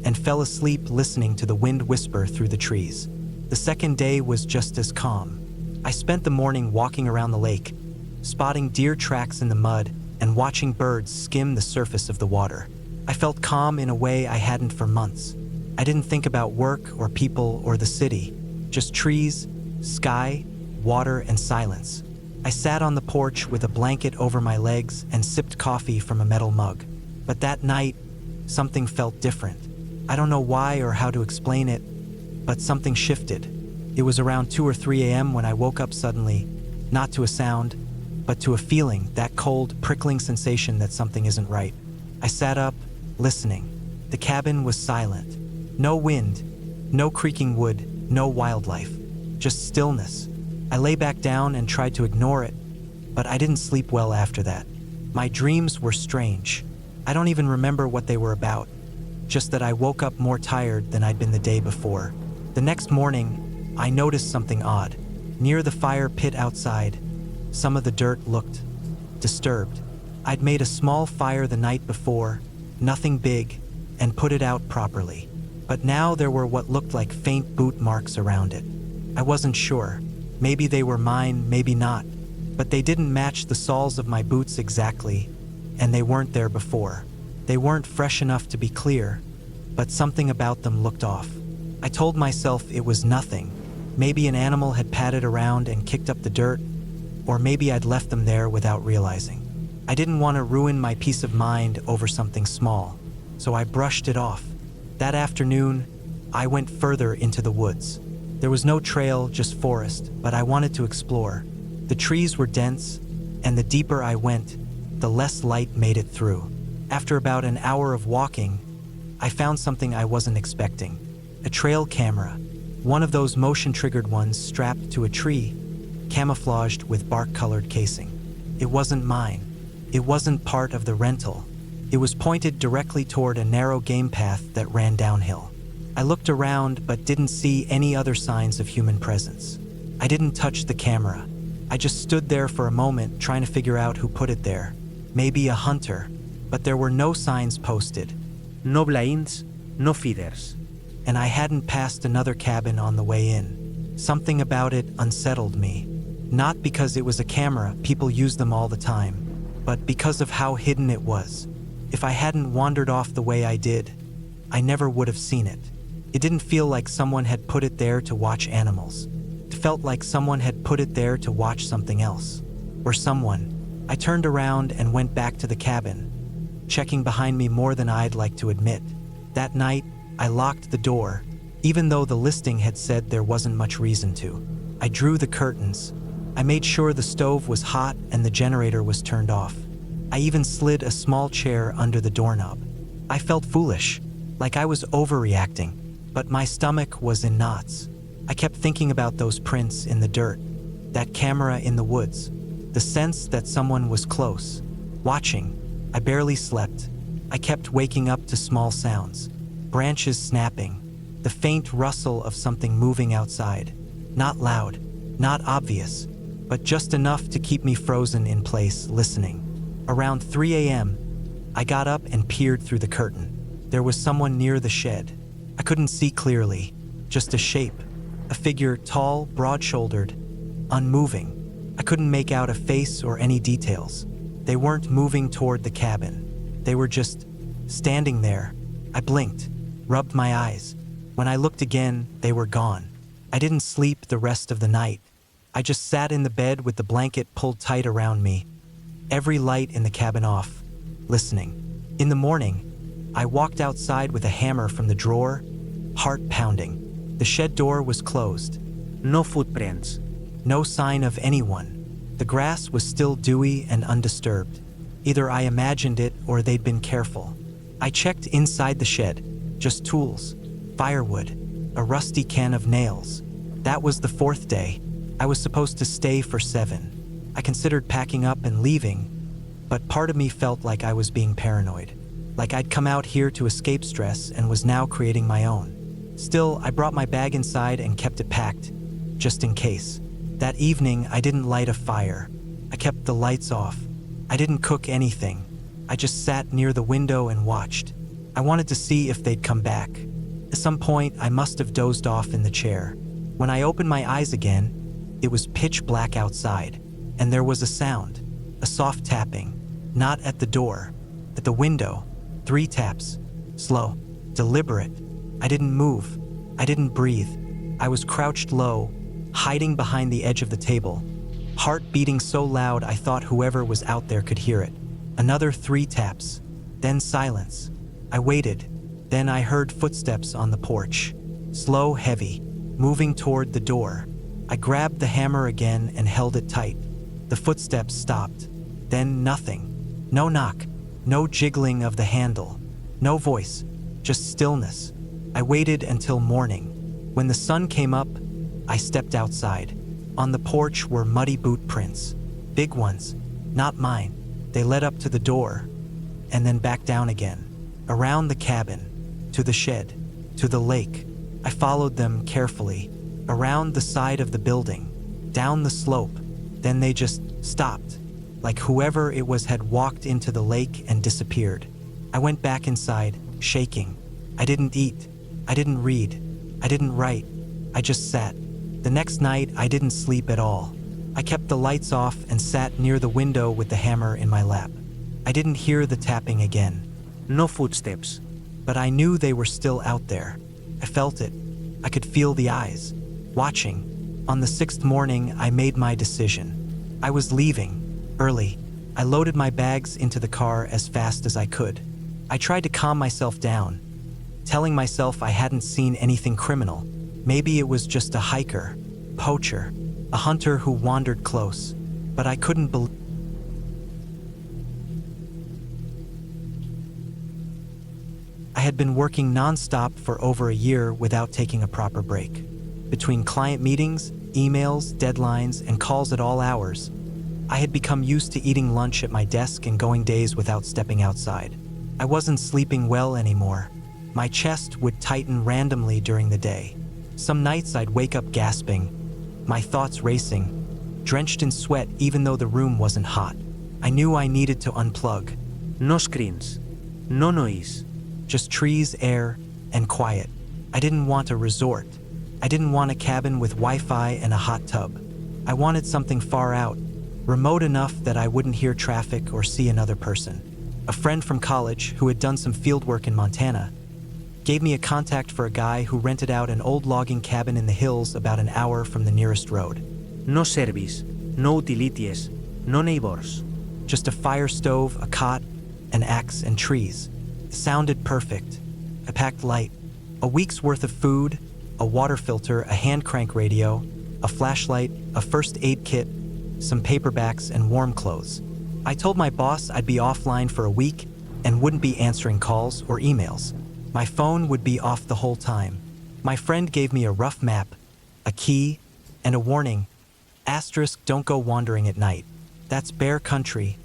and fell asleep listening to the wind whisper through the trees. The second day was just as calm. I spent the morning walking around the lake, spotting deer tracks in the mud and watching birds skim the surface of the water. I felt calm in a way I hadn't for months. I didn't think about work or people or the city, just trees, sky, water, and silence. I sat on the porch with a blanket over my legs and sipped coffee from a metal mug. But that night, something felt different. I don't know why or how to explain it, but something shifted. It was around 2 or 3 a.m. when I woke up suddenly, not to a sound, but to a feeling, that cold, prickling sensation that something isn't right. I sat up, listening. The cabin was silent. No wind, no creaking wood, no wildlife, just stillness. I lay back down and tried to ignore it, but I didn't sleep well after that. My dreams were strange. I don't even remember what they were about, just that I woke up more tired than I'd been the day before. The next morning, I noticed something odd. Near the fire pit outside, some of the dirt looked disturbed. I'd made a small fire the night before, nothing big, and put it out properly. But now there were what looked like faint boot marks around it. I wasn't sure. Maybe they were mine, maybe not. But they didn't match the soles of my boots exactly, and they weren't there before. They weren't fresh enough to be clear, but something about them looked off. I told myself it was nothing. Maybe an animal had padded around and kicked up the dirt, or maybe I'd left them there without realizing. I didn't want to ruin my peace of mind over something small, so I brushed it off. That afternoon, I went further into the woods. There was no trail, just forest, but I wanted to explore. The trees were dense, and the deeper I went, the less light made it through. After about an hour of walking, I found something I wasn't expecting. A trail camera, one of those motion-triggered ones strapped to a tree, camouflaged with bark-colored casing. It wasn't mine. It wasn't part of the rental. It was pointed directly toward a narrow game path that ran downhill. I looked around but didn't see any other signs of human presence. I didn't touch the camera. I just stood there for a moment trying to figure out who put it there. Maybe a hunter, but there were no signs posted. No blinds, no feeders. And I hadn't passed another cabin on the way in. Something about it unsettled me. Not because it was a camera, people use them all the time, but because of how hidden it was. If I hadn't wandered off the way I did, I never would have seen it. It didn't feel like someone had put it there to watch animals. It felt like someone had put it there to watch something else. Or someone. I turned around and went back to the cabin, checking behind me more than I'd like to admit. That night, I locked the door, even though the listing had said there wasn't much reason to. I drew the curtains. I made sure the stove was hot and the generator was turned off. I even slid a small chair under the doorknob. I felt foolish, like I was overreacting, but my stomach was in knots. I kept thinking about those prints in the dirt, that camera in the woods, the sense that someone was close, watching. I barely slept. I kept waking up to small sounds, branches snapping, the faint rustle of something moving outside. Not loud, not obvious, but just enough to keep me frozen in place, listening. Around 3 a.m., I got up and peered through the curtain. There was someone near the shed. I couldn't see clearly, just a shape, a figure tall, broad-shouldered, unmoving. I couldn't make out a face or any details. They weren't moving toward the cabin. They were just standing there. I blinked, rubbed my eyes. When I looked again, they were gone. I didn't sleep the rest of the night. I just sat in the bed with the blanket pulled tight around me, every light in the cabin off, listening. In the morning, I walked outside with a hammer from the drawer, heart pounding. The shed door was closed. No footprints. No sign of anyone. The grass was still dewy and undisturbed. Either I imagined it or they'd been careful. I checked inside the shed. Just tools, firewood, a rusty can of nails. That was the fourth day. I was supposed to stay for 7. I considered packing up and leaving, but part of me felt like I was being paranoid. Like I'd come out here to escape stress and was now creating my own. Still, I brought my bag inside and kept it packed, just in case. That evening, I didn't light a fire. I kept the lights off. I didn't cook anything. I just sat near the window and watched. I wanted to see if they'd come back. At some point, I must have dozed off in the chair. When I opened my eyes again, it was pitch black outside, and there was a sound, a soft tapping, not at the door, at the window. 3 taps, slow, deliberate. I didn't move. I didn't breathe. I was crouched low, hiding behind the edge of the table, heart beating so loud I thought whoever was out there could hear it. Another 3 taps, then silence. I waited. Then I heard footsteps on the porch, slow, heavy, moving toward the door. I grabbed the hammer again and held it tight. The footsteps stopped. Then nothing. No knock, no jiggling of the handle, no voice, just stillness. I waited until morning. When the sun came up, I stepped outside. On the porch were muddy boot prints, big ones, not mine. They led up to the door, and then back down again, around the cabin, to the shed, to the lake. I followed them carefully, around the side of the building, down the slope. Then they just stopped, like whoever it was had walked into the lake and disappeared. I went back inside, shaking. I didn't eat. I didn't read. I didn't write. I just sat. The next night, I didn't sleep at all. I kept the lights off and sat near the window with the hammer in my lap. I didn't hear the tapping again. No footsteps. But I knew they were still out there. I felt it. I could feel the eyes, watching. On the 6th morning, I made my decision. I was leaving, early. I loaded my bags into the car as fast as I could. I tried to calm myself down, telling myself I hadn't seen anything criminal. Maybe it was just a hiker, poacher, a hunter who wandered close. But I couldn't believe. I had been working nonstop for over a year without taking a proper break. Between client meetings, emails, deadlines, and calls at all hours, I had become used to eating lunch at my desk and going days without stepping outside. I wasn't sleeping well anymore. My chest would tighten randomly during the day. Some nights I'd wake up gasping, my thoughts racing, drenched in sweat even though the room wasn't hot. I knew I needed to unplug. No screens. No noise. Just trees, air, and quiet. I didn't want a resort. I didn't want a cabin with Wi-Fi and a hot tub. I wanted something far out, remote enough that I wouldn't hear traffic or see another person. A friend from college who had done some field work in Montana gave me a contact for a guy who rented out an old logging cabin in the hills about an hour from the nearest road. No service. No utilities. No neighbors. Just a fire stove, a cot, an axe, and trees. It sounded perfect. I packed light. A week's worth of food, a water filter, a hand crank radio, a flashlight, a first aid kit, some paperbacks, and warm clothes. I told my boss I'd be offline for a week and wouldn't be answering calls or emails. My phone would be off the whole time. My friend gave me a rough map, a key, and a warning. Asterisk, don't go wandering at night. That's bear country,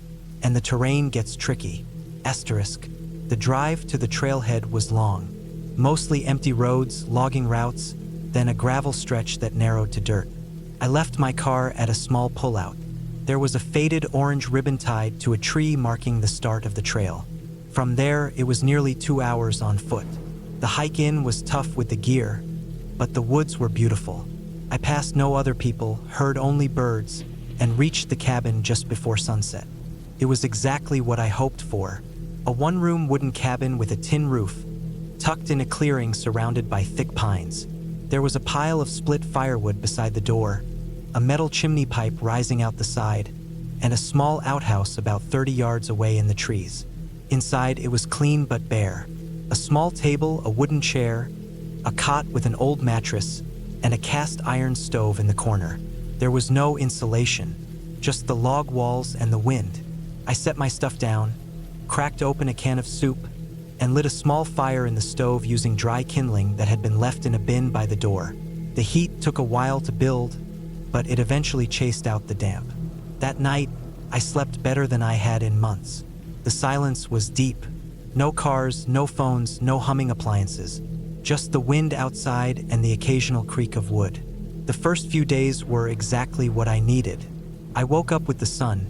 and the terrain gets tricky. Asterisk, the drive to the trailhead was long. Mostly empty roads, logging routes, then a gravel stretch that narrowed to dirt. I left my car at a small pullout. There was a faded orange ribbon tied to a tree marking the start of the trail. From there, it was nearly 2 hours on foot. The hike in was tough with the gear, but the woods were beautiful. I passed no other people, heard only birds, and reached the cabin just before sunset. It was exactly what I hoped for. A one-room wooden cabin with a tin roof, tucked in a clearing surrounded by thick pines. There was a pile of split firewood beside the door, a metal chimney pipe rising out the side, and a small outhouse about 30 yards away in the trees. Inside, it was clean but bare. A small table, a wooden chair, a cot with an old mattress, and a cast iron stove in the corner. There was no insulation, just the log walls and the wind. I set my stuff down, cracked open a can of soup, and lit a small fire in the stove using dry kindling that had been left in a bin by the door. The heat took a while to build, but it eventually chased out the damp. That night, I slept better than I had in months. The silence was deep. No cars, no phones, no humming appliances. Just the wind outside and the occasional creak of wood. The first few days were exactly what I needed. I woke up with the sun,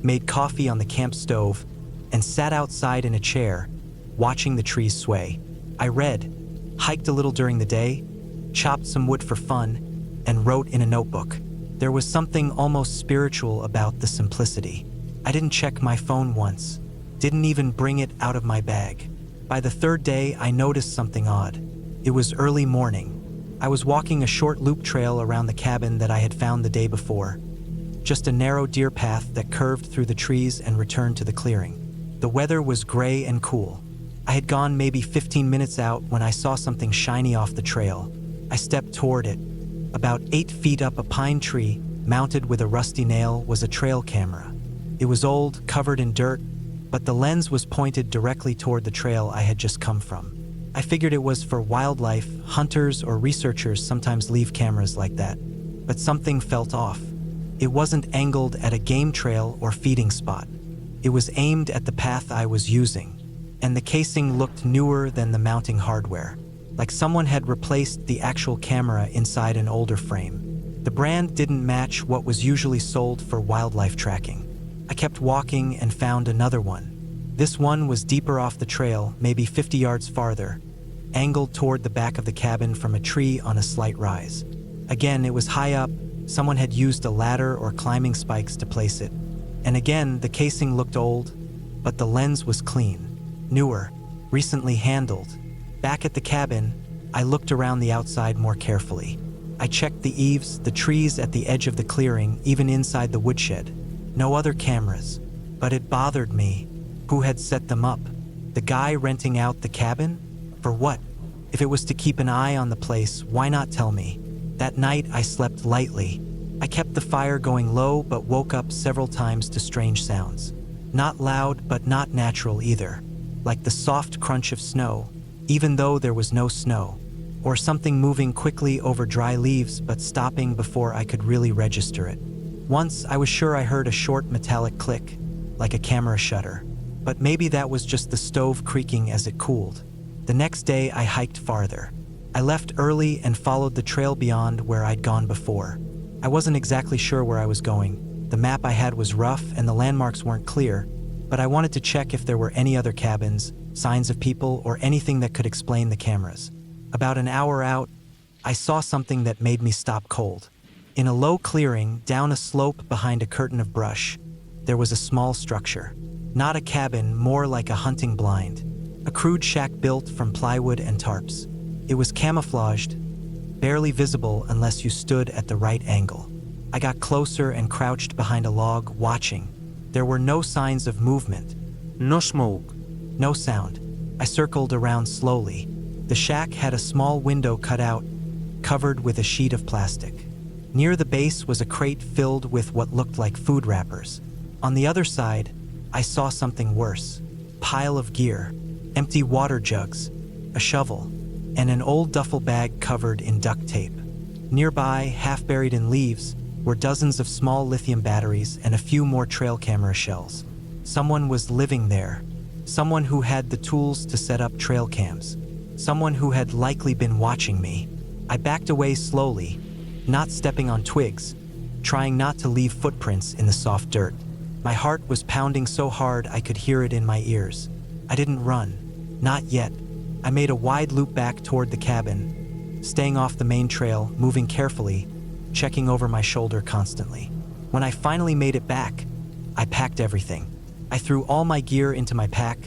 made coffee on the camp stove, and sat outside in a chair, watching the trees sway. I read, hiked a little during the day, chopped some wood for fun, and wrote in a notebook. There was something almost spiritual about the simplicity. I didn't check my phone once, didn't even bring it out of my bag. By the third day, I noticed something odd. It was early morning. I was walking a short loop trail around the cabin that I had found the day before. Just a narrow deer path that curved through the trees and returned to the clearing. The weather was gray and cool. I had gone maybe 15 minutes out when I saw something shiny off the trail. I stepped toward it. About 8 feet up a pine tree, mounted with a rusty nail, was a trail camera. It was old, covered in dirt, but the lens was pointed directly toward the trail I had just come from. I figured it was for wildlife. Hunters or researchers sometimes leave cameras like that. But something felt off. It wasn't angled at a game trail or feeding spot. It was aimed at the path I was using, and the casing looked newer than the mounting hardware, like someone had replaced the actual camera inside an older frame. The brand didn't match what was usually sold for wildlife tracking. I kept walking and found another one. This one was deeper off the trail, maybe 50 yards farther, angled toward the back of the cabin from a tree on a slight rise. Again, it was high up. Someone had used a ladder or climbing spikes to place it. And again, the casing looked old, but the lens was clean, newer, recently handled. Back at the cabin, I looked around the outside more carefully. I checked the eaves, the trees at the edge of the clearing, even inside the woodshed. No other cameras, but it bothered me. Who had set them up? The guy renting out the cabin? For what? If it was to keep an eye on the place, why not tell me? That night, I slept lightly. I kept the fire going low, but woke up several times to strange sounds. Not loud, but not natural either. Like the soft crunch of snow, even though there was no snow. Or something moving quickly over dry leaves, but stopping before I could really register it. Once, I was sure I heard a short metallic click, like a camera shutter. But maybe that was just the stove creaking as it cooled. The next day, I hiked farther. I left early and followed the trail beyond where I'd gone before. I wasn't exactly sure where I was going. The map I had was rough and the landmarks weren't clear, but I wanted to check if there were any other cabins, signs of people, or anything that could explain the cameras. About an hour out, I saw something that made me stop cold. In a low clearing, down a slope behind a curtain of brush, there was a small structure. Not a cabin, more like a hunting blind. A crude shack built from plywood and tarps. It was camouflaged, barely visible unless you stood at the right angle. I got closer and crouched behind a log, watching. There were no signs of movement. No smoke. No sound. I circled around slowly. The shack had a small window cut out, covered with a sheet of plastic. Near the base was a crate filled with what looked like food wrappers. On the other side, I saw something worse. Pile of gear, empty water jugs, a shovel, and an old duffel bag covered in duct tape. Nearby, half buried in leaves, were dozens of small lithium batteries and a few more trail camera shells. Someone was living there. Someone who had the tools to set up trail cams. Someone who had likely been watching me. I backed away slowly, not stepping on twigs, trying not to leave footprints in the soft dirt. My heart was pounding so hard I could hear it in my ears. I didn't run. Not yet. I made a wide loop back toward the cabin, staying off the main trail, moving carefully, checking over my shoulder constantly. When I finally made it back, I packed everything. I threw all my gear into my pack,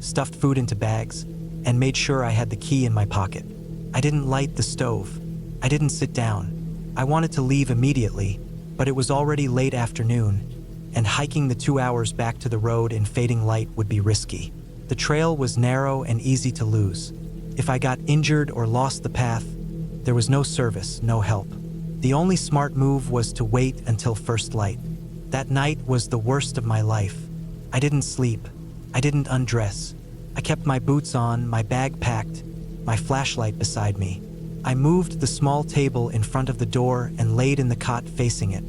stuffed food into bags, and made sure I had the key in my pocket. I didn't light the stove. I didn't sit down. I wanted to leave immediately, but it was already late afternoon, and hiking the 2 hours back to the road in fading light would be risky. The trail was narrow and easy to lose. If I got injured or lost the path, there was no service, no help. The only smart move was to wait until first light. That night was the worst of my life. I didn't sleep. I didn't undress. I kept my boots on, my bag packed, my flashlight beside me. I moved the small table in front of the door and laid in the cot facing it,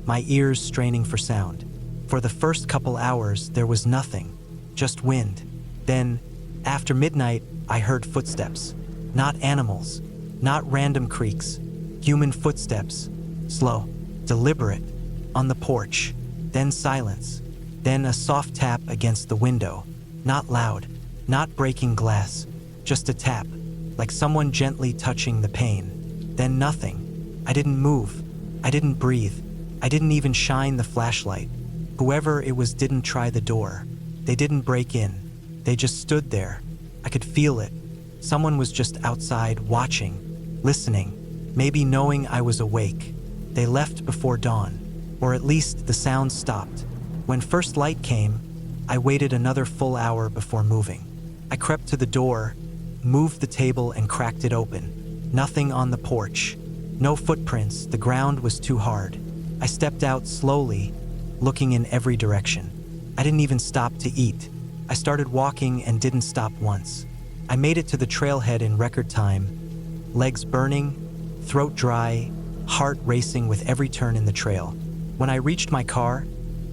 my ears straining for sound. For the first couple hours, there was nothing, just wind. Then, after midnight, I heard footsteps. Not animals, not random creaks, human footsteps, slow, deliberate, on the porch, then silence, then a soft tap against the window, not loud, not breaking glass, just a tap, like someone gently touching the pane. Then nothing. I didn't move, I didn't breathe, I didn't even shine the flashlight. Whoever it was didn't try the door. They didn't break in, they just stood there. I could feel it. Someone was just outside watching, listening, maybe knowing I was awake. They left before dawn, or at least the sound stopped. When first light came, I waited another full hour before moving. I crept to the door, moved the table and cracked it open. Nothing on the porch. No footprints, the ground was too hard. I stepped out slowly, looking in every direction. I didn't even stop to eat. I started walking and didn't stop once. I made it to the trailhead in record time, legs burning, throat dry, heart racing with every turn in the trail. When I reached my car,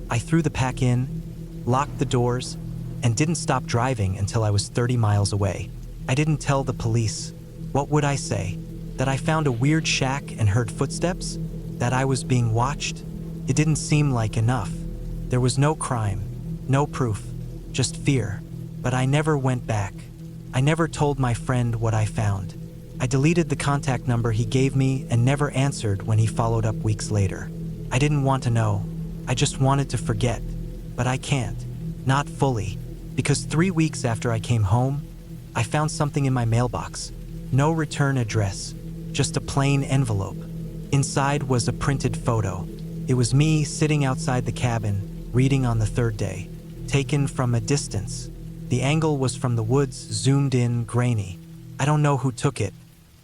I threw the pack in, locked the doors, and didn't stop driving until I was 30 miles away. I didn't tell the police. What would I say? That I found a weird shack and heard footsteps? That I was being watched? It didn't seem like enough. There was no crime, no proof, just fear. But I never went back. I never told my friend what I found. I deleted the contact number he gave me and never answered when he followed up weeks later. I didn't want to know. I just wanted to forget. But I can't. Not fully. Because 3 weeks after I came home, I found something in my mailbox. No return address, just a plain envelope. Inside was a printed photo. It was me sitting outside the cabin, reading on the third day, taken from a distance. The angle was from the woods, zoomed in, grainy. I don't know who took it.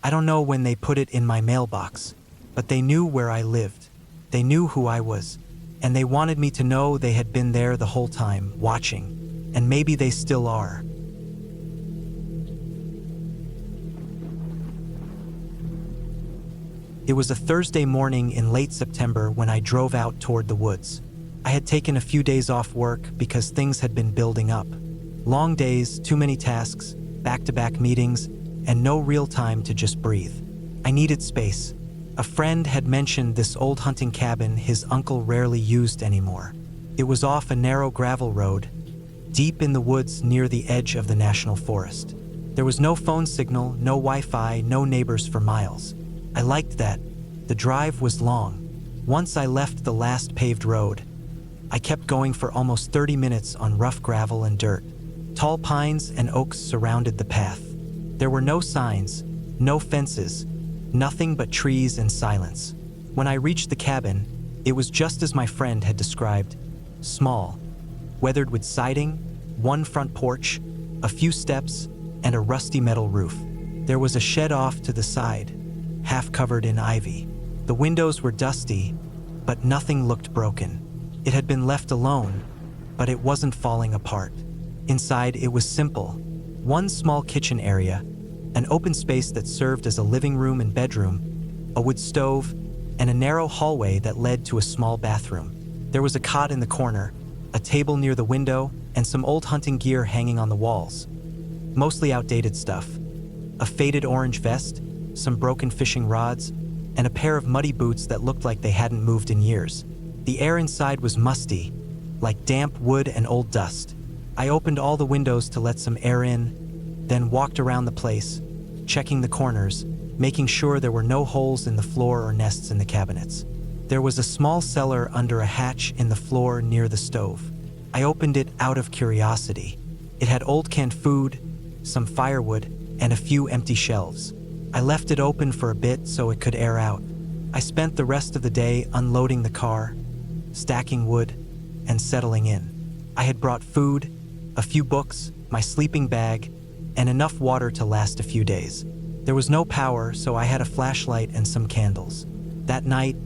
I don't know when they put it in my mailbox. But they knew where I lived. They knew who I was. And they wanted me to know they had been there the whole time, watching. And maybe they still are. It was a Thursday morning in late September when I drove out toward the woods. I had taken a few days off work because things had been building up. Long days, too many tasks, back-to-back meetings, and no real time to just breathe. I needed space. A friend had mentioned this old hunting cabin his uncle rarely used anymore. It was off a narrow gravel road, deep in the woods near the edge of the national forest. There was no phone signal, no Wi-Fi, no neighbors for miles. I liked that. The drive was long. Once I left the last paved road, I kept going for almost 30 minutes on rough gravel and dirt. Tall pines and oaks surrounded the path. There were no signs, no fences, nothing but trees and silence. When I reached the cabin, it was just as my friend had described. Small, weathered with siding, one front porch, a few steps, and a rusty metal roof. There was a shed off to the side, half covered in ivy. The windows were dusty, but nothing looked broken. It had been left alone, but it wasn't falling apart. Inside, it was simple. One small kitchen area, an open space that served as a living room and bedroom, a wood stove, and a narrow hallway that led to a small bathroom. There was a cot in the corner, a table near the window, and some old hunting gear hanging on the walls. Mostly outdated stuff. A faded orange vest, some broken fishing rods, and a pair of muddy boots that looked like they hadn't moved in years. The air inside was musty, like damp wood and old dust. I opened all the windows to let some air in, then walked around the place, checking the corners, making sure there were no holes in the floor or nests in the cabinets. There was a small cellar under a hatch in the floor near the stove. I opened it out of curiosity. It had old canned food, some firewood, and a few empty shelves. I left it open for a bit so it could air out. I spent the rest of the day unloading the car, stacking wood, and settling in. I had brought food, a few books, my sleeping bag, and enough water to last a few days. There was no power, so I had a flashlight and some candles. That night,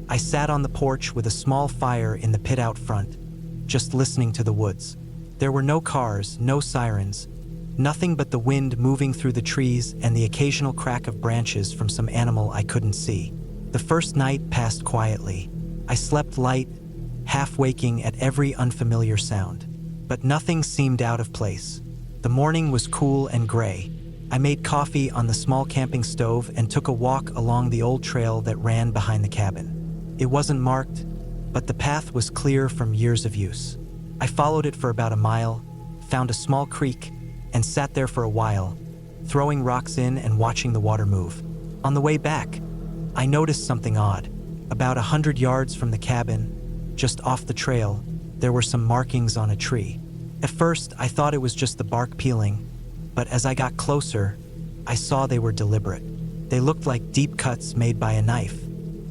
I sat on the porch with a small fire in the pit out front, just listening to the woods. There were no cars, no sirens, Nothing but the wind moving through the trees and the occasional crack of branches from some animal I couldn't see. The first night passed quietly. I slept light, half waking at every unfamiliar sound. But nothing seemed out of place. The morning was cool and gray. I made coffee on the small camping stove and took a walk along the old trail that ran behind the cabin. It wasn't marked, but the path was clear from years of use. I followed it for about a mile, found a small creek, and sat there for a while, throwing rocks in and watching the water move. On the way back, I noticed something odd. About 100 yards from the cabin, just off the trail, there were some markings on a tree. At first, I thought it was just the bark peeling, but as I got closer, I saw they were deliberate. They looked like deep cuts made by a knife.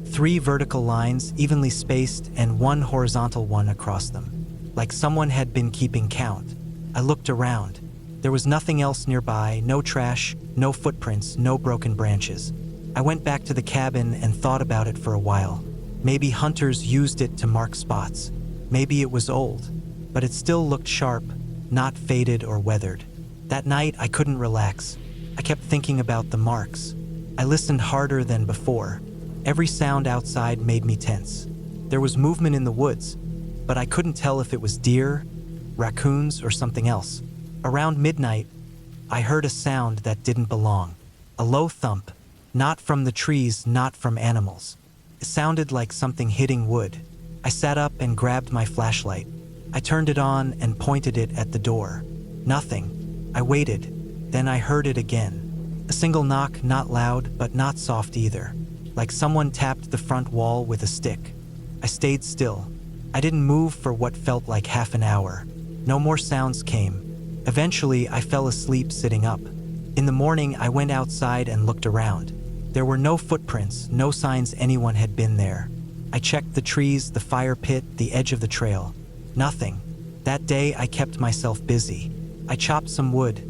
3 vertical lines, evenly spaced, and 1 horizontal one across them, like someone had been keeping count. I looked around. There was nothing else nearby, no trash, no footprints, no broken branches. I went back to the cabin and thought about it for a while. Maybe hunters used it to mark spots. Maybe it was old, but it still looked sharp, not faded or weathered. That night, I couldn't relax. I kept thinking about the marks. I listened harder than before. Every sound outside made me tense. There was movement in the woods, but I couldn't tell if it was deer, raccoons, or something else. Around midnight, I heard a sound that didn't belong. A low thump, not from the trees, not from animals. It sounded like something hitting wood. I sat up and grabbed my flashlight. I turned it on and pointed it at the door. Nothing. I waited. Then I heard it again. A single knock, not loud, but not soft either. Like someone tapped the front wall with a stick. I stayed still. I didn't move for what felt like half an hour. No more sounds came. Eventually, I fell asleep sitting up. In the morning, I went outside and looked around. There were no footprints, no signs anyone had been there. I checked the trees, the fire pit, the edge of the trail. Nothing. That day, I kept myself busy. I chopped some wood,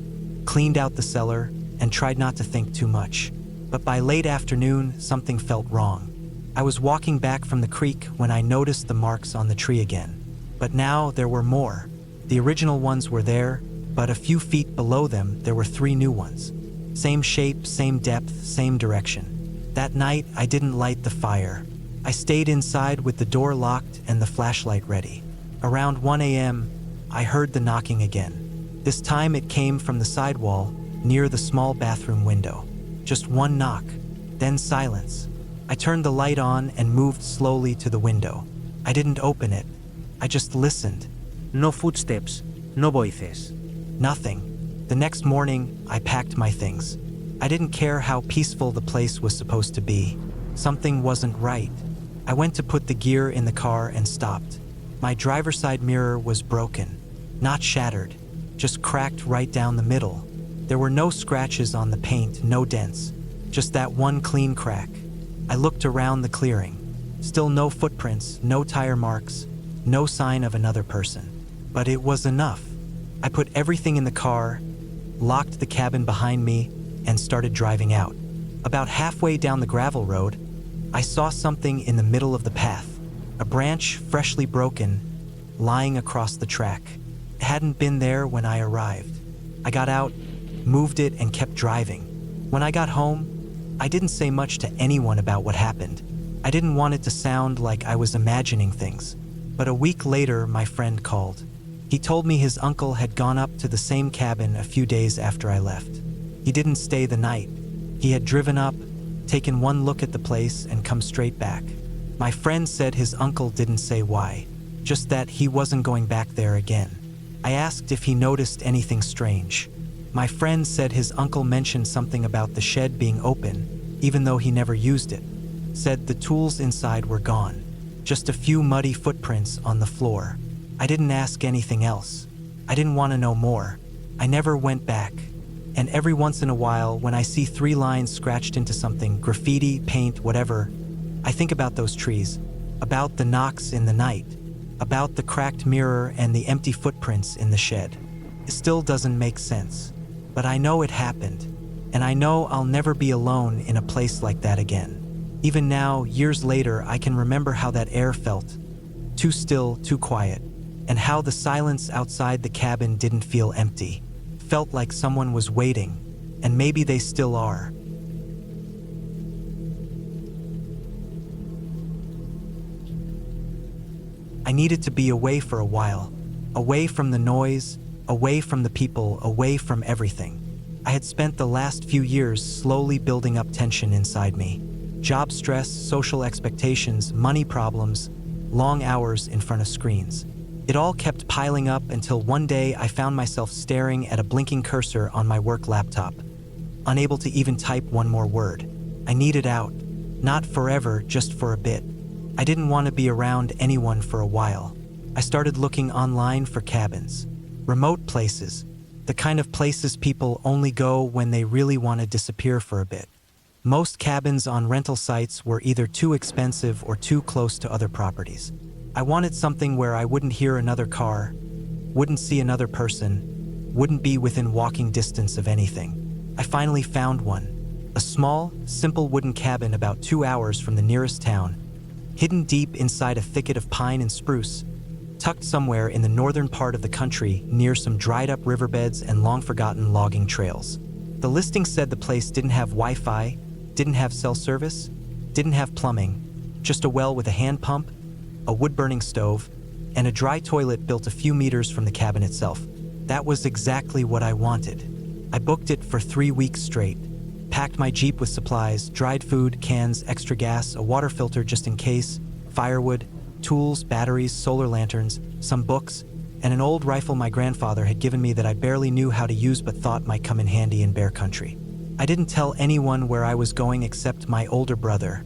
cleaned out the cellar, and tried not to think too much. But by late afternoon, something felt wrong. I was walking back from the creek when I noticed the marks on the tree again. But now there were more. The original ones were there, but a few feet below them, there were 3 new ones. Same shape, same depth, same direction. That night, I didn't light the fire. I stayed inside with the door locked and the flashlight ready. Around 1 a.m., I heard the knocking again. This time it came from the sidewall, near the small bathroom window. Just one knock, then silence. I turned the light on and moved slowly to the window. I didn't open it. I just listened. No footsteps, no voices. Nothing. The next morning, I packed my things. I didn't care how peaceful the place was supposed to be. Something wasn't right. I went to put the gear in the car and stopped. My driver's side mirror was broken, not shattered, just cracked right down the middle. There were no scratches on the paint, no dents, just that one clean crack. I looked around the clearing. Still no footprints, no tire marks, no sign of another person. But it was enough. I put everything in the car, locked the cabin behind me, and started driving out. About halfway down the gravel road, I saw something in the middle of the path. A branch, freshly broken, lying across the track. It hadn't been there when I arrived. I got out, moved it, and kept driving. When I got home, I didn't say much to anyone about what happened. I didn't want it to sound like I was imagining things. But a week later, my friend called. He told me his uncle had gone up to the same cabin a few days after I left. He didn't stay the night. He had driven up, taken one look at the place, and come straight back. My friend said his uncle didn't say why, just that he wasn't going back there again. I asked if he noticed anything strange. My friend said his uncle mentioned something about the shed being open, even though he never used it. Said the tools inside were gone, just a few muddy footprints on the floor. I didn't ask anything else. I didn't want to know more. I never went back. And every once in a while, when I see 3 lines scratched into something, graffiti, paint, whatever, I think about those trees, about the knocks in the night, about the cracked mirror and the empty footprints in the shed. It still doesn't make sense, but I know it happened, and I know I'll never be alone in a place like that again. Even now, years later, I can remember how that air felt, too still, too quiet, and how the silence outside the cabin didn't feel empty, felt like someone was waiting, and maybe they still are. I needed to be away for a while, away from the noise, away from the people, away from everything. I had spent the last few years slowly building up tension inside me. Job stress, social expectations, money problems, long hours in front of screens. It all kept piling up until one day I found myself staring at a blinking cursor on my work laptop, unable to even type one more word. I needed out. Not forever, just for a bit. I didn't want to be around anyone for a while. I started looking online for cabins. Remote places. The kind of places people only go when they really want to disappear for a bit. Most cabins on rental sites were either too expensive or too close to other properties. I wanted something where I wouldn't hear another car, wouldn't see another person, wouldn't be within walking distance of anything. I finally found one. A small, simple wooden cabin about 2 hours from the nearest town, hidden deep inside a thicket of pine and spruce, tucked somewhere in the northern part of the country near some dried-up riverbeds and long-forgotten logging trails. The listing said the place didn't have Wi-Fi, didn't have cell service, didn't have plumbing, just a well with a hand pump, a wood-burning stove, and a dry toilet built a few meters from the cabin itself. That was exactly what I wanted. I booked it for 3 weeks straight, packed my Jeep with supplies, dried food, cans, extra gas, a water filter just in case, firewood, tools, batteries, solar lanterns, some books, and an old rifle my grandfather had given me that I barely knew how to use but thought might come in handy in bear country. I didn't tell anyone where I was going except my older brother,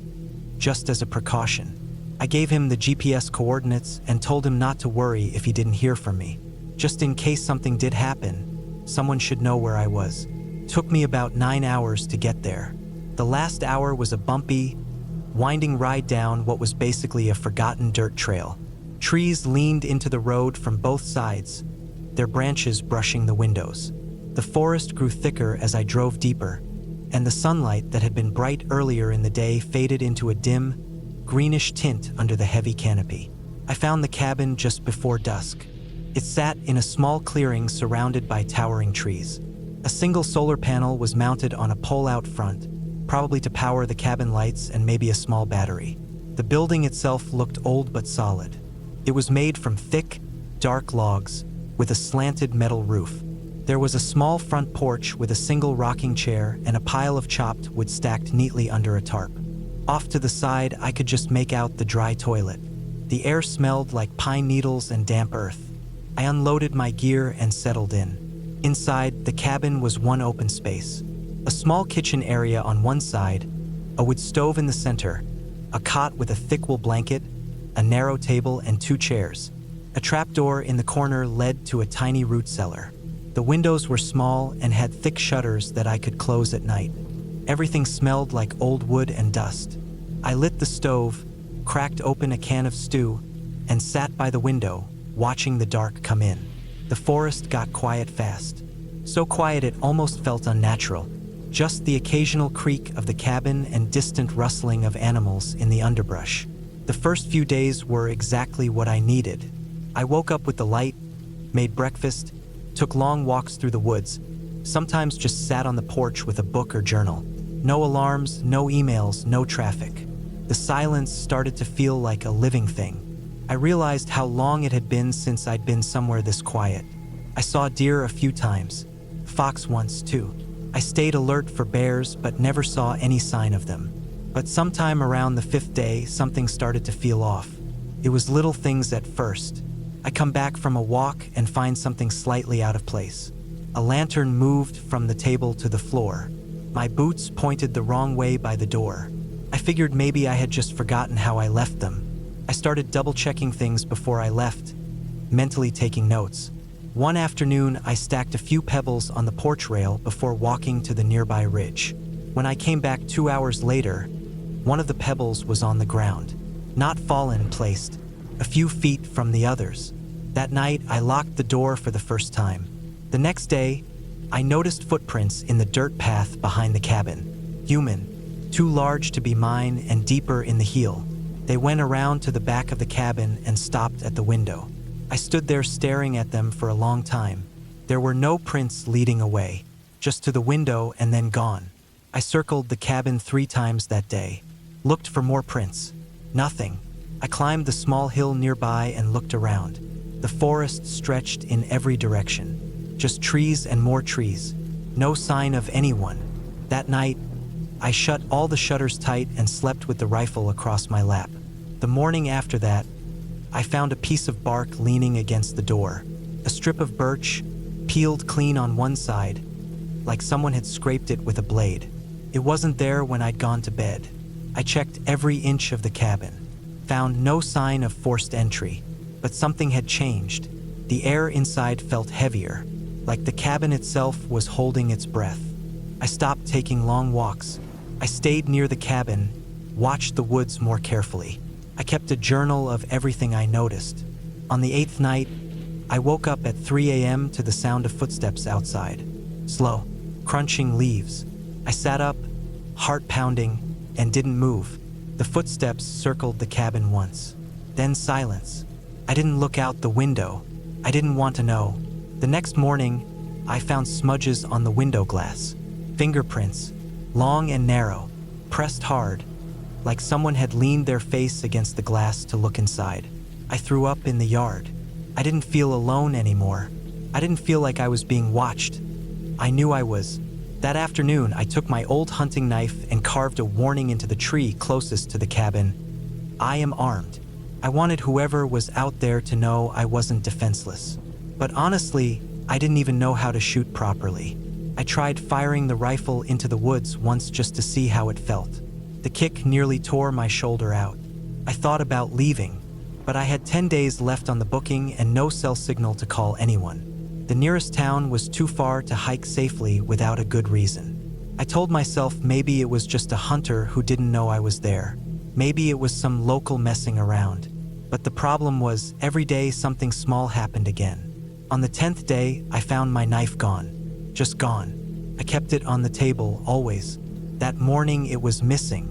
just as a precaution. I gave him the GPS coordinates and told him not to worry if he didn't hear from me. Just in case something did happen, someone should know where I was. Took me about 9 hours to get there. The last hour was a bumpy, winding ride down what was basically a forgotten dirt trail. Trees leaned into the road from both sides, their branches brushing the windows. The forest grew thicker as I drove deeper, and the sunlight that had been bright earlier in the day faded into a dim, greenish tint under the heavy canopy. I found the cabin just before dusk. It sat in a small clearing surrounded by towering trees. A single solar panel was mounted on a pole out front, probably to power the cabin lights and maybe a small battery. The building itself looked old but solid. It was made from thick, dark logs with a slanted metal roof. There was a small front porch with a single rocking chair and a pile of chopped wood stacked neatly under a tarp. Off to the side, I could just make out the dry toilet. The air smelled like pine needles and damp earth. I unloaded my gear and settled in. Inside, the cabin was one open space. A small kitchen area on one side, a wood stove in the center, a cot with a thick wool blanket, a narrow table and 2 chairs. A trapdoor in the corner led to a tiny root cellar. The windows were small and had thick shutters that I could close at night. Everything smelled like old wood and dust. I lit the stove, cracked open a can of stew, and sat by the window, watching the dark come in. The forest got quiet fast. So quiet it almost felt unnatural. Just the occasional creak of the cabin and distant rustling of animals in the underbrush. The first few days were exactly what I needed. I woke up with the light, made breakfast, took long walks through the woods, sometimes just sat on the porch with a book or journal. No alarms, no emails, no traffic. The silence started to feel like a living thing. I realized how long it had been since I'd been somewhere this quiet. I saw deer a few times, fox once too. I stayed alert for bears but never saw any sign of them. But sometime around the 5th day, something started to feel off. It was little things at first. I come back from a walk and find something slightly out of place. A lantern moved from the table to the floor. My boots pointed the wrong way by the door. I figured maybe I had just forgotten how I left them. I started double-checking things before I left, mentally taking notes. One afternoon, I stacked a few pebbles on the porch rail before walking to the nearby ridge. When I came back 2 hours later, one of the pebbles was on the ground, not fallen, placed a few feet from the others. That night, I locked the door for the first time. The next day, I noticed footprints in the dirt path behind the cabin. Human, too large to be mine and deeper in the heel. They went around to the back of the cabin and stopped at the window. I stood there staring at them for a long time. There were no prints leading away, just to the window and then gone. I circled the cabin 3 times that day, looked for more prints. Nothing. I climbed the small hill nearby and looked around. The forest stretched in every direction. Just trees and more trees. No sign of anyone. That night, I shut all the shutters tight and slept with the rifle across my lap. The morning after that, I found a piece of bark leaning against the door. A strip of birch, peeled clean on one side, like someone had scraped it with a blade. It wasn't there when I'd gone to bed. I checked every inch of the cabin. Found no sign of forced entry, but something had changed. The air inside felt heavier, like the cabin itself was holding its breath. I stopped taking long walks. I stayed near the cabin, watched the woods more carefully. I kept a journal of everything I noticed. On the 8th night, I woke up at 3 a.m. to the sound of footsteps outside. Slow, crunching leaves. I sat up, heart pounding, and didn't move. The footsteps circled the cabin once. Then silence. I didn't look out the window. I didn't want to know. The next morning, I found smudges on the window glass. Fingerprints, long and narrow, pressed hard, like someone had leaned their face against the glass to look inside. I threw up in the yard. I didn't feel alone anymore. I didn't feel like I was being watched. I knew I was. That afternoon, I took my old hunting knife and carved a warning into the tree closest to the cabin. I am armed. I wanted whoever was out there to know I wasn't defenseless. But honestly, I didn't even know how to shoot properly. I tried firing the rifle into the woods once just to see how it felt. The kick nearly tore my shoulder out. I thought about leaving, but I had 10 days left on the booking and no cell signal to call anyone. The nearest town was too far to hike safely without a good reason. I told myself maybe it was just a hunter who didn't know I was there. Maybe it was some local messing around. But the problem was, every day something small happened again. On the 10th day, I found my knife gone. Just gone. I kept it on the table, always. That morning it was missing.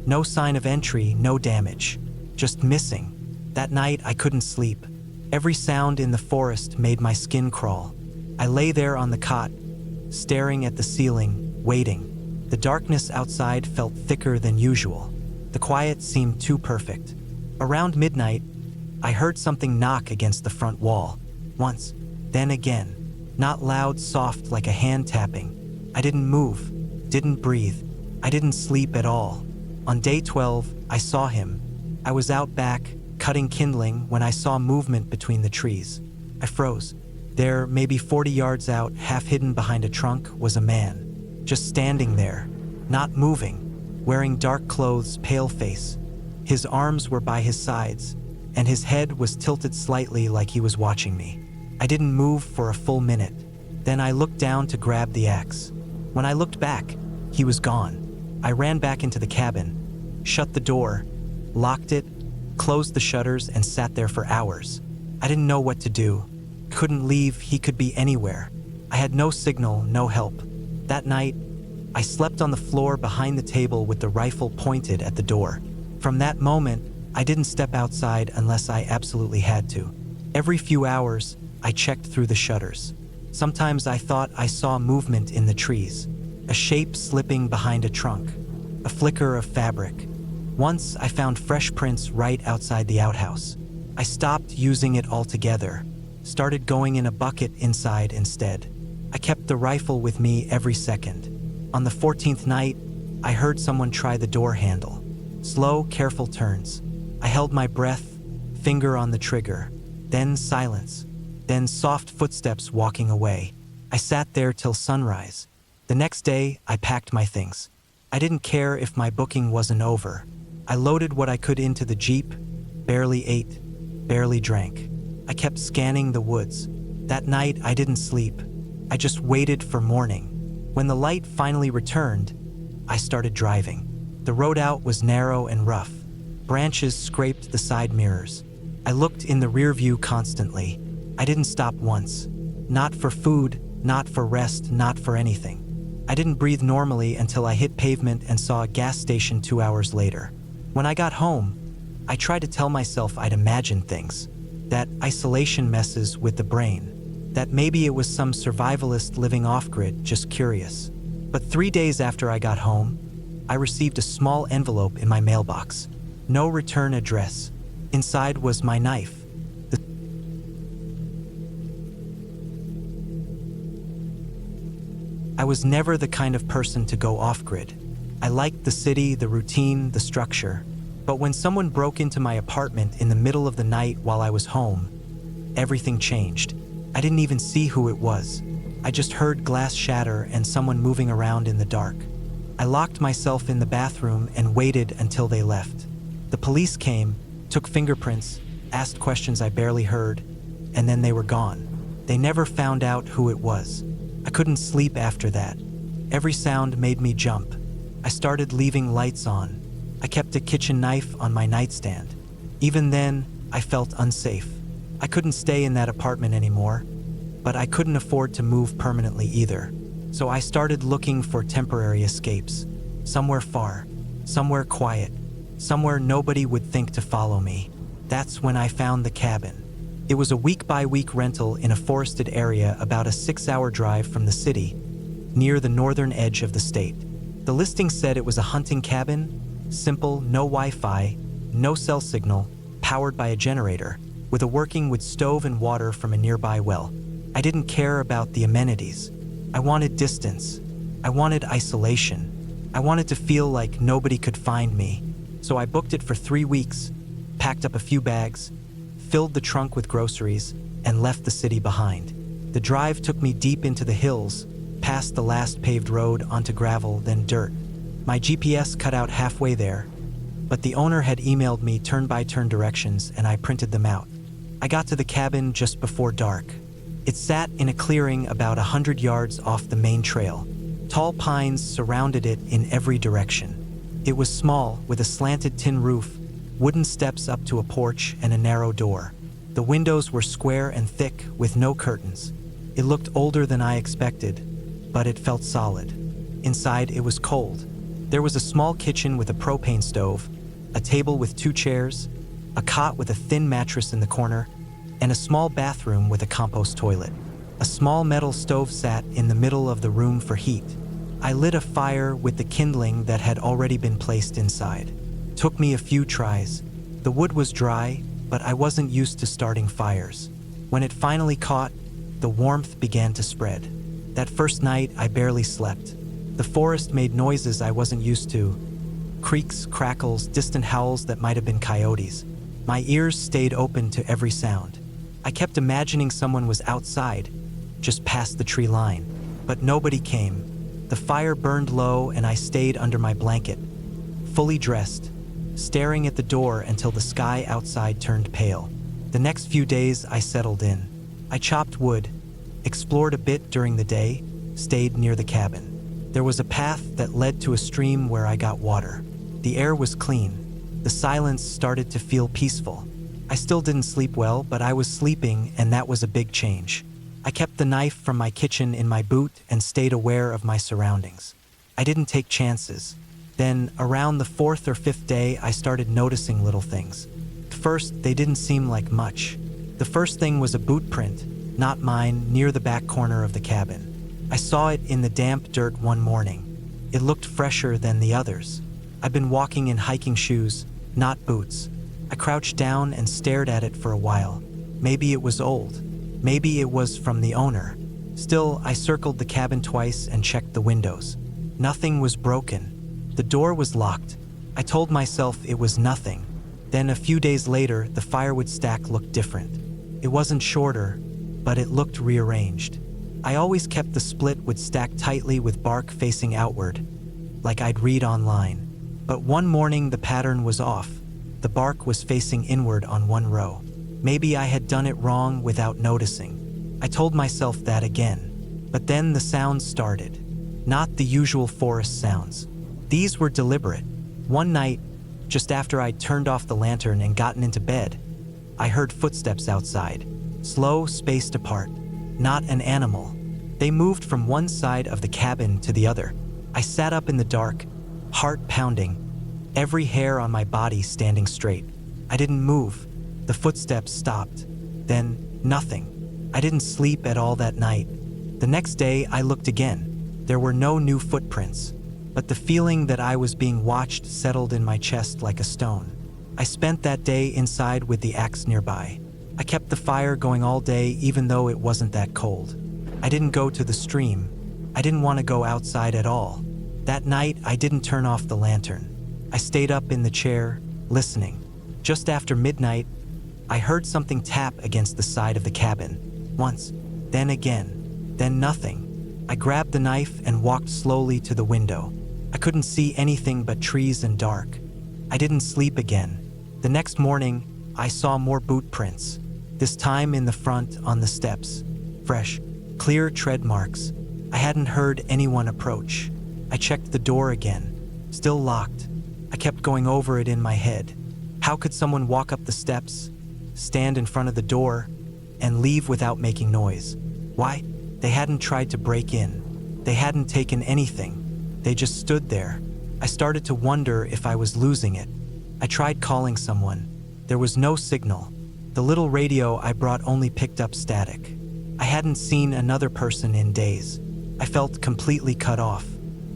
No sign of entry, no damage. Just missing. That night I couldn't sleep. Every sound in the forest made my skin crawl. I lay there on the cot, staring at the ceiling, waiting. The darkness outside felt thicker than usual. The quiet seemed too perfect. Around midnight, I heard something knock against the front wall. Once, then again. Not loud, soft like a hand tapping. I didn't move, didn't breathe. I didn't sleep at all. On day 12, I saw him. I was out back, cutting kindling, when I saw movement between the trees. I froze. There, maybe 40 yards out, half hidden behind a trunk, was a man. Just standing there, not moving, wearing dark clothes, pale face. His arms were by his sides, and his head was tilted slightly like he was watching me. I didn't move for a full minute. Then I looked down to grab the axe. When I looked back, he was gone. I ran back into the cabin, shut the door, locked it, closed the shutters, and sat there for hours. I didn't know what to do. Couldn't leave, he could be anywhere. I had no signal, no help. That night, I slept on the floor behind the table with the rifle pointed at the door. From that moment, I didn't step outside unless I absolutely had to. Every few hours, I checked through the shutters. Sometimes I thought I saw movement in the trees, a shape slipping behind a trunk, a flicker of fabric. Once I found fresh prints right outside the outhouse. I stopped using it altogether, started going in a bucket inside instead. I kept the rifle with me every second. On the 14th night, I heard someone try the door handle. Slow, careful turns. I held my breath, finger on the trigger. Then silence. Then soft footsteps walking away. I sat there till sunrise. The next day, I packed my things. I didn't care if my booking wasn't over. I loaded what I could into the Jeep, barely ate, barely drank. I kept scanning the woods. That night, I didn't sleep. I just waited for morning. When the light finally returned, I started driving. The road out was narrow and rough. Branches scraped the side mirrors. I looked in the rear view constantly. I didn't stop once. Not for food, not for rest, not for anything. I didn't breathe normally until I hit pavement and saw a gas station 2 hours later. When I got home, I tried to tell myself I'd imagined things, that isolation messes with the brain. that maybe it was some survivalist living off-grid, just curious. But 3 days after I got home, I received a small envelope in my mailbox. No return address. Inside was my knife. I was never the kind of person to go off-grid. I liked the city, the routine, the structure. But when someone broke into my apartment in the middle of the night while I was home, everything changed. I didn't even see who it was. I just heard glass shatter and someone moving around in the dark. I locked myself in the bathroom and waited until they left. The police came, took fingerprints, asked questions I barely heard, and then they were gone. They never found out who it was. I couldn't sleep after that. Every sound made me jump. I started leaving lights on. I kept a kitchen knife on my nightstand. Even then, I felt unsafe. I couldn't stay in that apartment anymore, but I couldn't afford to move permanently either. So I started looking for temporary escapes. Somewhere far, somewhere quiet, somewhere nobody would think to follow me. That's when I found the cabin. It was a week-by-week rental in a forested area about a 6-hour drive from the city, near the northern edge of the state. The listing said it was a hunting cabin, simple, no Wi-Fi, no cell signal, powered by a generator, with a working wood stove and water from a nearby well. I didn't care about the amenities. I wanted distance. I wanted isolation. I wanted to feel like nobody could find me. So I booked it for 3 weeks, packed up a few bags, filled the trunk with groceries, and left the city behind. The drive took me deep into the hills, past the last paved road onto gravel, then dirt. My GPS cut out halfway there, but the owner had emailed me turn-by-turn directions and I printed them out. I got to the cabin just before dark. It sat in a clearing about 100 yards off the main trail. Tall pines surrounded it in every direction. It was small, with a slanted tin roof, wooden steps up to a porch, and a narrow door. The windows were square and thick, with no curtains. It looked older than I expected, but it felt solid. Inside, it was cold. There was a small kitchen with a propane stove, a table with 2 chairs, a cot with a thin mattress in the corner, and a small bathroom with a compost toilet. A small metal stove sat in the middle of the room for heat. I lit a fire with the kindling that had already been placed inside. Took me a few tries. The wood was dry, but I wasn't used to starting fires. When it finally caught, the warmth began to spread. That first night, I barely slept. The forest made noises I wasn't used to. Creaks, crackles, distant howls that might have been coyotes. My ears stayed open to every sound. I kept imagining someone was outside, just past the tree line, but nobody came. The fire burned low and I stayed under my blanket, fully dressed, staring at the door until the sky outside turned pale. The next few days I settled in. I chopped wood, explored a bit during the day, stayed near the cabin. There was a path that led to a stream where I got water. The air was clean. The silence started to feel peaceful. I still didn't sleep well, but I was sleeping, and that was a big change. I kept the knife from my kitchen in my boot and stayed aware of my surroundings. I didn't take chances. Then, around the 4th or 5th day, I started noticing little things. At first, they didn't seem like much. The first thing was a boot print, not mine, near the back corner of the cabin. I saw it in the damp dirt one morning. It looked fresher than the others. I'd been walking in hiking shoes, not boots. I crouched down and stared at it for a while. Maybe it was old. Maybe it was from the owner. Still, I circled the cabin twice and checked the windows. Nothing was broken. The door was locked. I told myself it was nothing. Then a few days later, the firewood stack looked different. It wasn't shorter, but it looked rearranged. I always kept the split wood stacked tightly with bark facing outward, like I'd read online. But one morning the pattern was off. The bark was facing inward on one row. Maybe I had done it wrong without noticing. I told myself that again. But then the sounds started. Not the usual forest sounds. These were deliberate. One night, just after I'd turned off the lantern and gotten into bed, I heard footsteps outside, slow, spaced apart. Not an animal. They moved from one side of the cabin to the other. I sat up in the dark, heart pounding, every hair on my body standing straight. I didn't move. The footsteps stopped. Then, nothing. I didn't sleep at all that night. The next day, I looked again. There were no new footprints, but the feeling that I was being watched settled in my chest like a stone. I spent that day inside with the axe nearby. I kept the fire going all day even though it wasn't that cold. I didn't go to the stream. I didn't want to go outside at all. That night, I didn't turn off the lantern. I stayed up in the chair, listening. Just after midnight, I heard something tap against the side of the cabin. Once, then again, then nothing. I grabbed the knife and walked slowly to the window. I couldn't see anything but trees and dark. I didn't sleep again. The next morning, I saw more boot prints, this time in the front on the steps. Fresh, clear tread marks. I hadn't heard anyone approach. I checked the door again, still locked. I kept going over it in my head. How could someone walk up the steps, stand in front of the door, and leave without making noise? Why? They hadn't tried to break in. They hadn't taken anything. They just stood there. I started to wonder if I was losing it. I tried calling someone. There was no signal. The little radio I brought only picked up static. I hadn't seen another person in days. I felt completely cut off.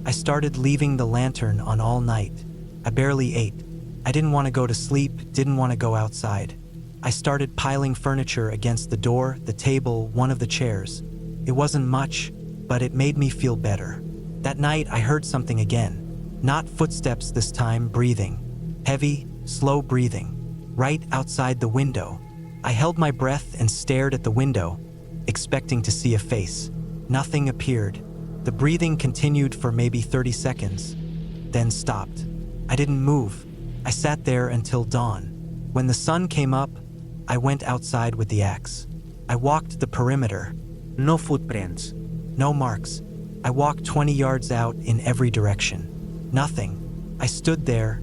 I started leaving the lantern on all night. I barely ate. I didn't want to go to sleep, didn't want to go outside. I started piling furniture against the door, the table, one of the chairs. It wasn't much, but it made me feel better. That night, I heard something again. Not footsteps this time, breathing. Heavy, slow breathing. Right outside the window. I held my breath and stared at the window, expecting to see a face. Nothing appeared. The breathing continued for maybe 30 seconds, then stopped. I didn't move. I sat there until dawn. When the sun came up, I went outside with the axe. I walked the perimeter. No footprints. No marks. I walked 20 yards out in every direction. Nothing. I stood there,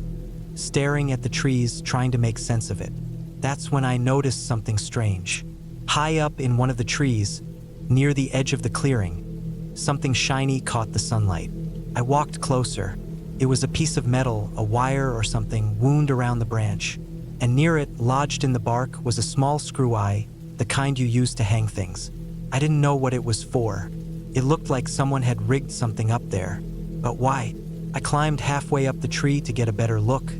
staring at the trees, trying to make sense of it. That's when I noticed something strange. High up in one of the trees, near the edge of the clearing, something shiny caught the sunlight. I walked closer. It was a piece of metal, a wire or something, wound around the branch. And near it, lodged in the bark, was a small screw eye, the kind you use to hang things. I didn't know what it was for. It looked like someone had rigged something up there. But why? I climbed halfway up the tree to get a better look.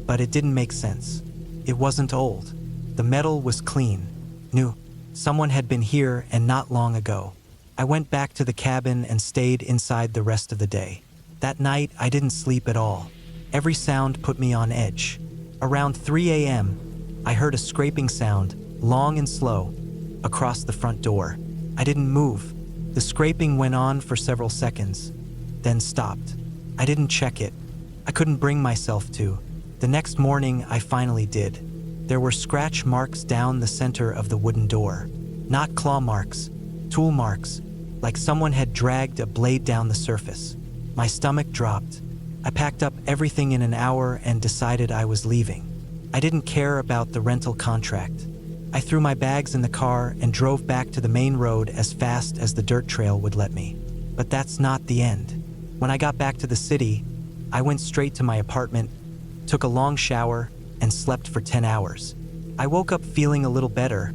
But it didn't make sense. It wasn't old. The metal was clean, new. Someone had been here and not long ago. I went back to the cabin and stayed inside the rest of the day. That night, I didn't sleep at all. Every sound put me on edge. Around 3 a.m., I heard a scraping sound, long and slow, across the front door. I didn't move. The scraping went on for several seconds, then stopped. I didn't check it. I couldn't bring myself to. The next morning, I finally did. There were scratch marks down the center of the wooden door. Not claw marks, tool marks, like someone had dragged a blade down the surface. My stomach dropped. I packed up everything in an hour and decided I was leaving. I didn't care about the rental contract. I threw my bags in the car and drove back to the main road as fast as the dirt trail would let me. But that's not the end. When I got back to the city, I went straight to my apartment, took a long shower, and slept for 10 hours. I woke up feeling a little better,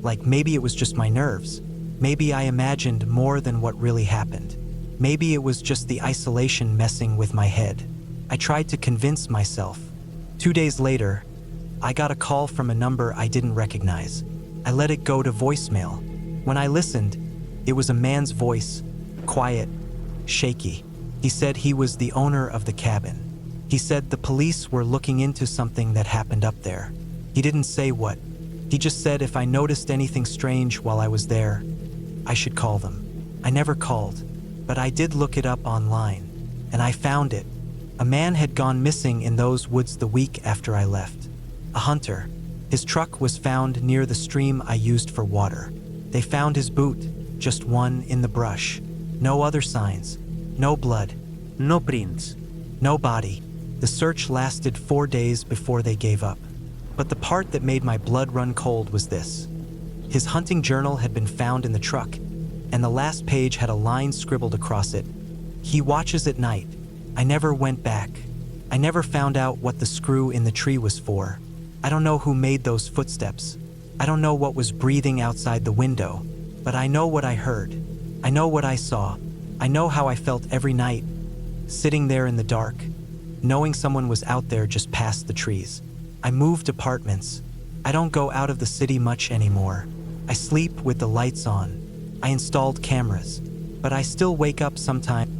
like maybe it was just my nerves. Maybe I imagined more than what really happened. Maybe it was just the isolation messing with my head. I tried to convince myself. 2 days later, I got a call from a number I didn't recognize. I let it go to voicemail. When I listened, it was a man's voice, quiet, shaky. He said he was the owner of the cabin. He said the police were looking into something that happened up there. He didn't say what. He just said if I noticed anything strange while I was there, I should call them. I never called, but I did look it up online, and I found it. A man had gone missing in those woods the week after I left. A hunter. His truck was found near the stream I used for water. They found his boot, just one in the brush. No other signs. No blood. No prints. No body. The search lasted 4 days before they gave up. But the part that made my blood run cold was this. His hunting journal had been found in the truck, and the last page had a line scribbled across it. He watches at night. I never went back. I never found out what the screw in the tree was for. I don't know who made those footsteps. I don't know what was breathing outside the window, but I know what I heard. I know what I saw. I know how I felt every night, sitting there in the dark, knowing someone was out there just past the trees. I moved apartments. I don't go out of the city much anymore. I sleep with the lights on. I installed cameras, but I still wake up sometimes.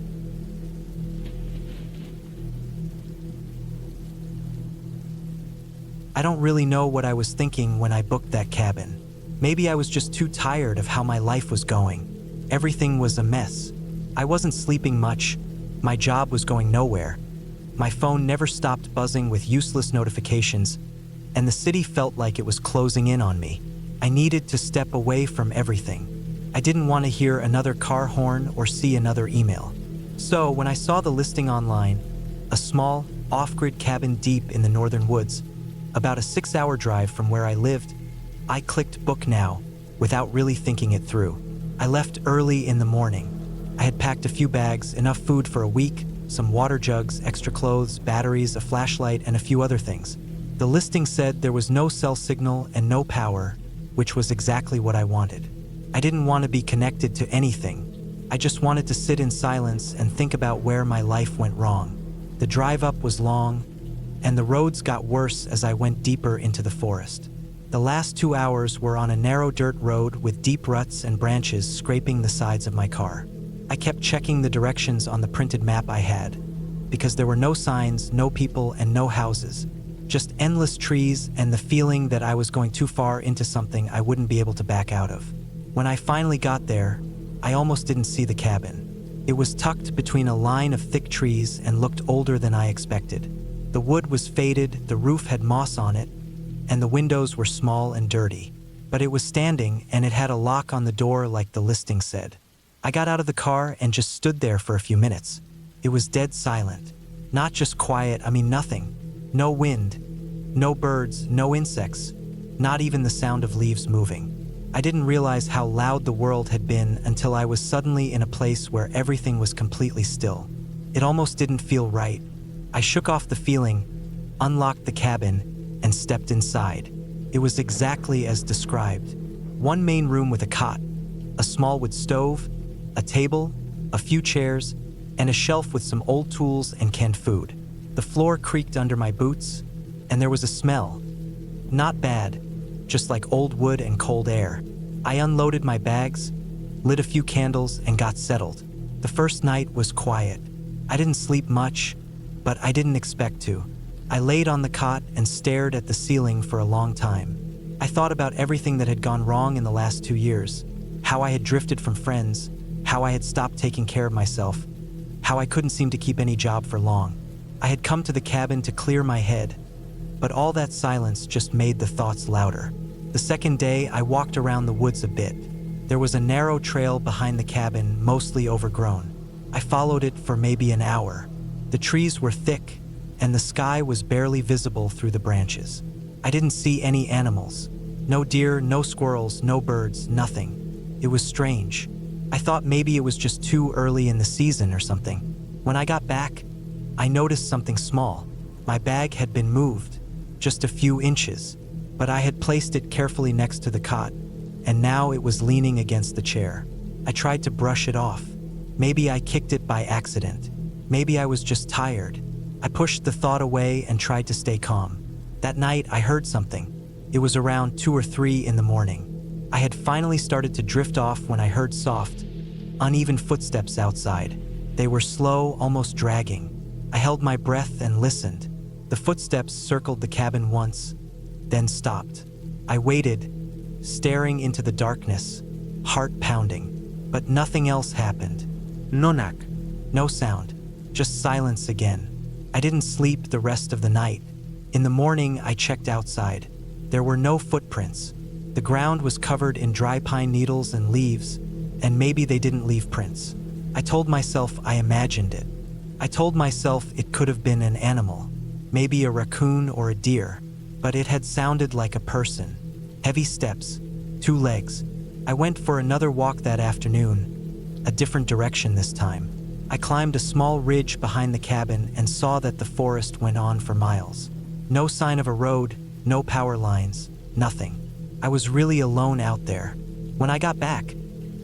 I don't really know what I was thinking when I booked that cabin. Maybe I was just too tired of how my life was going. Everything was a mess. I wasn't sleeping much. My job was going nowhere. My phone never stopped buzzing with useless notifications, and the city felt like it was closing in on me. I needed to step away from everything. I didn't want to hear another car horn or see another email. So when I saw the listing online, a small, off-grid cabin deep in the northern woods, about a 6-hour drive from where I lived, I clicked book now, without really thinking it through. I left early in the morning. I had packed a few bags, enough food for a week, some water jugs, extra clothes, batteries, a flashlight, and a few other things. The listing said there was no cell signal and no power, which was exactly what I wanted. I didn't want to be connected to anything. I just wanted to sit in silence and think about where my life went wrong. The drive up was long, and the roads got worse as I went deeper into the forest. The last 2 hours were on a narrow dirt road with deep ruts and branches scraping the sides of my car. I kept checking the directions on the printed map I had, because there were no signs, no people, and no houses. Just endless trees and the feeling that I was going too far into something I wouldn't be able to back out of. When I finally got there, I almost didn't see the cabin. It was tucked between a line of thick trees and looked older than I expected. The wood was faded, the roof had moss on it, and the windows were small and dirty. But it was standing, and it had a lock on the door like the listing said. I got out of the car and just stood there for a few minutes. It was dead silent. Not just quiet, nothing. No wind, no birds, no insects, not even the sound of leaves moving. I didn't realize how loud the world had been until I was suddenly in a place where everything was completely still. It almost didn't feel right. I shook off the feeling, unlocked the cabin, and stepped inside. It was exactly as described. One main room with a cot, a small wood stove, a table, a few chairs, and a shelf with some old tools and canned food. The floor creaked under my boots, and there was a smell. Not bad, just like old wood and cold air. I unloaded my bags, lit a few candles, and got settled. The first night was quiet. I didn't sleep much, but I didn't expect to. I laid on the cot and stared at the ceiling for a long time. I thought about everything that had gone wrong in the last 2 years, how I had drifted from friends, how I had stopped taking care of myself, how I couldn't seem to keep any job for long. I had come to the cabin to clear my head, but all that silence just made the thoughts louder. The second day, I walked around the woods a bit. There was a narrow trail behind the cabin, mostly overgrown. I followed it for maybe an hour. The trees were thick, and the sky was barely visible through the branches. I didn't see any animals. No deer, no squirrels, no birds, nothing. It was strange. I thought maybe it was just too early in the season or something. When I got back, I noticed something small. My bag had been moved, just a few inches, but I had placed it carefully next to the cot, and now it was leaning against the chair. I tried to brush it off. Maybe I kicked it by accident. Maybe I was just tired. I pushed the thought away and tried to stay calm. That night, I heard something. It was around 2 or 3 in the morning. I had finally started to drift off when I heard soft, uneven footsteps outside. They were slow, almost dragging. I held my breath and listened. The footsteps circled the cabin once, then stopped. I waited, staring into the darkness, heart pounding, but nothing else happened. No knock. No sound, just silence again. I didn't sleep the rest of the night. In the morning, I checked outside. There were no footprints. The ground was covered in dry pine needles and leaves, and maybe they didn't leave prints. I told myself I imagined it. I told myself it could have been an animal, maybe a raccoon or a deer, but it had sounded like a person. Heavy steps, 2 legs. I went for another walk that afternoon, a different direction this time. I climbed a small ridge behind the cabin and saw that the forest went on for miles. No sign of a road, no power lines, nothing. I was really alone out there. When I got back,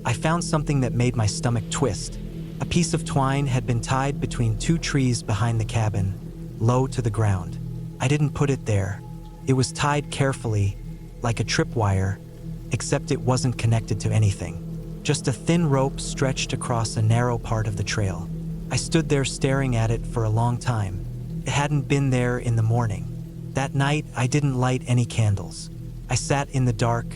I found something that made my stomach twist. A piece of twine had been tied between two trees behind the cabin, low to the ground. I didn't put it there. It was tied carefully, like a tripwire, except it wasn't connected to anything. Just a thin rope stretched across a narrow part of the trail. I stood there staring at it for a long time. It hadn't been there in the morning. That night, I didn't light any candles. I sat in the dark,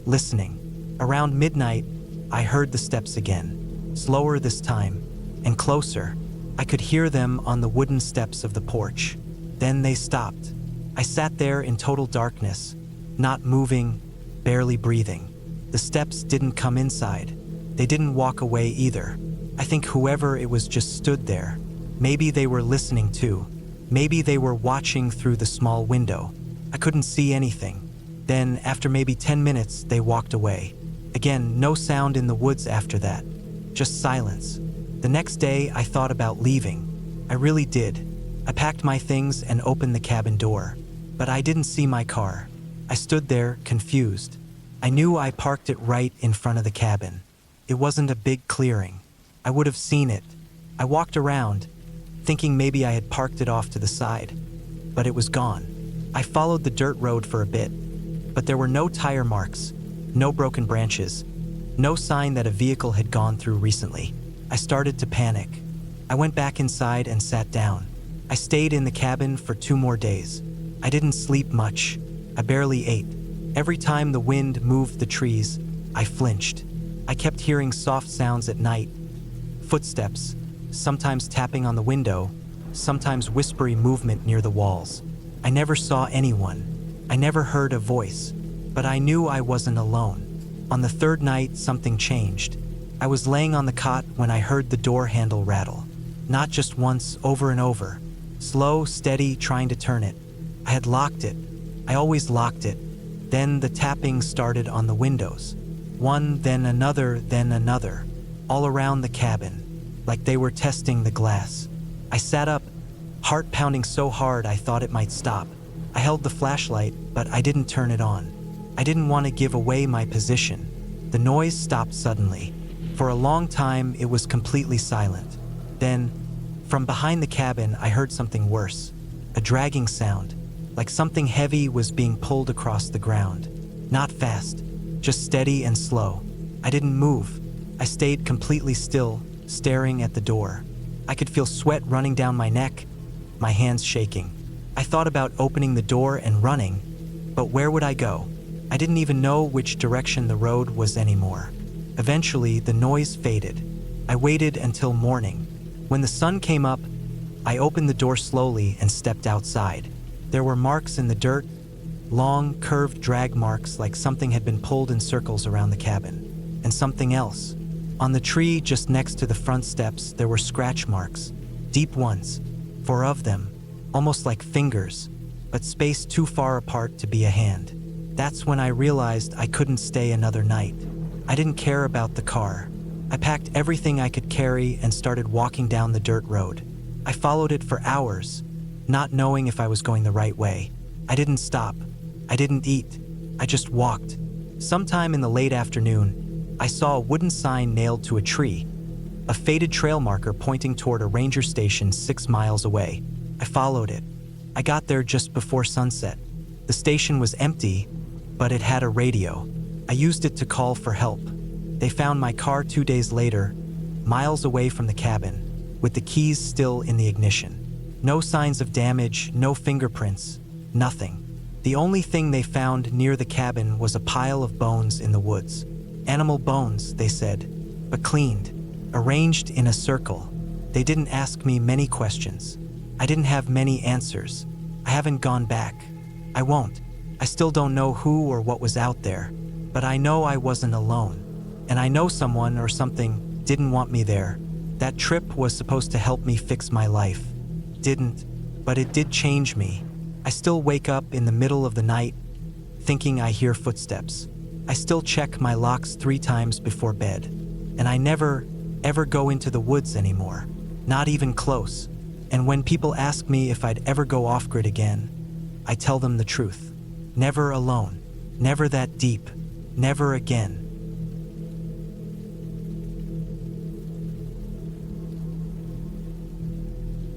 listening. Around midnight, I heard the steps again, slower this time, and closer. I could hear them on the wooden steps of the porch. Then they stopped. I sat there in total darkness, not moving, barely breathing. The steps didn't come inside. They didn't walk away either. I think whoever it was just stood there. Maybe they were listening too. Maybe they were watching through the small window. I couldn't see anything. Then, after maybe 10 minutes, they walked away. Again, no sound in the woods after that. Just silence. The next day, I thought about leaving. I really did. I packed my things and opened the cabin door. But I didn't see my car. I stood there, confused. I knew I parked it right in front of the cabin. It wasn't a big clearing. I would have seen it. I walked around, thinking maybe I had parked it off to the side. But it was gone. I followed the dirt road for a bit, but there were no tire marks, no broken branches, no sign that a vehicle had gone through recently. I started to panic. I went back inside and sat down. I stayed in the cabin for 2 more days. I didn't sleep much. I barely ate. Every time the wind moved the trees, I flinched. I kept hearing soft sounds at night. Footsteps, sometimes tapping on the window, sometimes whispery movement near the walls. I never saw anyone. I never heard a voice, but I knew I wasn't alone. On the 3rd night, something changed. I was laying on the cot when I heard the door handle rattle. Not just once, over and over. Slow, steady, trying to turn it. I had locked it. I always locked it. Then the tapping started on the windows. One, then another, all around the cabin, like they were testing the glass. I sat up, heart pounding so hard I thought it might stop. I held the flashlight, but I didn't turn it on. I didn't want to give away my position. The noise stopped suddenly. For a long time, it was completely silent. Then, from behind the cabin, I heard something worse. A dragging sound, like something heavy was being pulled across the ground. Not fast, just steady and slow. I didn't move. I stayed completely still, staring at the door. I could feel sweat running down my neck, my hands shaking. I thought about opening the door and running, but where would I go? I didn't even know which direction the road was anymore. Eventually, the noise faded. I waited until morning. When the sun came up, I opened the door slowly and stepped outside. There were marks in the dirt, long, curved drag marks like something had been pulled in circles around the cabin. And something else. On the tree just next to the front steps, there were scratch marks, deep ones, 4 of them, almost like fingers, but spaced too far apart to be a hand. That's when I realized I couldn't stay another night. I didn't care about the car. I packed everything I could carry and started walking down the dirt road. I followed it for hours, not knowing if I was going the right way. I didn't stop. I didn't eat. I just walked. Sometime in the late afternoon, I saw a wooden sign nailed to a tree, a faded trail marker pointing toward a ranger station 6 miles away. I followed it. I got there just before sunset. The station was empty, but it had a radio. I used it to call for help. They found my car 2 days later, miles away from the cabin, with the keys still in the ignition. No signs of damage, no fingerprints, nothing. The only thing they found near the cabin was a pile of bones in the woods. Animal bones, they said, but cleaned, arranged in a circle. They didn't ask me many questions. I didn't have many answers. I haven't gone back. I won't. I still don't know who or what was out there, but I know I wasn't alone. And I know someone or something didn't want me there. That trip was supposed to help me fix my life. Didn't, but it did change me. I still wake up in the middle of the night, thinking I hear footsteps. I still check my locks 3 times before bed. And I never, ever go into the woods anymore. Not even close. And when people ask me if I'd ever go off-grid again, I tell them the truth. Never alone. Never that deep. Never again.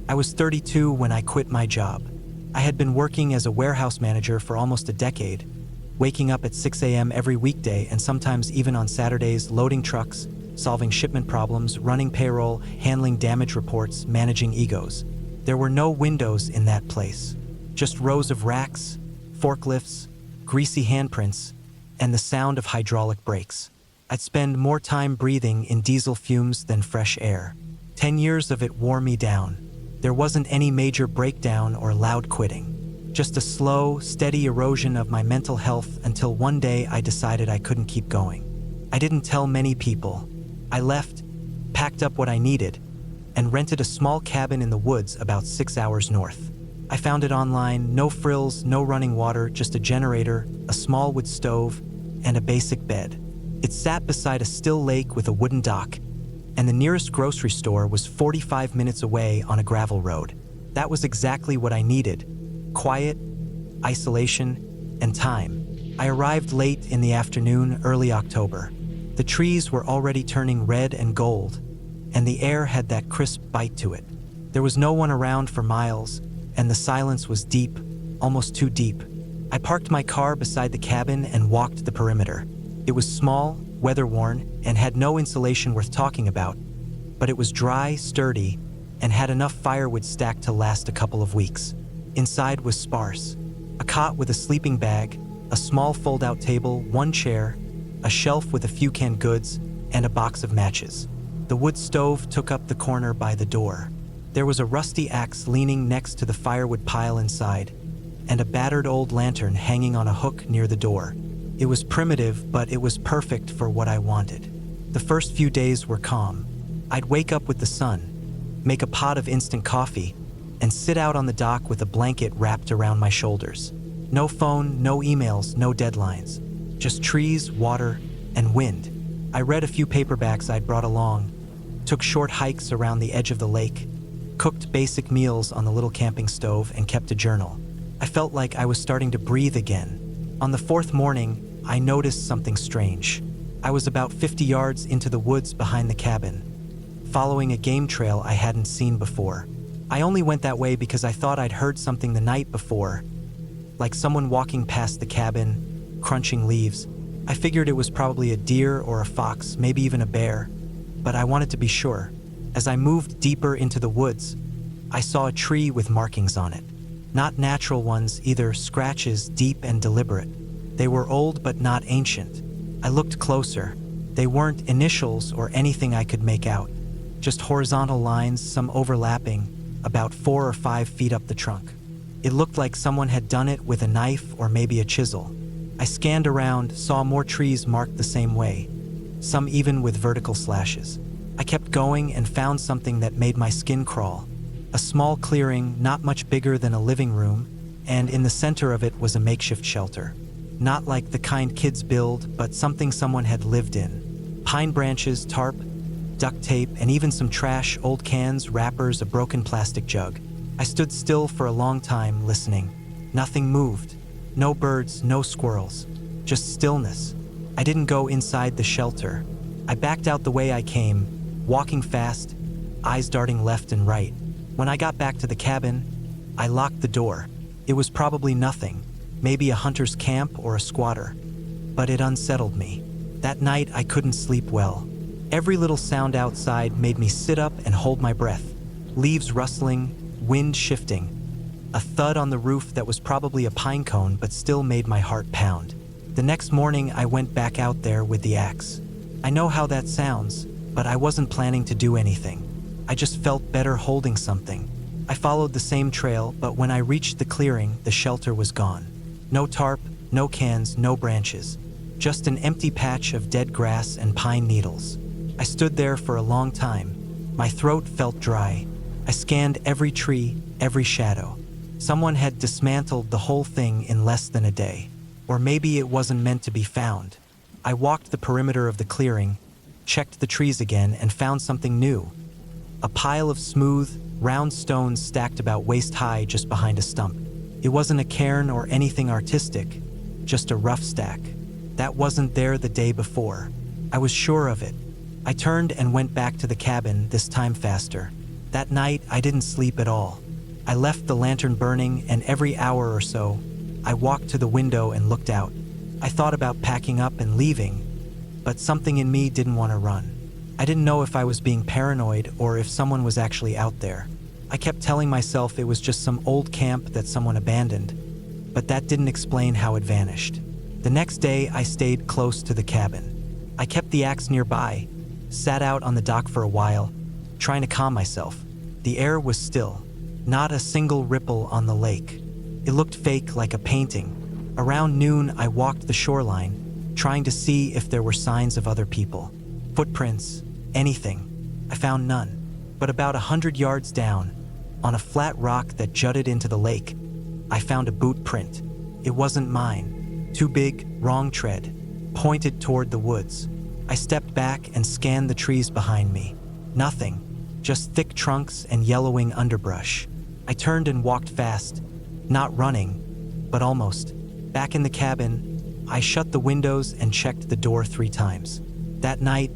I was 32 when I quit my job. I had been working as a warehouse manager for almost a decade, waking up at 6 a.m. every weekday and sometimes even on Saturdays, loading trucks, solving shipment problems, running payroll, handling damage reports, managing egos. There were no windows in that place, just rows of racks, forklifts, greasy handprints, and the sound of hydraulic brakes. I'd spend more time breathing in diesel fumes than fresh air. 10 years of it wore me down. There wasn't any major breakdown or loud quitting, just a slow, steady erosion of my mental health until one day I decided I couldn't keep going. I didn't tell many people. I left, packed up what I needed, and rented a small cabin in the woods about 6 hours north. I found it online, no frills, no running water, just a generator, a small wood stove, and a basic bed. It sat beside a still lake with a wooden dock, and the nearest grocery store was 45 minutes away on a gravel road. That was exactly what I needed: quiet, isolation, and time. I arrived late in the afternoon, early October. The trees were already turning red and gold, and the air had that crisp bite to it. There was no one around for miles, and the silence was deep, almost too deep. I parked my car beside the cabin and walked the perimeter. It was small, weather-worn, and had no insulation worth talking about, but it was dry, sturdy, and had enough firewood stacked to last a couple of weeks. Inside was sparse: a cot with a sleeping bag, a small fold-out table, one chair, a shelf with a few canned goods, and a box of matches. The wood stove took up the corner by the door. There was a rusty axe leaning next to the firewood pile inside, and a battered old lantern hanging on a hook near the door. It was primitive, but it was perfect for what I wanted. The first few days were calm. I'd wake up with the sun, make a pot of instant coffee, and sit out on the dock with a blanket wrapped around my shoulders. No phone, no emails, no deadlines. Just trees, water, and wind. I read a few paperbacks I'd brought along, took short hikes around the edge of the lake, cooked basic meals on the little camping stove, and kept a journal. I felt like I was starting to breathe again. On the fourth morning, I noticed something strange. I was about 50 yards into the woods behind the cabin, following a game trail I hadn't seen before. I only went that way because I thought I'd heard something the night before, like someone walking past the cabin, crunching leaves. I figured it was probably a deer or a fox, maybe even a bear, but I wanted to be sure. As I moved deeper into the woods, I saw a tree with markings on it. Not natural ones either, scratches deep and deliberate. They were old but not ancient. I looked closer. They weren't initials or anything I could make out. Just horizontal lines, some overlapping, about 4 or 5 feet up the trunk. It looked like someone had done it with a knife or maybe a chisel. I scanned around, saw more trees marked the same way, some even with vertical slashes. I kept going and found something that made my skin crawl. A small clearing, not much bigger than a living room, and in the center of it was a makeshift shelter. Not like the kind kids build, but something someone had lived in. Pine branches, tarp, duct tape, and even some trash, old cans, wrappers, a broken plastic jug. I stood still for a long time, listening. Nothing moved. No birds, no squirrels. Just stillness. I didn't go inside the shelter. I backed out the way I came, walking fast, eyes darting left and right. When I got back to the cabin, I locked the door. It was probably nothing, maybe a hunter's camp or a squatter, but it unsettled me. That night, I couldn't sleep well. Every little sound outside made me sit up and hold my breath. Leaves rustling, wind shifting. A thud on the roof that was probably a pine cone but still made my heart pound. The next morning, I went back out there with the axe. I know how that sounds, but I wasn't planning to do anything. I just felt better holding something. I followed the same trail, but when I reached the clearing, the shelter was gone. No tarp, no cans, no branches. Just an empty patch of dead grass and pine needles. I stood there for a long time. My throat felt dry. I scanned every tree, every shadow. Someone had dismantled the whole thing in less than a day. Or maybe it wasn't meant to be found. I walked the perimeter of the clearing, checked the trees again, and found something new. A pile of smooth, round stones stacked about waist high just behind a stump. It wasn't a cairn or anything artistic, just a rough stack. That wasn't there the day before. I was sure of it. I turned and went back to the cabin, this time faster. That night, I didn't sleep at all. I left the lantern burning, and every hour or so, I walked to the window and looked out. I thought about packing up and leaving, but something in me didn't want to run. I didn't know if I was being paranoid or if someone was actually out there. I kept telling myself it was just some old camp that someone abandoned, but that didn't explain how it vanished. The next day, I stayed close to the cabin. I kept the axe nearby, sat out on the dock for a while, trying to calm myself. The air was still, not a single ripple on the lake. It looked fake, like a painting. Around noon, I walked the shoreline, trying to see if there were signs of other people. Footprints, anything. I found none. But about 100 yards down, on a flat rock that jutted into the lake, I found a boot print. It wasn't mine. Too big, wrong tread, pointed toward the woods. I stepped back and scanned the trees behind me. Nothing, just thick trunks and yellowing underbrush. I turned and walked fast, not running, but almost. Back in the cabin, I shut the windows and checked the door 3 times. That night,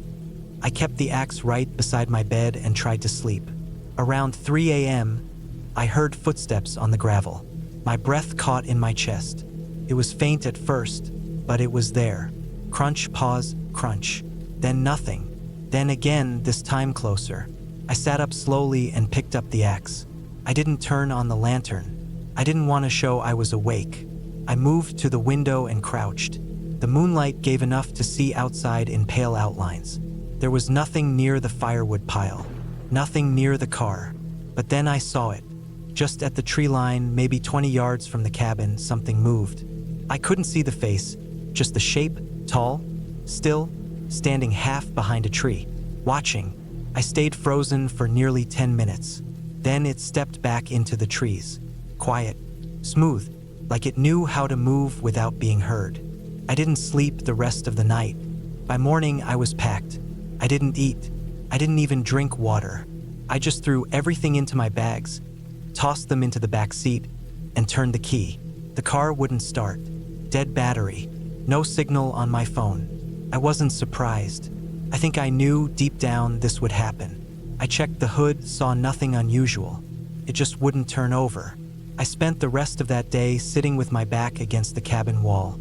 I kept the axe right beside my bed and tried to sleep. Around 3 a.m., I heard footsteps on the gravel. My breath caught in my chest. It was faint at first, but it was there. Crunch, pause, crunch. Then nothing. Then again, this time closer. I sat up slowly and picked up the axe. I didn't turn on the lantern. I didn't want to show I was awake. I moved to the window and crouched. The moonlight gave enough to see outside in pale outlines. There was nothing near the firewood pile, nothing near the car. But then I saw it. Just at the tree line, maybe 20 yards from the cabin, something moved. I couldn't see the face, just the shape, tall, still, standing half behind a tree, watching. I stayed frozen for nearly 10 minutes. Then it stepped back into the trees. Quiet, smooth, like it knew how to move without being heard. I didn't sleep the rest of the night. By morning, I was packed. I didn't eat. I didn't even drink water. I just threw everything into my bags, tossed them into the back seat, and turned the key. The car wouldn't start. Dead battery. No signal on my phone. I wasn't surprised. I think I knew deep down this would happen. I checked the hood, saw nothing unusual. It just wouldn't turn over. I spent the rest of that day sitting with my back against the cabin wall,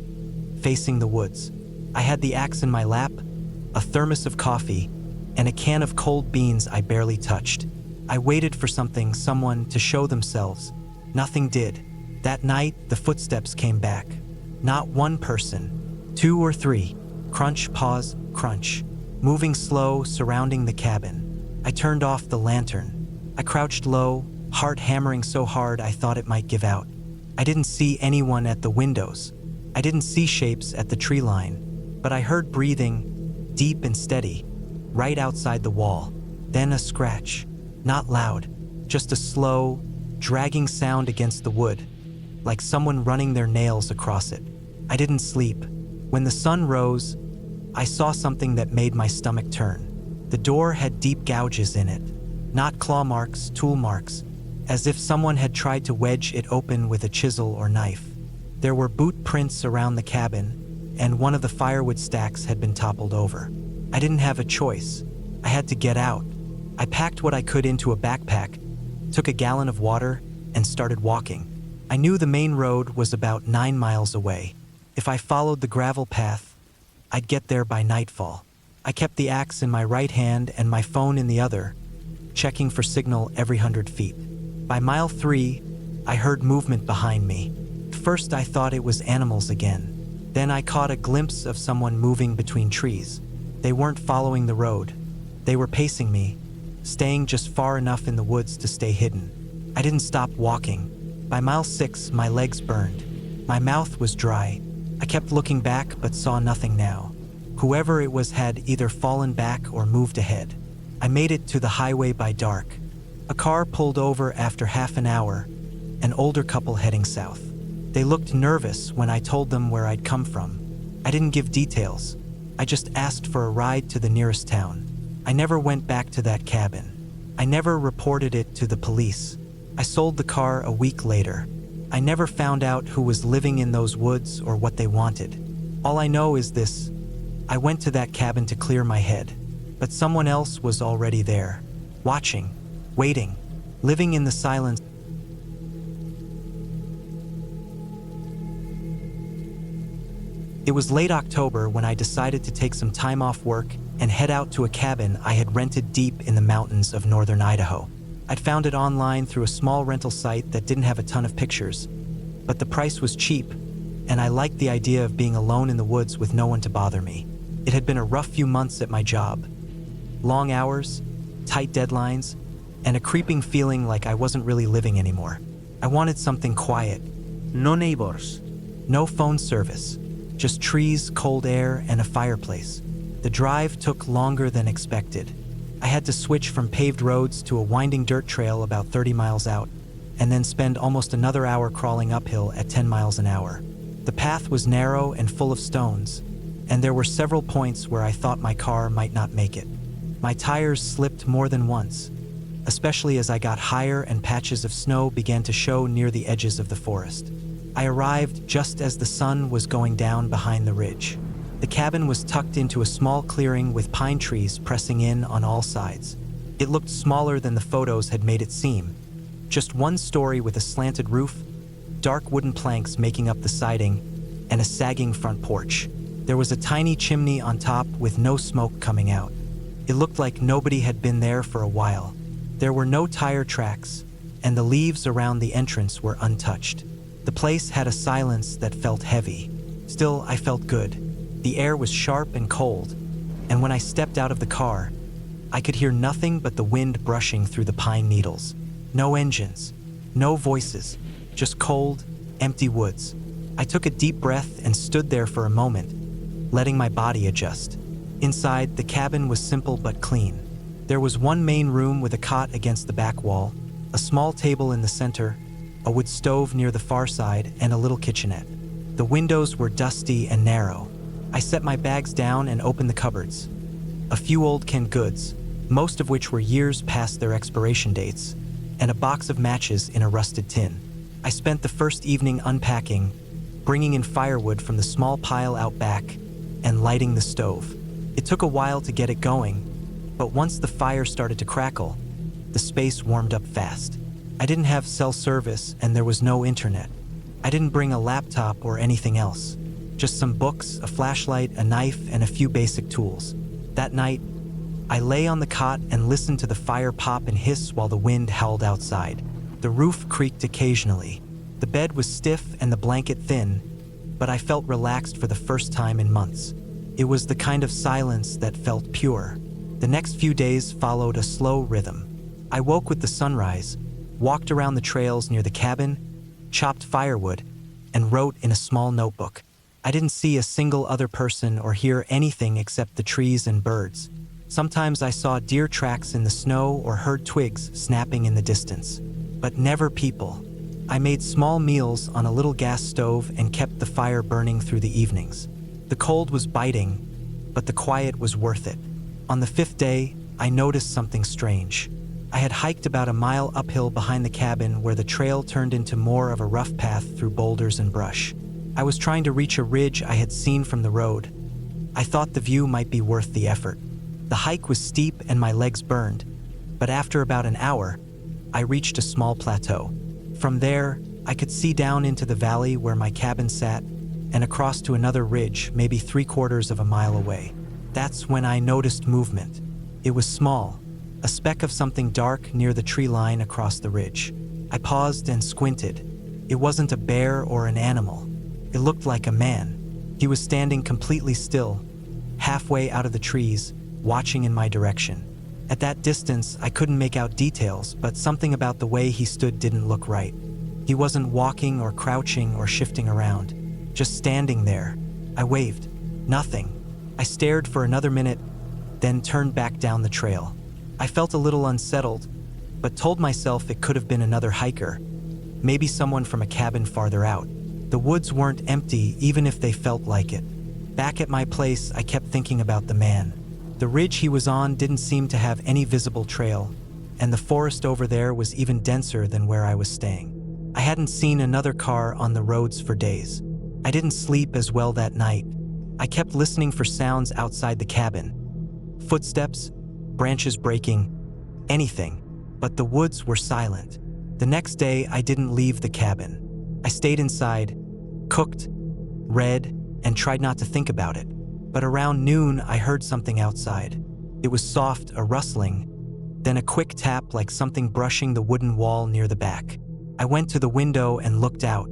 facing the woods. I had the axe in my lap, a thermos of coffee, and a can of cold beans I barely touched. I waited for someone to show themselves. Nothing did. That night, the footsteps came back. Not one person, 2 or 3. Crunch, pause, crunch. Moving slow, surrounding the cabin. I turned off the lantern. I crouched low, heart hammering so hard I thought it might give out. I didn't see anyone at the windows. I didn't see shapes at the tree line, but I heard breathing, deep and steady, right outside the wall. Then a scratch. Not loud, just a slow, dragging sound against the wood, like someone running their nails across it. I didn't sleep. When the sun rose, I saw something that made my stomach turn. The door had deep gouges in it, not claw marks, tool marks, as if someone had tried to wedge it open with a chisel or knife. There were boot prints around the cabin, and one of the firewood stacks had been toppled over. I didn't have a choice. I had to get out. I packed what I could into a backpack, took a gallon of water, and started walking. I knew the main road was about 9 miles away. If I followed the gravel path, I'd get there by nightfall. I kept the axe in my right hand and my phone in the other, checking for signal every 100 feet. By mile 3, I heard movement behind me. First, I thought it was animals again. Then I caught a glimpse of someone moving between trees. They weren't following the road. They were pacing me, staying just far enough in the woods to stay hidden. I didn't stop walking. By mile 6, my legs burned. My mouth was dry. I kept looking back but saw nothing now. Whoever it was had either fallen back or moved ahead. I made it to the highway by dark. A car pulled over after half an hour, an older couple heading south. They looked nervous when I told them where I'd come from. I didn't give details. I just asked for a ride to the nearest town. I never went back to that cabin. I never reported it to the police. I sold the car a week later. I never found out who was living in those woods or what they wanted. All I know is this: I went to that cabin to clear my head, but someone else was already there, watching, waiting, living in the silence. It was late October when I decided to take some time off work and head out to a cabin I had rented deep in the mountains of northern Idaho. I'd found it online through a small rental site that didn't have a ton of pictures, but the price was cheap, and I liked the idea of being alone in the woods with no one to bother me. It had been a rough few months at my job. Long hours, tight deadlines, and a creeping feeling like I wasn't really living anymore. I wanted something quiet. No neighbors. No phone service. Just trees, cold air, and a fireplace. The drive took longer than expected. I had to switch from paved roads to a winding dirt trail about 30 miles out, and then spend almost another hour crawling uphill at 10 miles an hour. The path was narrow and full of stones, and there were several points where I thought my car might not make it. My tires slipped more than once, especially as I got higher and patches of snow began to show near the edges of the forest. I arrived just as the sun was going down behind the ridge. The cabin was tucked into a small clearing with pine trees pressing in on all sides. It looked smaller than the photos had made it seem. Just one story with a slanted roof, dark wooden planks making up the siding, and a sagging front porch. There was a tiny chimney on top with no smoke coming out. It looked like nobody had been there for a while. There were no tire tracks, and the leaves around the entrance were untouched. The place had a silence that felt heavy. Still, I felt good. The air was sharp and cold, and when I stepped out of the car, I could hear nothing but the wind brushing through the pine needles. No engines, no voices, just cold, empty woods. I took a deep breath and stood there for a moment, letting my body adjust. Inside, the cabin was simple but clean. There was one main room with a cot against the back wall, a small table in the center, a wood stove near the far side, and a little kitchenette. The windows were dusty and narrow. I set my bags down and opened the cupboards. A few old canned goods, most of which were years past their expiration dates, and a box of matches in a rusted tin. I spent the first evening unpacking, bringing in firewood from the small pile out back, and lighting the stove. It took a while to get it going, but once the fire started to crackle, the space warmed up fast. I didn't have cell service and there was no internet. I didn't bring a laptop or anything else. Just some books, a flashlight, a knife, and a few basic tools. That night, I lay on the cot and listened to the fire pop and hiss while the wind howled outside. The roof creaked occasionally. The bed was stiff and the blanket thin, but I felt relaxed for the first time in months. It was the kind of silence that felt pure. The next few days followed a slow rhythm. I woke with the sunrise, walked around the trails near the cabin, chopped firewood, and wrote in a small notebook. I didn't see a single other person or hear anything except the trees and birds. Sometimes I saw deer tracks in the snow or heard twigs snapping in the distance, but never people. I made small meals on a little gas stove and kept the fire burning through the evenings. The cold was biting, but the quiet was worth it. On the 5th day, I noticed something strange. I had hiked about a mile uphill behind the cabin where the trail turned into more of a rough path through boulders and brush. I was trying to reach a ridge I had seen from the road. I thought the view might be worth the effort. The hike was steep and my legs burned, but after about an hour, I reached a small plateau. From there, I could see down into the valley where my cabin sat and across to another ridge maybe 3/4 of a mile away. That's when I noticed movement. It was small, a speck of something dark near the tree line across the ridge. I paused and squinted. It wasn't a bear or an animal. It looked like a man. He was standing completely still, halfway out of the trees, watching in my direction. At that distance, I couldn't make out details, but something about the way he stood didn't look right. He wasn't walking or crouching or shifting around, just standing there. I waved. Nothing. I stared for another minute, then turned back down the trail. I felt a little unsettled, but told myself it could have been another hiker, maybe someone from a cabin farther out. The woods weren't empty, even if they felt like it. Back at my place, I kept thinking about the man. The ridge he was on didn't seem to have any visible trail, and the forest over there was even denser than where I was staying. I hadn't seen another car on the roads for days. I didn't sleep as well that night. I kept listening for sounds outside the cabin. Footsteps, branches breaking, anything. But the woods were silent. The next day, I didn't leave the cabin. I stayed inside, cooked, read, and tried not to think about it. But around noon, I heard something outside. It was soft, a rustling, then a quick tap like something brushing the wooden wall near the back. I went to the window and looked out.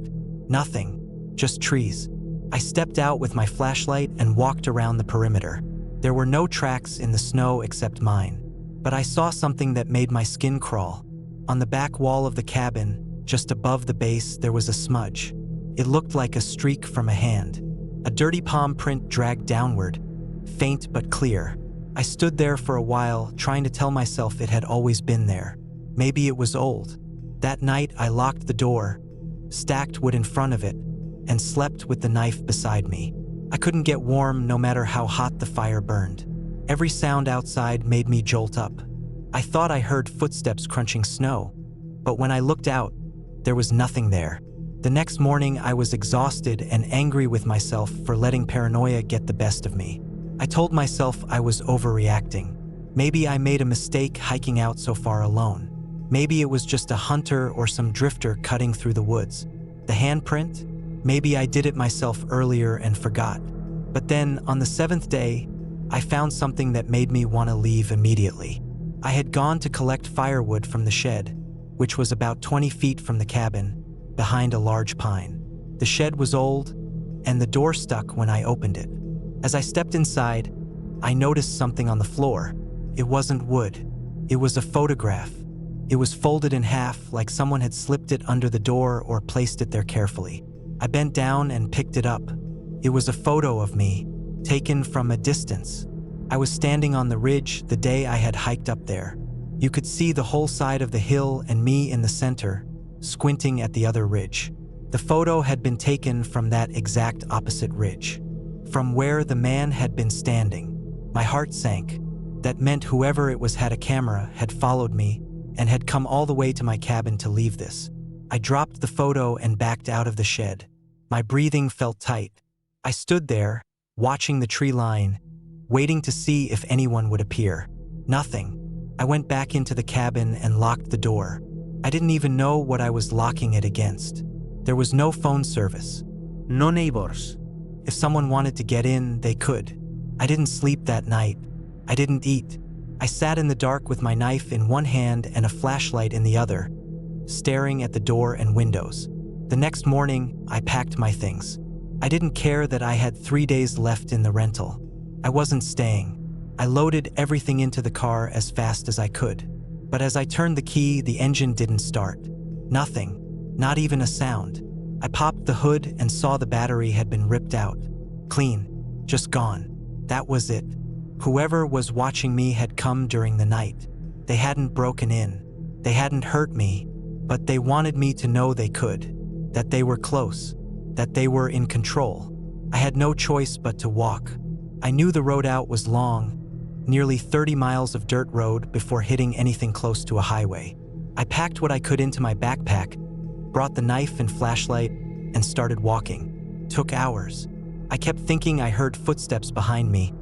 Nothing, just trees. I stepped out with my flashlight and walked around the perimeter. There were no tracks in the snow except mine. But I saw something that made my skin crawl. On the back wall of the cabin, just above the base, there was a smudge. It looked like a streak from a hand. A dirty palm print dragged downward, faint but clear. I stood there for a while, trying to tell myself it had always been there. Maybe it was old. That night, I locked the door, stacked wood in front of it, and slept with the knife beside me. I couldn't get warm no matter how hot the fire burned. Every sound outside made me jolt up. I thought I heard footsteps crunching snow, but when I looked out, there was nothing there. The next morning, I was exhausted and angry with myself for letting paranoia get the best of me. I told myself I was overreacting. Maybe I made a mistake hiking out so far alone. Maybe it was just a hunter or some drifter cutting through the woods. The handprint? Maybe I did it myself earlier and forgot. But then, on the 7th day, I found something that made me want to leave immediately. I had gone to collect firewood from the shed, which was about 20 feet from the cabin, behind a large pine. The shed was old, and the door stuck when I opened it. As I stepped inside, I noticed something on the floor. It wasn't wood. It was a photograph. It was folded in half, like someone had slipped it under the door or placed it there carefully. I bent down and picked it up. It was a photo of me, taken from a distance. I was standing on the ridge the day I had hiked up there. You could see the whole side of the hill and me in the center, squinting at the other ridge. The photo had been taken from that exact opposite ridge, from where the man had been standing. My heart sank. That meant whoever it was had a camera, had followed me, and had come all the way to my cabin to leave this. I dropped the photo and backed out of the shed. My breathing felt tight. I stood there, watching the tree line, waiting to see if anyone would appear. Nothing. I went back into the cabin and locked the door. I didn't even know what I was locking it against. There was no phone service. No neighbors. If someone wanted to get in, they could. I didn't sleep that night. I didn't eat. I sat in the dark with my knife in one hand and a flashlight in the other, staring at the door and windows. The next morning, I packed my things. I didn't care that I had 3 days left in the rental. I wasn't staying. I loaded everything into the car as fast as I could. But as I turned the key, the engine didn't start. Nothing. Not even a sound. I popped the hood and saw the battery had been ripped out. Clean. Just gone. That was it. Whoever was watching me had come during the night. They hadn't broken in. They hadn't hurt me, but they wanted me to know they could, that they were close, that they were in control. I had no choice but to walk. I knew the road out was long, nearly 30 miles of dirt road before hitting anything close to a highway. I packed what I could into my backpack, brought the knife and flashlight, and started walking. Took hours. I kept thinking I heard footsteps behind me,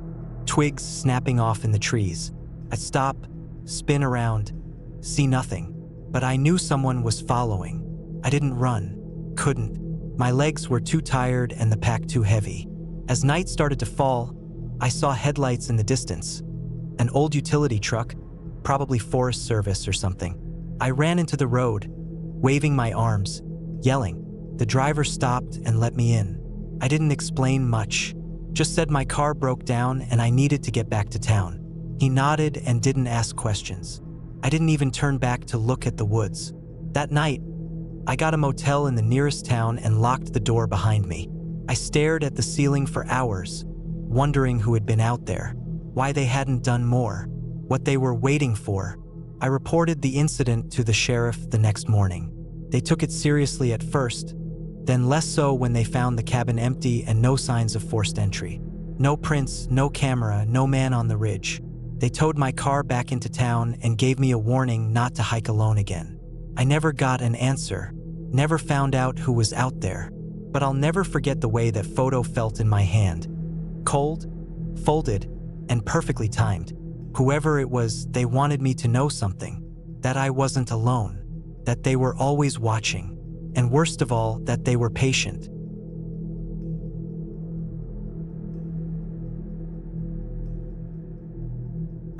twigs snapping off in the trees. I'd stop, spin around, see nothing. But I knew someone was following. I didn't run, couldn't. My legs were too tired and the pack too heavy. As night started to fall, I saw headlights in the distance. An old utility truck, probably Forest Service or something. I ran into the road, waving my arms, yelling. The driver stopped and let me in. I didn't explain much, just said my car broke down and I needed to get back to town. He nodded and didn't ask questions. I didn't even turn back to look at the woods. That night, I got a motel in the nearest town and locked the door behind me. I stared at the ceiling for hours, wondering who had been out there, why they hadn't done more, what they were waiting for. I reported the incident to the sheriff the next morning. They took it seriously at first, then less so when they found the cabin empty and no signs of forced entry. No prints, no camera, no man on the ridge. They towed my car back into town and gave me a warning not to hike alone again. I never got an answer, Never found out who was out there, but I'll never forget the way that photo felt in my hand. Cold, folded, and perfectly timed. Whoever it was, they wanted me to know something. That I wasn't alone. That they were always watching. And worst of all, that they were patient.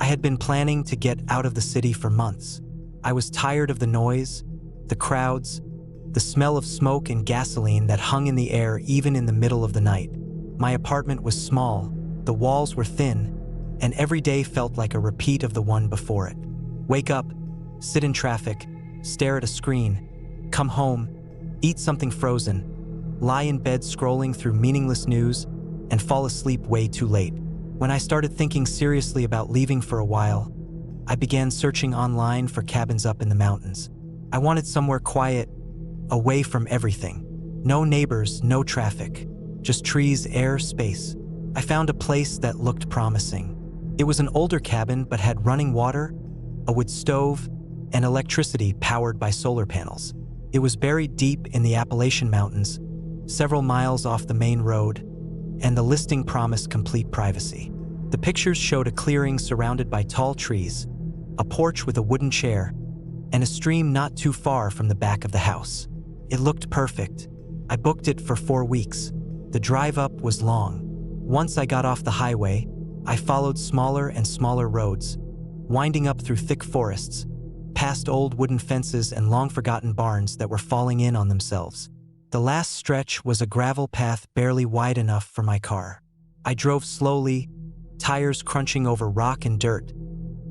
I had been planning to get out of the city for months. I was tired of the noise, the crowds, the smell of smoke and gasoline that hung in the air even in the middle of the night. My apartment was small, the walls were thin, and every day felt like a repeat of the one before it. Wake up, sit in traffic, stare at a screen, come home, eat something frozen, lie in bed scrolling through meaningless news, and fall asleep way too late. When I started thinking seriously about leaving for a while, I began searching online for cabins up in the mountains. I wanted somewhere quiet, away from everything. No neighbors, no traffic, just trees, air, space. I found a place that looked promising. It was an older cabin but had running water, a wood stove, and electricity powered by solar panels. It was buried deep in the Appalachian Mountains, several miles off the main road, and the listing promised complete privacy. The pictures showed a clearing surrounded by tall trees, a porch with a wooden chair, and a stream not too far from the back of the house. It looked perfect. I booked it for 4 weeks. The drive up was long. Once I got off the highway, I followed smaller and smaller roads, winding up through thick forests, past old wooden fences and long-forgotten barns that were falling in on themselves. The last stretch was a gravel path barely wide enough for my car. I drove slowly, tires crunching over rock and dirt,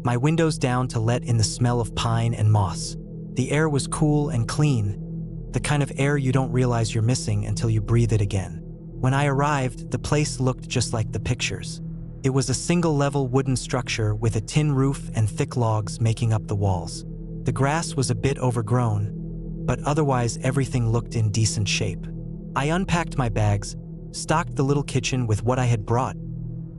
my windows down to let in the smell of pine and moss. The air was cool and clean, the kind of air you don't realize you're missing until you breathe it again. When I arrived, the place looked just like the pictures. It was a single-level wooden structure with a tin roof and thick logs making up the walls. The grass was a bit overgrown, but otherwise everything looked in decent shape. I unpacked my bags, stocked the little kitchen with what I had brought,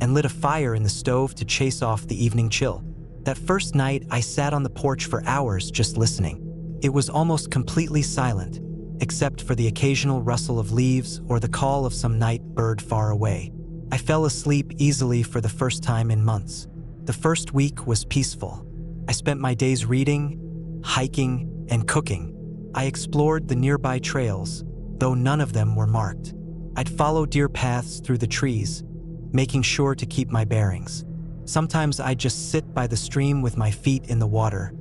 and lit a fire in the stove to chase off the evening chill. That first night, I sat on the porch for hours just listening. It was almost completely silent, except for the occasional rustle of leaves or the call of some night bird far away. I fell asleep easily for the first time in months. The first week was peaceful. I spent my days reading, hiking, and cooking. I explored the nearby trails, though none of them were marked. I'd follow deer paths through the trees, making sure to keep my bearings. Sometimes I'd just sit by the stream with my feet in the water,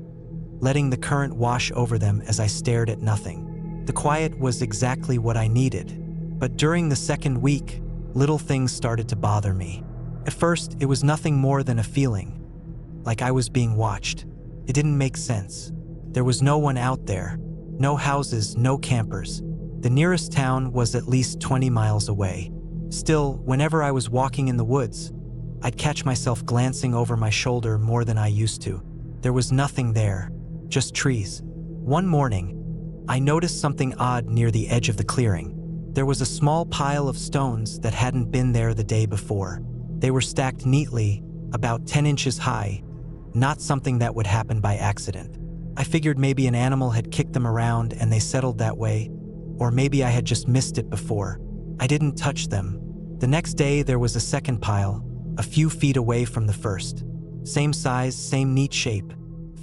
letting the current wash over them as I stared at nothing. The quiet was exactly what I needed. But during the second week, little things started to bother me. At first, it was nothing more than a feeling, like I was being watched. It didn't make sense. There was no one out there, no houses, no campers. The nearest town was at least 20 miles away. Still, whenever I was walking in the woods, I'd catch myself glancing over my shoulder more than I used to. There was nothing there, just trees. One morning, I noticed something odd near the edge of the clearing. There was a small pile of stones that hadn't been there the day before. They were stacked neatly, about 10 inches high, not something that would happen by accident. I figured maybe an animal had kicked them around and they settled that way, or maybe I had just missed it before. I didn't touch them. The next day, there was a second pile, a few feet away from the first. Same size, same neat shape.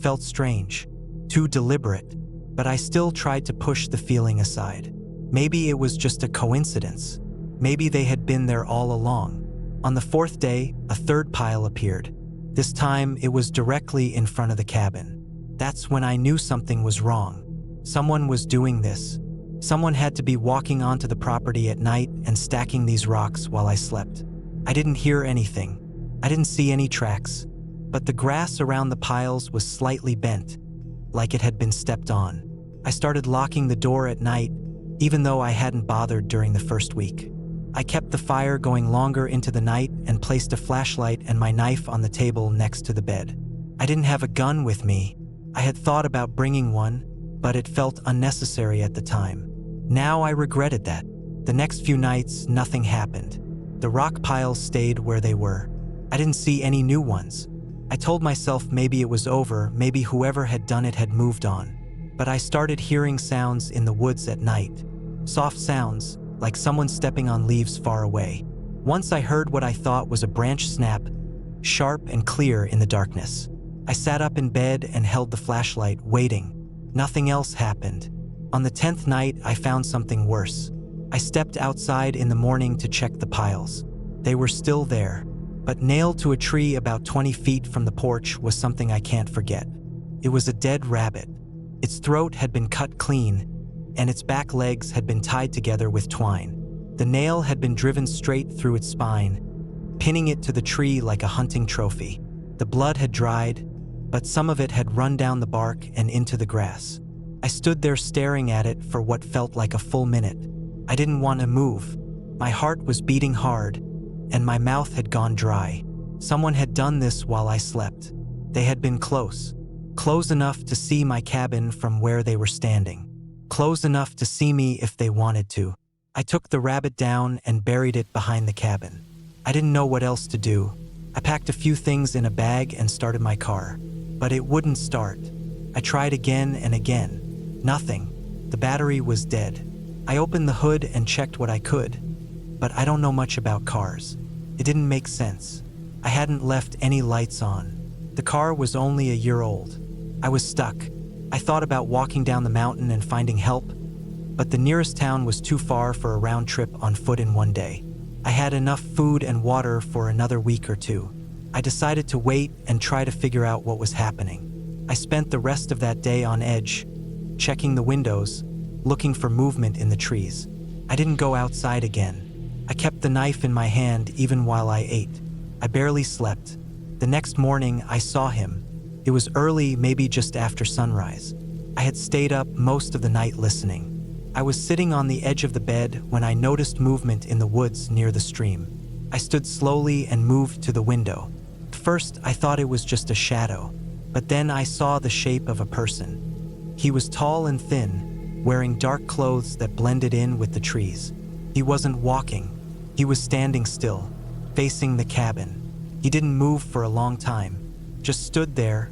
Felt strange, too deliberate, but I still tried to push the feeling aside. Maybe it was just a coincidence. Maybe they had been there all along. On the fourth day, a third pile appeared. This time, it was directly in front of the cabin. That's when I knew something was wrong. Someone was doing this. Someone had to be walking onto the property at night and stacking these rocks while I slept. I didn't hear anything. I didn't see any tracks, but the grass around the piles was slightly bent, like it had been stepped on. I started locking the door at night, even though I hadn't bothered during the first week. I kept the fire going longer into the night and placed a flashlight and my knife on the table next to the bed. I didn't have a gun with me. I had thought about bringing one, but it felt unnecessary at the time. Now I regretted that. The next few nights, nothing happened. The rock piles stayed where they were. I didn't see any new ones. I told myself maybe it was over, maybe whoever had done it had moved on. but I started hearing sounds in the woods at night. Soft sounds, like someone stepping on leaves far away. Once I heard what I thought was a branch snap, sharp and clear in the darkness. I sat up in bed and held the flashlight, waiting. Nothing else happened. On the 10th night, I found something worse. I stepped outside in the morning to check the piles. They were still there, but nailed to a tree about 20 feet from the porch was something I can't forget. It was a dead rabbit. Its throat had been cut clean, and its back legs had been tied together with twine. The nail had been driven straight through its spine, pinning it to the tree like a hunting trophy. The blood had dried, but some of it had run down the bark and into the grass. I stood there staring at it for what felt like a full minute. I didn't want to move. My heart was beating hard, and my mouth had gone dry. Someone had done this while I slept. They had been close enough to see my cabin from where they were standing, close enough to see me if they wanted to. I took the rabbit down and buried it behind the cabin. I didn't know what else to do. I packed a few things in a bag and started my car, but it wouldn't start. I tried again and again. Nothing. The battery was dead. I opened the hood and checked what I could, but I don't know much about cars. It didn't make sense. I hadn't left any lights on. The car was only a year old. I was stuck. I thought about walking down the mountain and finding help, but the nearest town was too far for a round trip on foot in one day. I had enough food and water for another week or two. I decided to wait and try to figure out what was happening. I spent the rest of that day on edge, checking the windows, looking for movement in the trees. I didn't go outside again. I kept the knife in my hand even while I ate. I barely slept. The next morning, I saw him. It was early, maybe just after sunrise. I had stayed up most of the night listening. I was sitting on the edge of the bed when I noticed movement in the woods near the stream. I stood slowly and moved to the window. At first, I thought it was just a shadow, but then I saw the shape of a person. He was tall and thin, wearing dark clothes that blended in with the trees. He wasn't walking. He was standing still, facing the cabin. He didn't move for a long time, just stood there,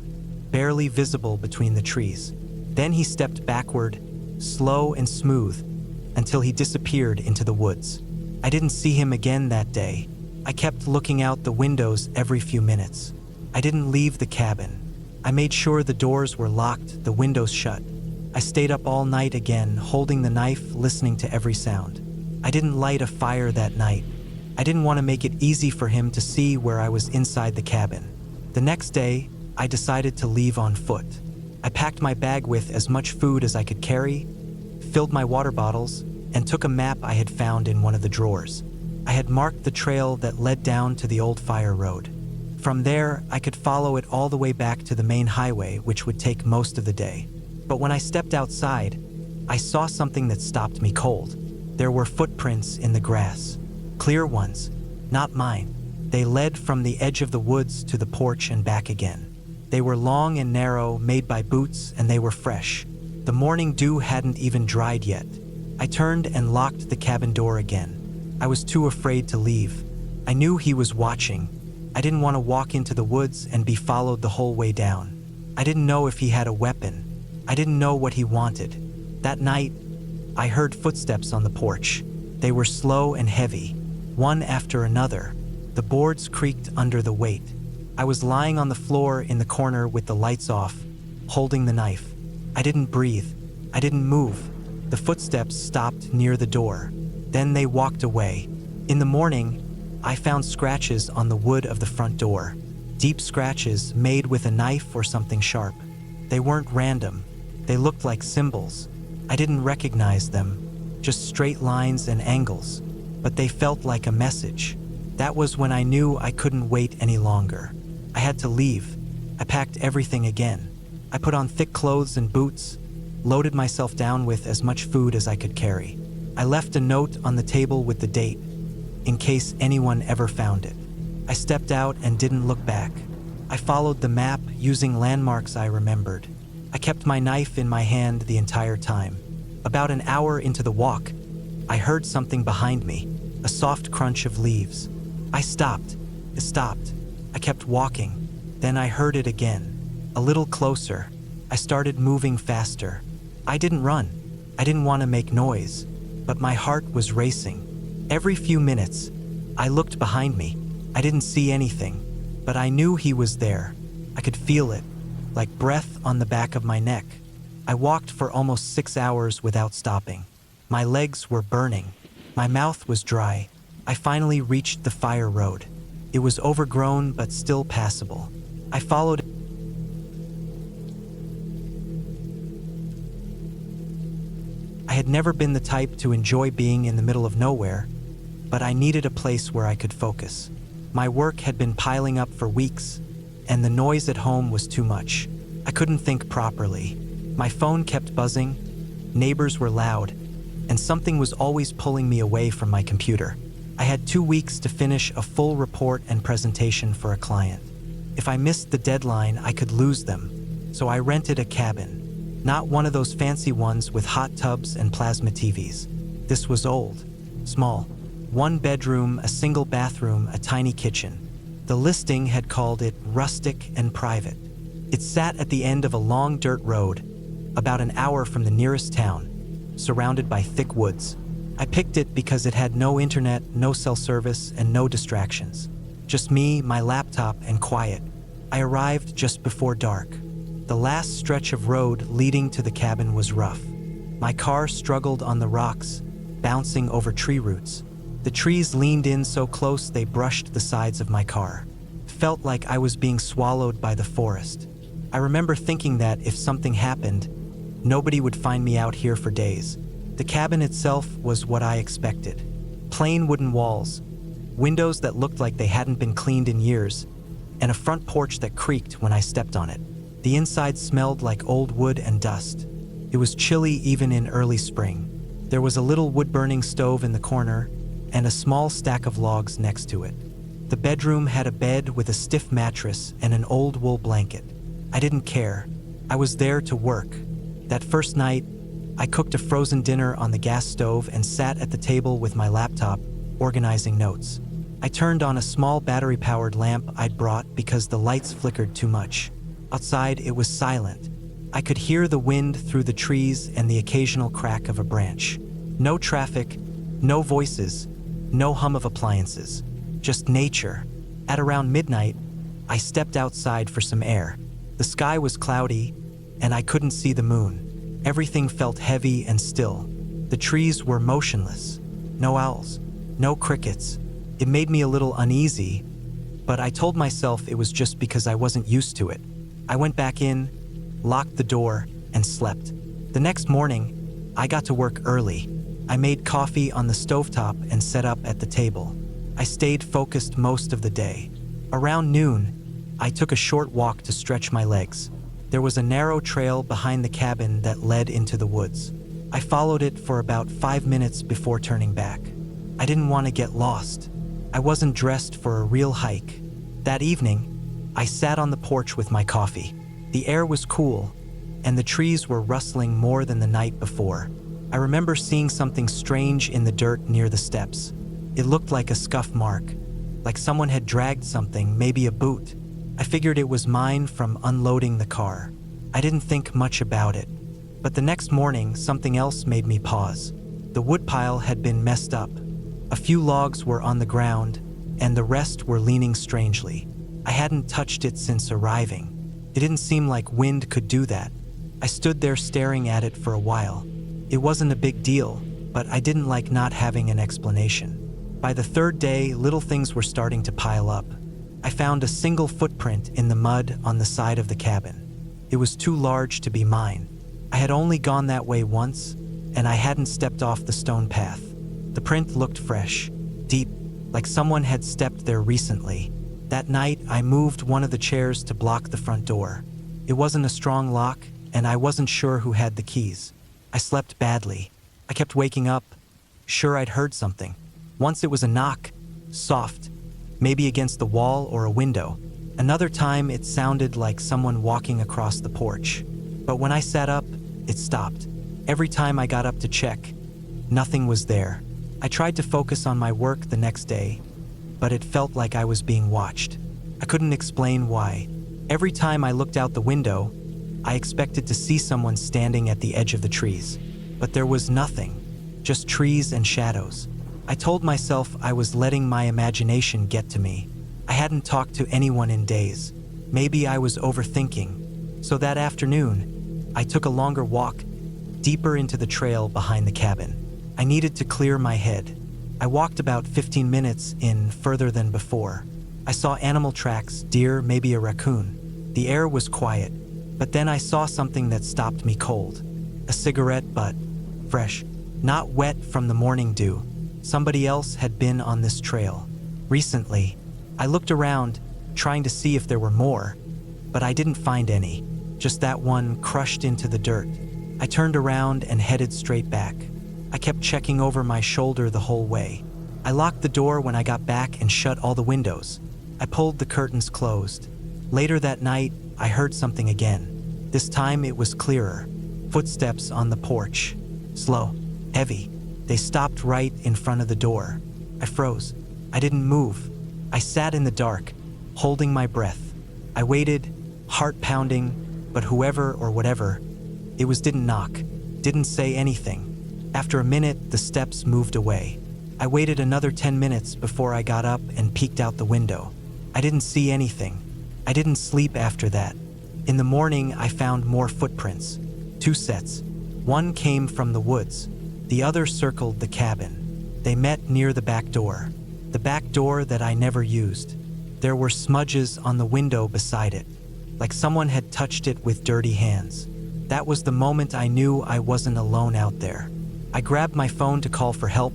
barely visible between the trees. Then he stepped backward, slow and smooth, until he disappeared into the woods. I didn't see him again that day. I kept looking out the windows every few minutes. I didn't leave the cabin. I made sure the doors were locked, the windows shut. I stayed up all night again, holding the knife, listening to every sound. I didn't light a fire that night. I didn't want to make it easy for him to see where I was inside the cabin. The next day, I decided to leave on foot. I packed my bag with as much food as I could carry, filled my water bottles, and took a map I had found in one of the drawers. I had marked the trail that led down to the old fire road. From there, I could follow it all the way back to the main highway, which would take most of the day. But when I stepped outside, I saw something that stopped me cold. There were footprints in the grass. Clear ones, not mine. They led from the edge of the woods to the porch and back again. They were long and narrow, made by boots, and they were fresh. The morning dew hadn't even dried yet. I turned and locked the cabin door again. I was too afraid to leave. I knew he was watching. I didn't want to walk into the woods and be followed the whole way down. I didn't know if he had a weapon. I didn't know what he wanted. That night, I heard footsteps on the porch. They were slow and heavy, one after another. The boards creaked under the weight. I was lying on the floor in the corner with the lights off, holding the knife. I didn't breathe. I didn't move. The footsteps stopped near the door. Then they walked away. In the morning, I found scratches on the wood of the front door. Deep scratches made with a knife or something sharp. They weren't random. They looked like symbols. I didn't recognize them, just straight lines and angles, but they felt like a message. That was when I knew I couldn't wait any longer. I had to leave. I packed everything again. I put on thick clothes and boots, loaded myself down with as much food as I could carry. I left a note on the table with the date, in case anyone ever found it. I stepped out and didn't look back. I followed the map using landmarks I remembered. I kept my knife in my hand the entire time. About an hour into the walk, I heard something behind me, a soft crunch of leaves. I stopped. It stopped. I kept walking. Then I heard it again, a little closer. I started moving faster. I didn't run. I didn't want to make noise, but my heart was racing. Every few minutes, I looked behind me. I didn't see anything, but I knew he was there. I could feel it, like breath on the back of my neck. I walked for almost 6 hours without stopping. My legs were burning. My mouth was dry. I finally reached the fire road. It was overgrown but still passable. I followed. I had never been the type to enjoy being in the middle of nowhere, but I needed a place where I could focus. My work had been piling up for weeks, and the noise at home was too much. I couldn't think properly. My phone kept buzzing, neighbors were loud, and something was always pulling me away from my computer. I had 2 weeks to finish a full report and presentation for a client. If I missed the deadline, I could lose them, so I rented a cabin. Not one of those fancy ones with hot tubs and plasma TVs. This was old, small. 1 bedroom, a single bathroom, a tiny kitchen. The listing had called it rustic and private. It sat at the end of a long dirt road, about an hour from the nearest town, surrounded by thick woods. I picked it because it had no internet, no cell service, and no distractions. Just me, my laptop, and quiet. I arrived just before dark. The last stretch of road leading to the cabin was rough. My car struggled on the rocks, bouncing over tree roots. The trees leaned in so close they brushed the sides of my car. Felt like I was being swallowed by the forest. I remember thinking that if something happened, nobody would find me out here for days. The cabin itself was what I expected. Plain wooden walls, windows that looked like they hadn't been cleaned in years, and a front porch that creaked when I stepped on it. The inside smelled like old wood and dust. It was chilly even in early spring. There was a little wood-burning stove in the corner, and a small stack of logs next to it. The bedroom had a bed with a stiff mattress and an old wool blanket. I didn't care. I was there to work. That first night, I cooked a frozen dinner on the gas stove and sat at the table with my laptop, organizing notes. I turned on a small battery-powered lamp I'd brought because the lights flickered too much. Outside, it was silent. I could hear the wind through the trees and the occasional crack of a branch. No traffic, no voices, no hum of appliances. Just nature. At around midnight, I stepped outside for some air. The sky was cloudy, and I couldn't see the moon. Everything felt heavy and still. The trees were motionless. No owls, no crickets. It made me a little uneasy, but I told myself it was just because I wasn't used to it. I went back in, locked the door, and slept. The next morning, I got to work early. I made coffee on the stovetop and set up at the table. I stayed focused most of the day. Around noon, I took a short walk to stretch my legs. There was a narrow trail behind the cabin that led into the woods. I followed it for about 5 minutes before turning back. I didn't want to get lost. I wasn't dressed for a real hike. That evening, I sat on the porch with my coffee. The air was cool, and the trees were rustling more than the night before. I remember seeing something strange in the dirt near the steps. It looked like a scuff mark, like someone had dragged something, maybe a boot. I figured it was mine from unloading the car. I didn't think much about it. But the next morning, something else made me pause. The woodpile had been messed up. A few logs were on the ground, and the rest were leaning strangely. I hadn't touched it since arriving. It didn't seem like wind could do that. I stood there staring at it for a while. It wasn't a big deal, but I didn't like not having an explanation. By the third day, little things were starting to pile up. I found a single footprint in the mud on the side of the cabin. It was too large to be mine. I had only gone that way once, and I hadn't stepped off the stone path. The print looked fresh, deep, like someone had stepped there recently. That night, I moved one of the chairs to block the front door. It wasn't a strong lock, and I wasn't sure who had the keys. I slept badly. I kept waking up, sure I'd heard something. Once it was a knock, soft, maybe against the wall or a window. Another time it sounded like someone walking across the porch. But when I sat up, it stopped. Every time I got up to check, nothing was there. I tried to focus on my work the next day, but it felt like I was being watched. I couldn't explain why. Every time I looked out the window, I expected to see someone standing at the edge of the trees, but there was nothing, just trees and shadows. I told myself I was letting my imagination get to me. I hadn't talked to anyone in days. Maybe I was overthinking. So that afternoon, I took a longer walk, deeper into the trail behind the cabin. I needed to clear my head. I walked about 15 minutes in further than before. I saw animal tracks, deer, maybe a raccoon. The air was quiet, but then I saw something that stopped me cold. A cigarette butt, fresh, not wet from the morning dew. Somebody else had been on this trail. Recently, I looked around, trying to see if there were more, but I didn't find any, just that one crushed into the dirt. I turned around and headed straight back. I kept checking over my shoulder the whole way. I locked the door when I got back and shut all the windows. I pulled the curtains closed. Later that night, I heard something again. This time it was clearer. Footsteps on the porch. Slow, heavy. They stopped right in front of the door. I froze. I didn't move. I sat in the dark, holding my breath. I waited, heart pounding, but whoever or whatever it was didn't knock, didn't say anything. After a minute, the steps moved away. I waited another 10 minutes before I got up and peeked out the window. I didn't see anything. I didn't sleep after that. In the morning, I found more footprints. 2 sets. One came from the woods. The other circled the cabin. They met near the back door. The back door that I never used. There were smudges on the window beside it, like someone had touched it with dirty hands. That was the moment I knew I wasn't alone out there. I grabbed my phone to call for help,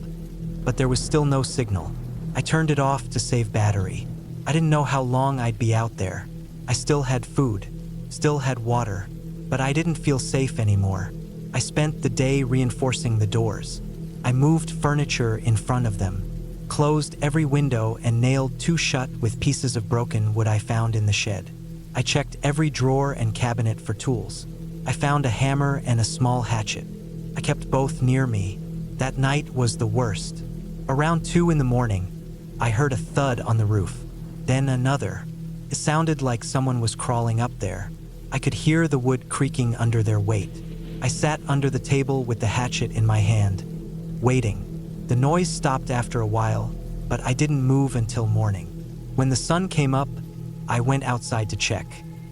but there was still no signal. I turned it off to save battery. I didn't know how long I'd be out there. I still had food, still had water, but I didn't feel safe anymore. I spent the day reinforcing the doors. I moved furniture in front of them, closed every window and nailed 2 shut with pieces of broken wood I found in the shed. I checked every drawer and cabinet for tools. I found a hammer and a small hatchet. I kept both near me. That night was the worst. Around 2 in the morning, I heard a thud on the roof, then another. It sounded like someone was crawling up there. I could hear the wood creaking under their weight. I sat under the table with the hatchet in my hand, waiting. The noise stopped after a while, but I didn't move until morning. When the sun came up, I went outside to check.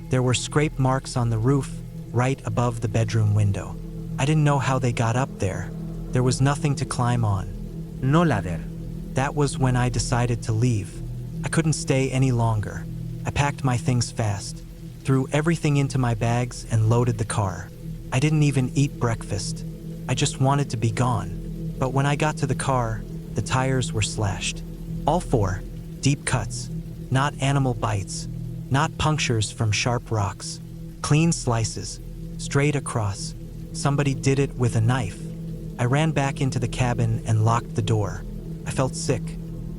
There were scrape marks on the roof, right above the bedroom window. I didn't know how they got up there. There was nothing to climb on. No ladder. That was when I decided to leave. I couldn't stay any longer. I packed my things fast, threw everything into my bags and loaded the car. I didn't even eat breakfast. I just wanted to be gone. But when I got to the car, the tires were slashed. All 4, deep cuts, not animal bites, not punctures from sharp rocks. Clean slices, straight across. Somebody did it with a knife. I ran back into the cabin and locked the door. I felt sick.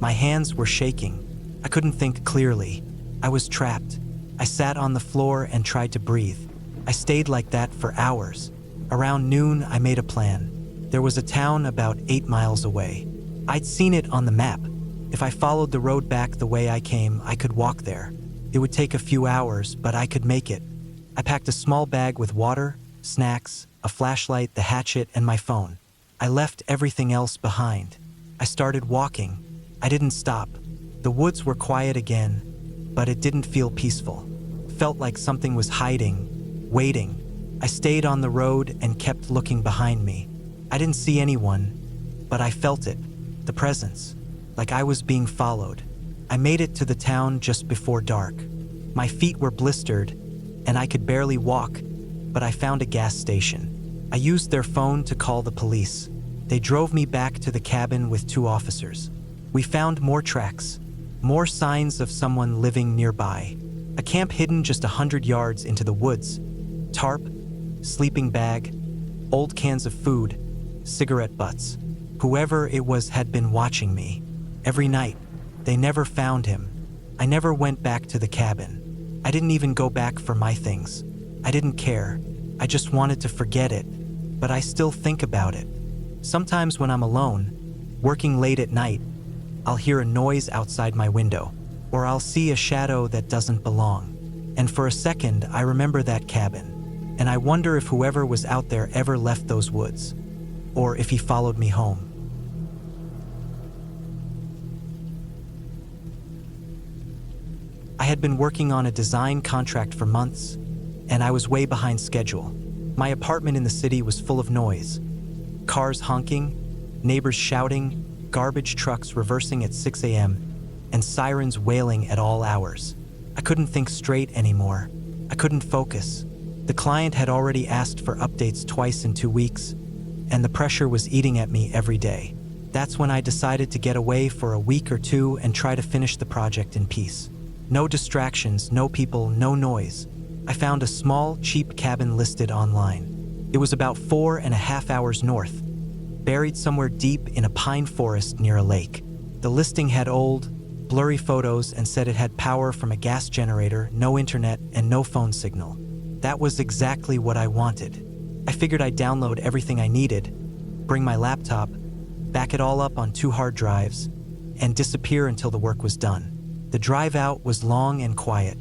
My hands were shaking. I couldn't think clearly. I was trapped. I sat on the floor and tried to breathe. I stayed like that for hours. Around noon, I made a plan. There was a town about 8 miles away. I'd seen it on the map. If I followed the road back the way I came, I could walk there. It would take a few hours, but I could make it. I packed a small bag with water, snacks, a flashlight, the hatchet, and my phone. I left everything else behind. I started walking. I didn't stop. The woods were quiet again, but it didn't feel peaceful. It felt like something was hiding, waiting. I stayed on the road and kept looking behind me. I didn't see anyone, but I felt it, the presence, like I was being followed. I made it to the town just before dark. My feet were blistered, and I could barely walk, but I found a gas station. I used their phone to call the police. They drove me back to the cabin with 2 officers. We found more tracks, more signs of someone living nearby. A camp hidden just 100 yards into the woods. Tarp, sleeping bag, old cans of food, cigarette butts. Whoever it was had been watching me. Every night, they never found him. I never went back to the cabin. I didn't even go back for my things. I didn't care. I just wanted to forget it. But I still think about it. Sometimes when I'm alone, working late at night, I'll hear a noise outside my window, or I'll see a shadow that doesn't belong. And for a second, I remember that cabin. and I wonder if whoever was out there ever left those woods, or if he followed me home. I had been working on a design contract for months, and I was way behind schedule. My apartment in the city was full of noise. Cars honking, neighbors shouting, garbage trucks reversing at 6 a.m., and sirens wailing at all hours. I couldn't think straight anymore. I couldn't focus. The client had already asked for updates twice in 2 weeks, and the pressure was eating at me every day. That's when I decided to get away for a week or two and try to finish the project in peace. No distractions, no people, no noise. I found a small, cheap cabin listed online. It was about 4.5 hours north, buried somewhere deep in a pine forest near a lake. The listing had old, blurry photos and said it had power from a gas generator, no internet, and no phone signal. That was exactly what I wanted. I figured I'd download everything I needed, bring my laptop, back it all up on 2 hard drives, and disappear until the work was done. The drive out was long and quiet.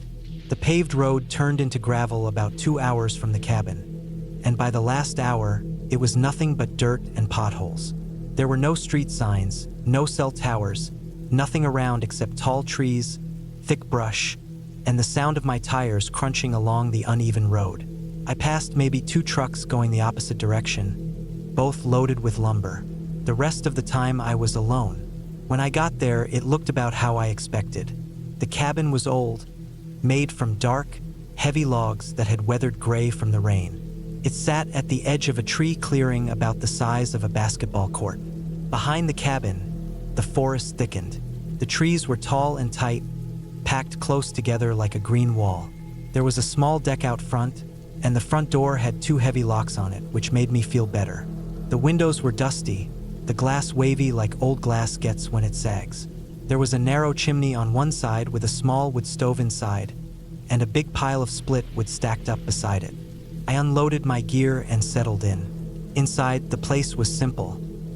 The paved road turned into gravel about 2 hours from the cabin, and by the last hour, it was nothing but dirt and potholes. There were no street signs, no cell towers, nothing around except tall trees, thick brush, and the sound of my tires crunching along the uneven road. I passed maybe 2 trucks going the opposite direction, both loaded with lumber. The rest of the time I was alone. When I got there, it looked about how I expected. The cabin was old, made from dark, heavy logs that had weathered gray from the rain. It sat at the edge of a tree clearing about the size of a basketball court. Behind the cabin, the forest thickened. The trees were tall and tight, packed close together like a green wall. There was a small deck out front, and the front door had 2 heavy locks on it, which made me feel better. The windows were dusty, the glass wavy like old glass gets when it sags. There was a narrow chimney on one side with a small wood stove inside, and a big pile of split wood stacked up beside it. I unloaded my gear and settled in. Inside, the place was simple.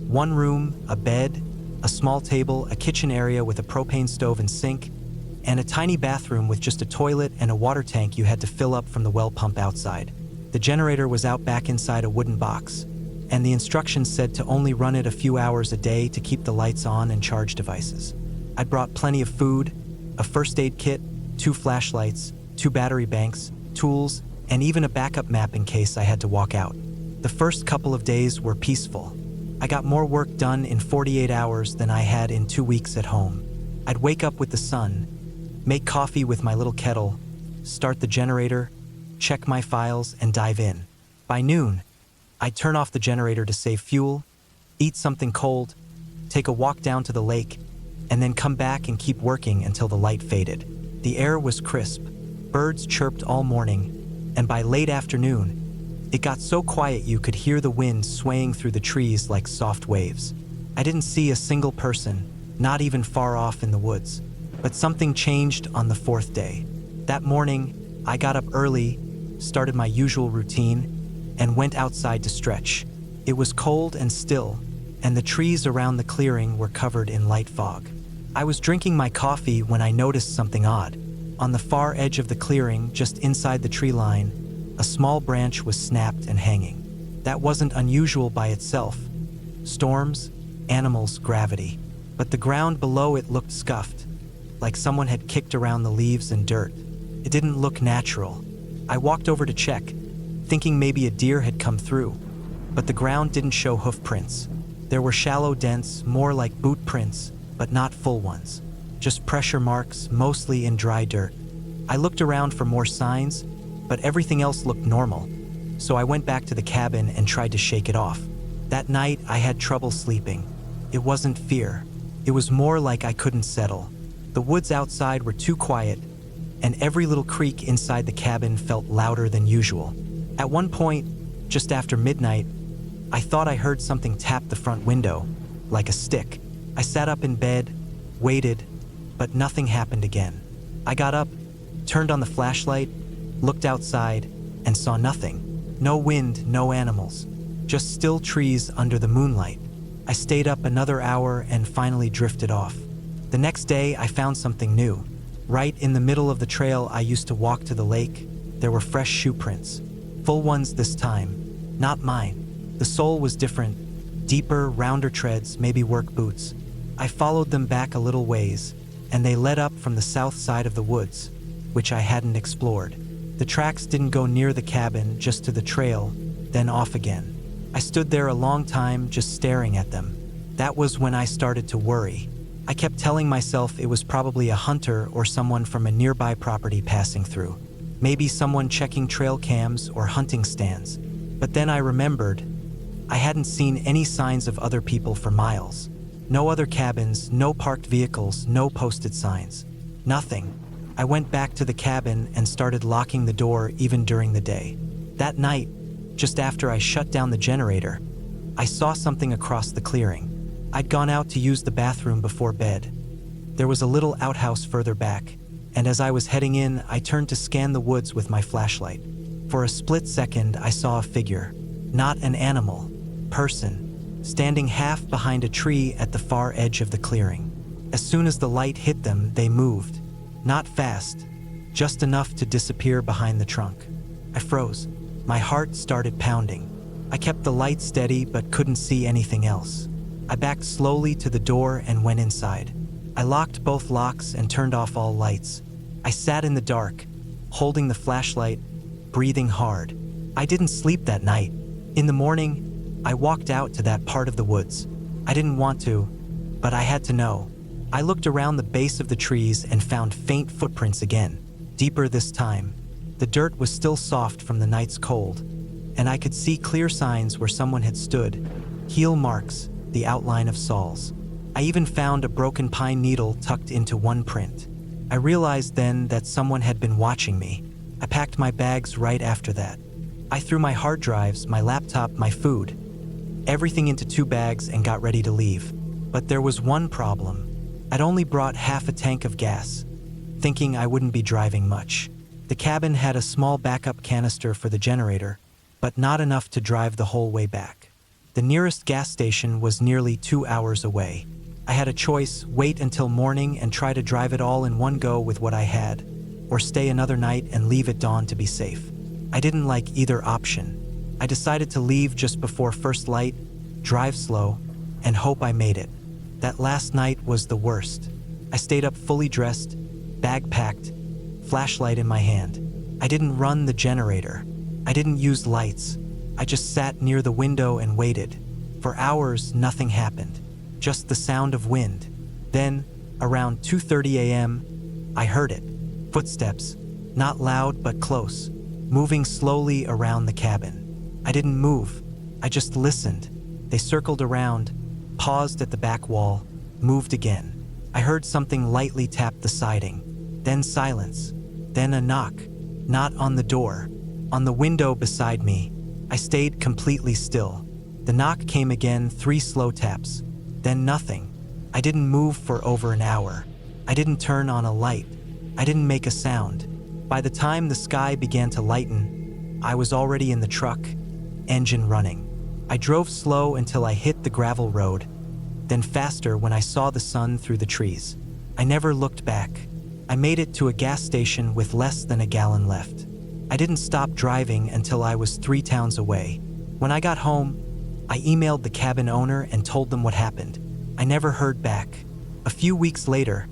1 room, a bed, a small table, a kitchen area with a propane stove and sink, and a tiny bathroom with just a toilet and a water tank you had to fill up from the well pump outside. The generator was out back inside a wooden box, and the instructions said to only run it a few hours a day to keep the lights on and charge devices. I'd brought plenty of food, a first aid kit, 2 flashlights, 2 battery banks, tools, and even a backup map in case I had to walk out. The first couple of days were peaceful. I got more work done in 48 hours than I had in 2 weeks at home. I'd wake up with the sun, make coffee with my little kettle, start the generator, check my files, and dive in. By noon, I'd turn off the generator to save fuel, eat something cold, take a walk down to the lake, and then come back and keep working until the light faded. The air was crisp, birds chirped all morning, and by late afternoon, it got so quiet you could hear the wind swaying through the trees like soft waves. I didn't see a single person, not even far off in the woods. But something changed on the 4th day. That morning, I got up early, started my usual routine, and went outside to stretch. It was cold and still, and the trees around the clearing were covered in light fog. I was drinking my coffee when I noticed something odd. On the far edge of the clearing, just inside the tree line, a small branch was snapped and hanging. That wasn't unusual by itself. Storms, animals, gravity. But the ground below it looked scuffed, like someone had kicked around the leaves and dirt. It didn't look natural. I walked over to check, thinking maybe a deer had come through, but the ground didn't show hoof prints. There were shallow dents, more like boot prints, but not full ones. Just pressure marks, mostly in dry dirt. I looked around for more signs, but everything else looked normal, so I went back to the cabin and tried to shake it off. That night, I had trouble sleeping. It wasn't fear. It was more like I couldn't settle. The woods outside were too quiet, and every little creak inside the cabin felt louder than usual. At one point, just after midnight, I thought I heard something tap the front window, like a stick. I sat up in bed, waited, but nothing happened again. I got up, turned on the flashlight, looked outside, and saw nothing. No wind, no animals, just still trees under the moonlight. I stayed up another hour and finally drifted off. The next day, I found something new. Right in the middle of the trail I used to walk to the lake, there were fresh shoe prints. Full ones this time, not mine. The sole was different, deeper, rounder treads, maybe work boots. I followed them back a little ways, and they led up from the south side of the woods, which I hadn't explored. The tracks didn't go near the cabin, just to the trail, then off again. I stood there a long time just staring at them. That was when I started to worry. I kept telling myself it was probably a hunter or someone from a nearby property passing through. Maybe someone checking trail cams or hunting stands. But then I remembered I hadn't seen any signs of other people for miles. No other cabins, no parked vehicles, no posted signs. Nothing. I went back to the cabin and started locking the door even during the day. That night, just after I shut down the generator, I saw something across the clearing. I'd gone out to use the bathroom before bed. There was a little outhouse further back, and as I was heading in, I turned to scan the woods with my flashlight. For a split second, I saw a figure, not an animal, person, standing half behind a tree at the far edge of the clearing. As soon as the light hit them, they moved. Not fast, just enough to disappear behind the trunk. I froze. My heart started pounding. I kept the light steady but couldn't see anything else. I backed slowly to the door and went inside. I locked both locks and turned off all lights. I sat in the dark, holding the flashlight, breathing hard. I didn't sleep that night. In the morning, I walked out to that part of the woods. I didn't want to, but I had to know. I looked around the base of the trees and found faint footprints again, deeper this time. The dirt was still soft from the night's cold, and I could see clear signs where someone had stood, heel marks, the outline of soles. I even found a broken pine needle tucked into one print. I realized then that someone had been watching me. I packed my bags right after that. I threw my hard drives, my laptop, my food, everything into 2 bags and got ready to leave. But there was one problem. I'd only brought half a tank of gas, thinking I wouldn't be driving much. The cabin had a small backup canister for the generator, but not enough to drive the whole way back. The nearest gas station was nearly 2 hours away. I had a choice: wait until morning and try to drive it all in one go with what I had, or stay another night and leave at dawn to be safe. I didn't like either option. I decided to leave just before first light, drive slow, and hope I made it. That last night was the worst. I stayed up fully dressed, bag packed, flashlight in my hand. I didn't run the generator. I didn't use lights. I just sat near the window and waited. For hours, nothing happened. Just the sound of wind. Then, around 2:30 a.m., I heard it. Footsteps, not loud but close, moving slowly around the cabin. I didn't move. I just listened. They circled around, paused at the back wall, moved again. I heard something lightly tap the siding, then silence, then a knock, not on the door, on the window beside me. I stayed completely still. The knock came again, 3 slow taps, then nothing. I didn't move for over an hour. I didn't turn on a light. I didn't make a sound. By the time the sky began to lighten, I was already in the truck, engine running. I drove slow until I hit the gravel road, then faster when I saw the sun through the trees. I never looked back. I made it to a gas station with less than a gallon left. I didn't stop driving until I was 3 towns away. When I got home, I emailed the cabin owner and told them what happened. I never heard back. A few weeks later,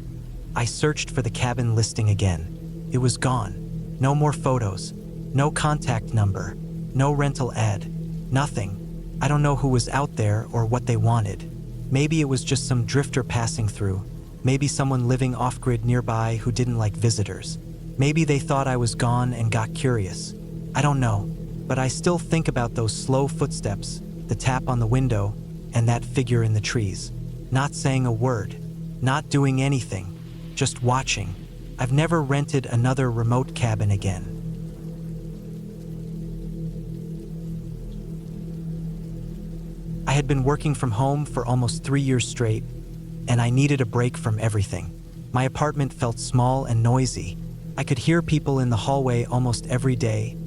I searched for the cabin listing again. It was gone. No more photos, no contact number, no rental ad, nothing. I don't know who was out there or what they wanted. Maybe it was just some drifter passing through. Maybe someone living off-grid nearby who didn't like visitors. Maybe they thought I was gone and got curious. I don't know, but I still think about those slow footsteps, the tap on the window, and that figure in the trees. Not saying a word, not doing anything, just watching. I've never rented another remote cabin again. I had been working from home for almost 3 years straight, and I needed a break from everything. My apartment felt small and noisy. I could hear people in the hallway almost every day,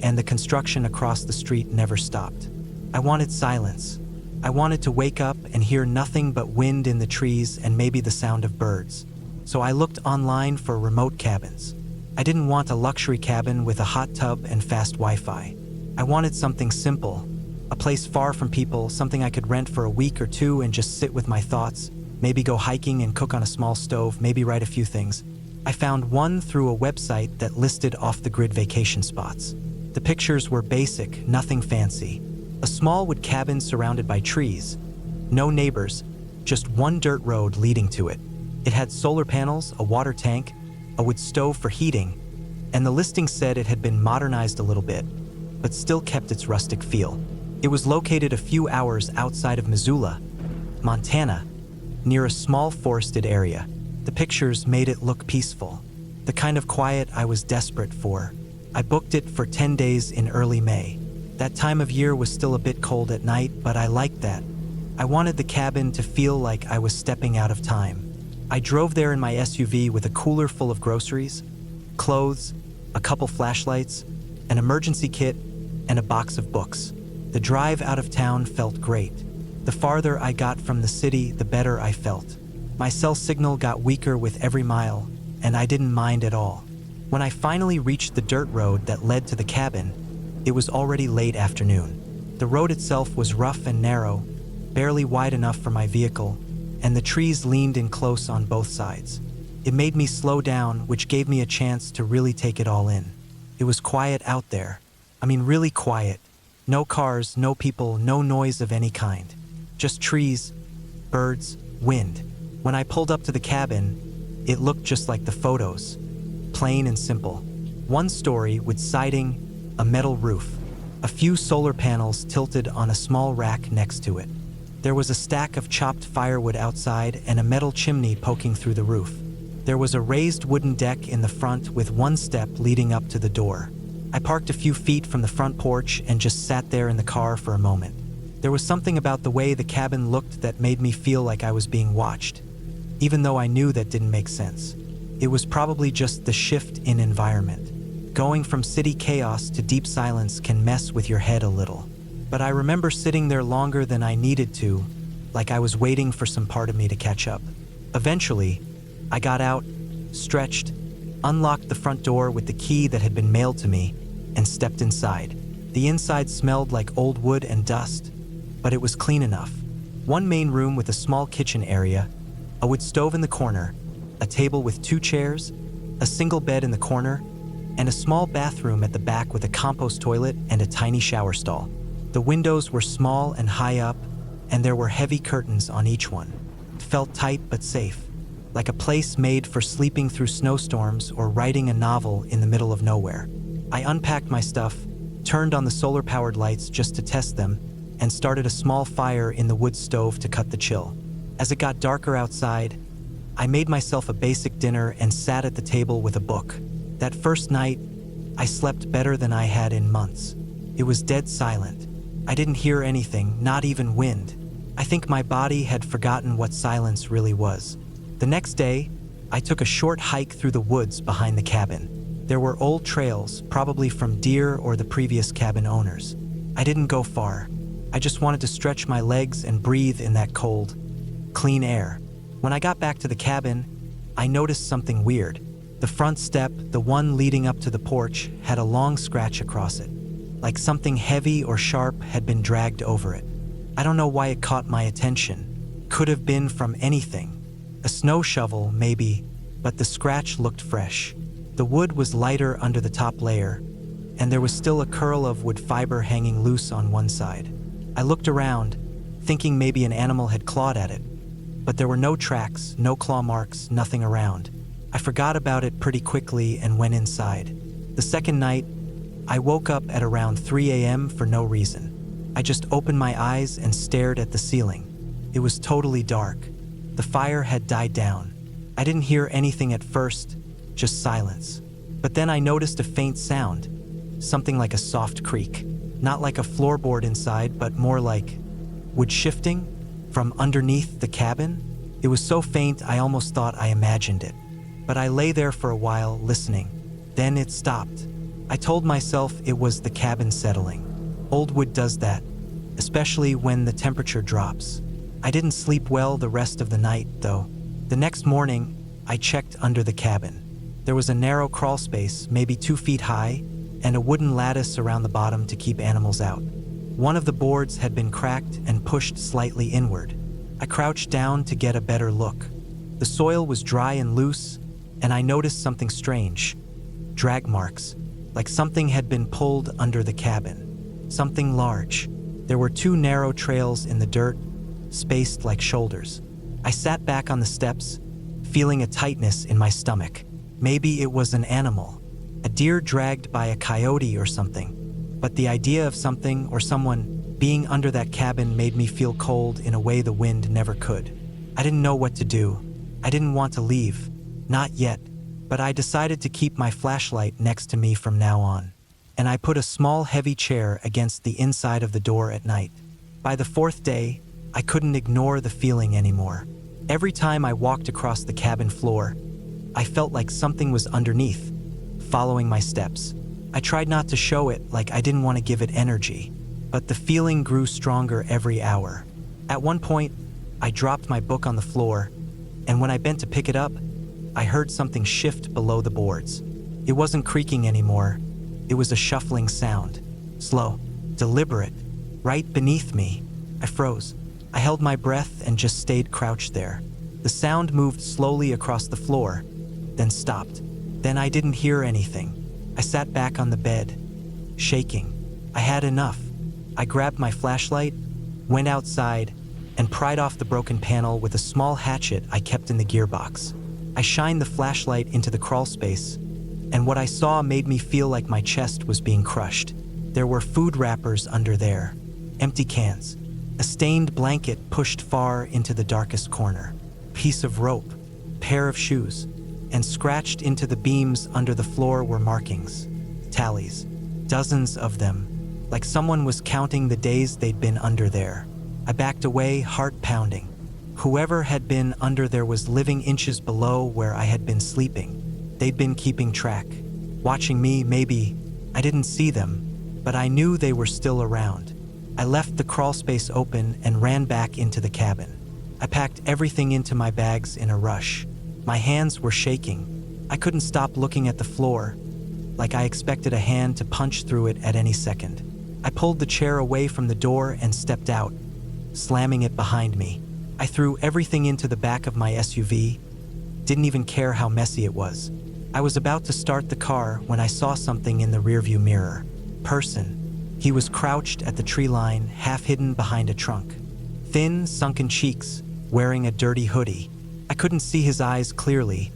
and the construction across the street never stopped. I wanted silence. I wanted to wake up and hear nothing but wind in the trees and maybe the sound of birds. So I looked online for remote cabins. I didn't want a luxury cabin with a hot tub and fast Wi-Fi. I wanted something simple, a place far from people, something I could rent for a week or two and just sit with my thoughts, maybe go hiking and cook on a small stove, maybe write a few things. I found one through a website that listed off-the-grid vacation spots. The pictures were basic, nothing fancy. A small wood cabin surrounded by trees. No neighbors, just one dirt road leading to it. It had solar panels, a water tank, a wood stove for heating, and the listing said it had been modernized a little bit, but still kept its rustic feel. It was located a few hours outside of Missoula, Montana, near a small forested area. The pictures made it look peaceful, the kind of quiet I was desperate for. I booked it for 10 days in early May. That time of year was still a bit cold at night, but I liked that. I wanted the cabin to feel like I was stepping out of time. I drove there in my SUV with a cooler full of groceries, clothes, a couple flashlights, an emergency kit, and a box of books. The drive out of town felt great. The farther I got from the city, the better I felt. My cell signal got weaker with every mile, and I didn't mind at all. When I finally reached the dirt road that led to the cabin, it was already late afternoon. The road itself was rough and narrow, barely wide enough for my vehicle, and the trees leaned in close on both sides. It made me slow down, which gave me a chance to really take it all in. It was quiet out there. I mean, really quiet. No cars, no people, no noise of any kind. Just trees, birds, wind. When I pulled up to the cabin, it looked just like the photos. Plain and simple. One story with siding, a metal roof, a few solar panels tilted on a small rack next to it. There was a stack of chopped firewood outside and a metal chimney poking through the roof. There was a raised wooden deck in the front with one step leading up to the door. I parked a few feet from the front porch and just sat there in the car for a moment. There was something about the way the cabin looked that made me feel like I was being watched, even though I knew that didn't make sense. It was probably just the shift in environment. Going from city chaos to deep silence can mess with your head a little. But I remember sitting there longer than I needed to, like I was waiting for some part of me to catch up. Eventually, I got out, stretched, unlocked the front door with the key that had been mailed to me, and stepped inside. The inside smelled like old wood and dust, but it was clean enough. One main room with a small kitchen area, a wood stove in the corner, a table with 2 chairs, a single bed in the corner, and a small bathroom at the back with a compost toilet and a tiny shower stall. The windows were small and high up, and there were heavy curtains on each one. It felt tight but safe, like a place made for sleeping through snowstorms or writing a novel in the middle of nowhere. I unpacked my stuff, turned on the solar-powered lights just to test them, and started a small fire in the wood stove to cut the chill. As it got darker outside, I made myself a basic dinner and sat at the table with a book. That first night, I slept better than I had in months. It was dead silent. I didn't hear anything, not even wind. I think my body had forgotten what silence really was. The next day, I took a short hike through the woods behind the cabin. There were old trails, probably from deer or the previous cabin owners. I didn't go far. I just wanted to stretch my legs and breathe in that cold, clean air. When I got back to the cabin, I noticed something weird. The front step, the one leading up to the porch, had a long scratch across it, like something heavy or sharp had been dragged over it. I don't know why it caught my attention. Could have been from anything. A snow shovel, maybe, but the scratch looked fresh. The wood was lighter under the top layer, and there was still a curl of wood fiber hanging loose on one side. I looked around, thinking maybe an animal had clawed at it, but there were no tracks, no claw marks, nothing around. I forgot about it pretty quickly and went inside. The second night, I woke up at around 3 a.m. for no reason. I just opened my eyes and stared at the ceiling. It was totally dark. The fire had died down. I didn't hear anything at first, just silence. But then I noticed a faint sound, something like a soft creak. Not like a floorboard inside, but more like wood shifting from underneath the cabin. It was so faint I almost thought I imagined it. But I lay there for a while, listening. Then it stopped. I told myself it was the cabin settling. Old wood does that, especially when the temperature drops. I didn't sleep well the rest of the night, though. The next morning, I checked under the cabin. There was a narrow crawl space, maybe 2 feet high, and a wooden lattice around the bottom to keep animals out. One of the boards had been cracked and pushed slightly inward. I crouched down to get a better look. The soil was dry and loose, and I noticed something strange. Drag marks, like something had been pulled under the cabin. Something large. There were 2 narrow trails in the dirt, spaced like shoulders. I sat back on the steps, feeling a tightness in my stomach. Maybe it was an animal, a deer dragged by a coyote or something. But the idea of something or someone being under that cabin made me feel cold in a way the wind never could. I didn't know what to do. I didn't want to leave. Not yet. But I decided to keep my flashlight next to me from now on. And I put a small heavy chair against the inside of the door at night. By the 4th day, I couldn't ignore the feeling anymore. Every time I walked across the cabin floor, I felt like something was underneath, following my steps. I tried not to show it, like I didn't want to give it energy, but the feeling grew stronger every hour. At one point, I dropped my book on the floor, and when I bent to pick it up, I heard something shift below the boards. It wasn't creaking anymore. It was a shuffling sound. Slow, deliberate, right beneath me. I froze. I held my breath and just stayed crouched there. The sound moved slowly across the floor, then stopped. Then I didn't hear anything. I sat back on the bed, shaking. I had enough. I grabbed my flashlight, went outside, and pried off the broken panel with a small hatchet I kept in the gearbox. I shined the flashlight into the crawl space, and what I saw made me feel like my chest was being crushed. There were food wrappers under there, empty cans, a stained blanket pushed far into the darkest corner, piece of rope, pair of shoes, and scratched into the beams under the floor were markings, tallies, dozens of them, like someone was counting the days they'd been under there. I backed away, heart pounding. Whoever had been under there was living inches below where I had been sleeping. They'd been keeping track, watching me. Maybe I didn't see them, but I knew they were still around. I left the crawl space open and ran back into the cabin. I packed everything into my bags in a rush. My hands were shaking. I couldn't stop looking at the floor, like I expected a hand to punch through it at any second. I pulled the chair away from the door and stepped out, slamming it behind me. I threw everything into the back of my SUV, didn't even care how messy it was. I was about to start the car when I saw something in the rearview mirror. Person. He was crouched at the tree line, half hidden behind a trunk. Thin, sunken cheeks, wearing a dirty hoodie. I couldn't see his eyes clearly,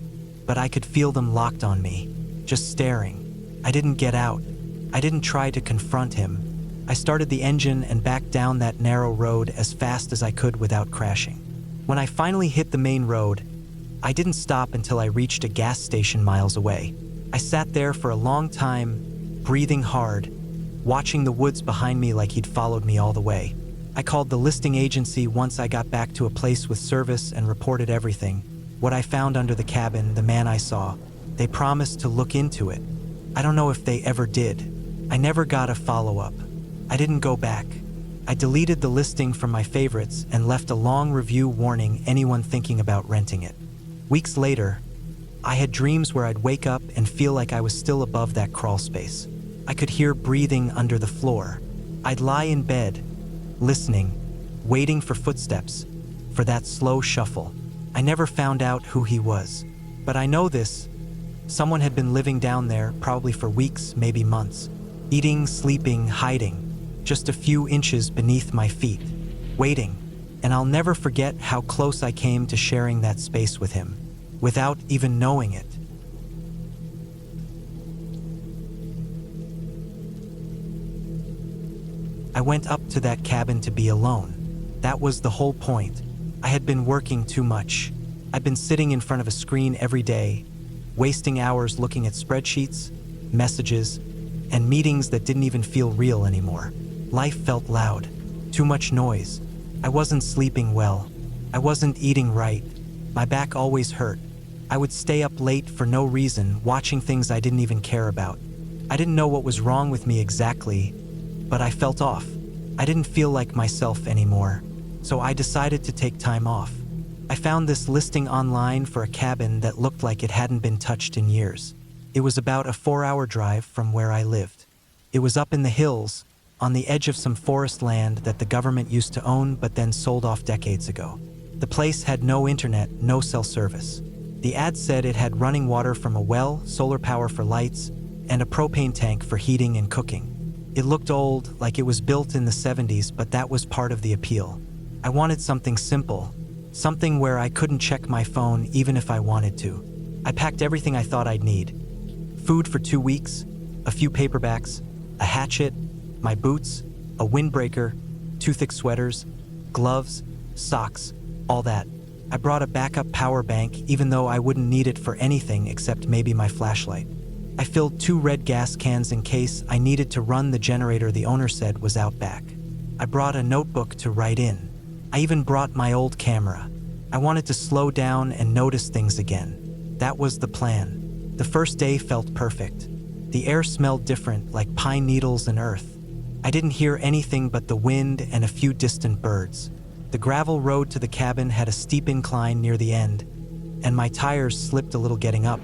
but I could feel them locked on me, just staring. I didn't get out. I didn't try to confront him. I started the engine and backed down that narrow road as fast as I could without crashing. When I finally hit the main road, I didn't stop until I reached a gas station miles away. I sat there for a long time, breathing hard, watching the woods behind me like he'd followed me all the way. I called the listing agency once I got back to a place with service and reported everything. What I found under the cabin, the man I saw. They promised to look into it. I don't know if they ever did. I never got a follow-up. I didn't go back. I deleted the listing from my favorites and left a long review warning anyone thinking about renting it. Weeks later, I had dreams where I'd wake up and feel like I was still above that crawl space. I could hear breathing under the floor. I'd lie in bed, listening, waiting for footsteps, for that slow shuffle. I never found out who he was, but I know this. Someone had been living down there, probably for weeks, maybe months, eating, sleeping, hiding, just a few inches beneath my feet, waiting, and I'll never forget how close I came to sharing that space with him, without even knowing it. I went up to that cabin to be alone. That was the whole point. I had been working too much. I'd been sitting in front of a screen every day, wasting hours looking at spreadsheets, messages, and meetings that didn't even feel real anymore. Life felt loud, too much noise. I wasn't sleeping well. I wasn't eating right. My back always hurt. I would stay up late for no reason, watching things I didn't even care about. I didn't know what was wrong with me exactly, but I felt off. I didn't feel like myself anymore, so I decided to take time off. I found this listing online for a cabin that looked like it hadn't been touched in years. It was about a 4-hour drive from where I lived. It was up in the hills, on the edge of some forest land that the government used to own but then sold off decades ago. The place had no internet, no cell service. The ad said it had running water from a well, solar power for lights, and a propane tank for heating and cooking. It looked old, like it was built in the 70s, but that was part of the appeal. I wanted something simple, something where I couldn't check my phone even if I wanted to. I packed everything I thought I'd need. Food for 2 weeks, a few paperbacks, a hatchet, my boots, a windbreaker, 2 thick sweaters, gloves, socks, all that. I brought a backup power bank even though I wouldn't need it for anything except maybe my flashlight. I filled 2 red gas cans in case I needed to run the generator the owner said was out back. I brought a notebook to write in. I even brought my old camera. I wanted to slow down and notice things again. That was the plan. The first day felt perfect. The air smelled different, like pine needles and earth. I didn't hear anything but the wind and a few distant birds. The gravel road to the cabin had a steep incline near the end, and my tires slipped a little getting up,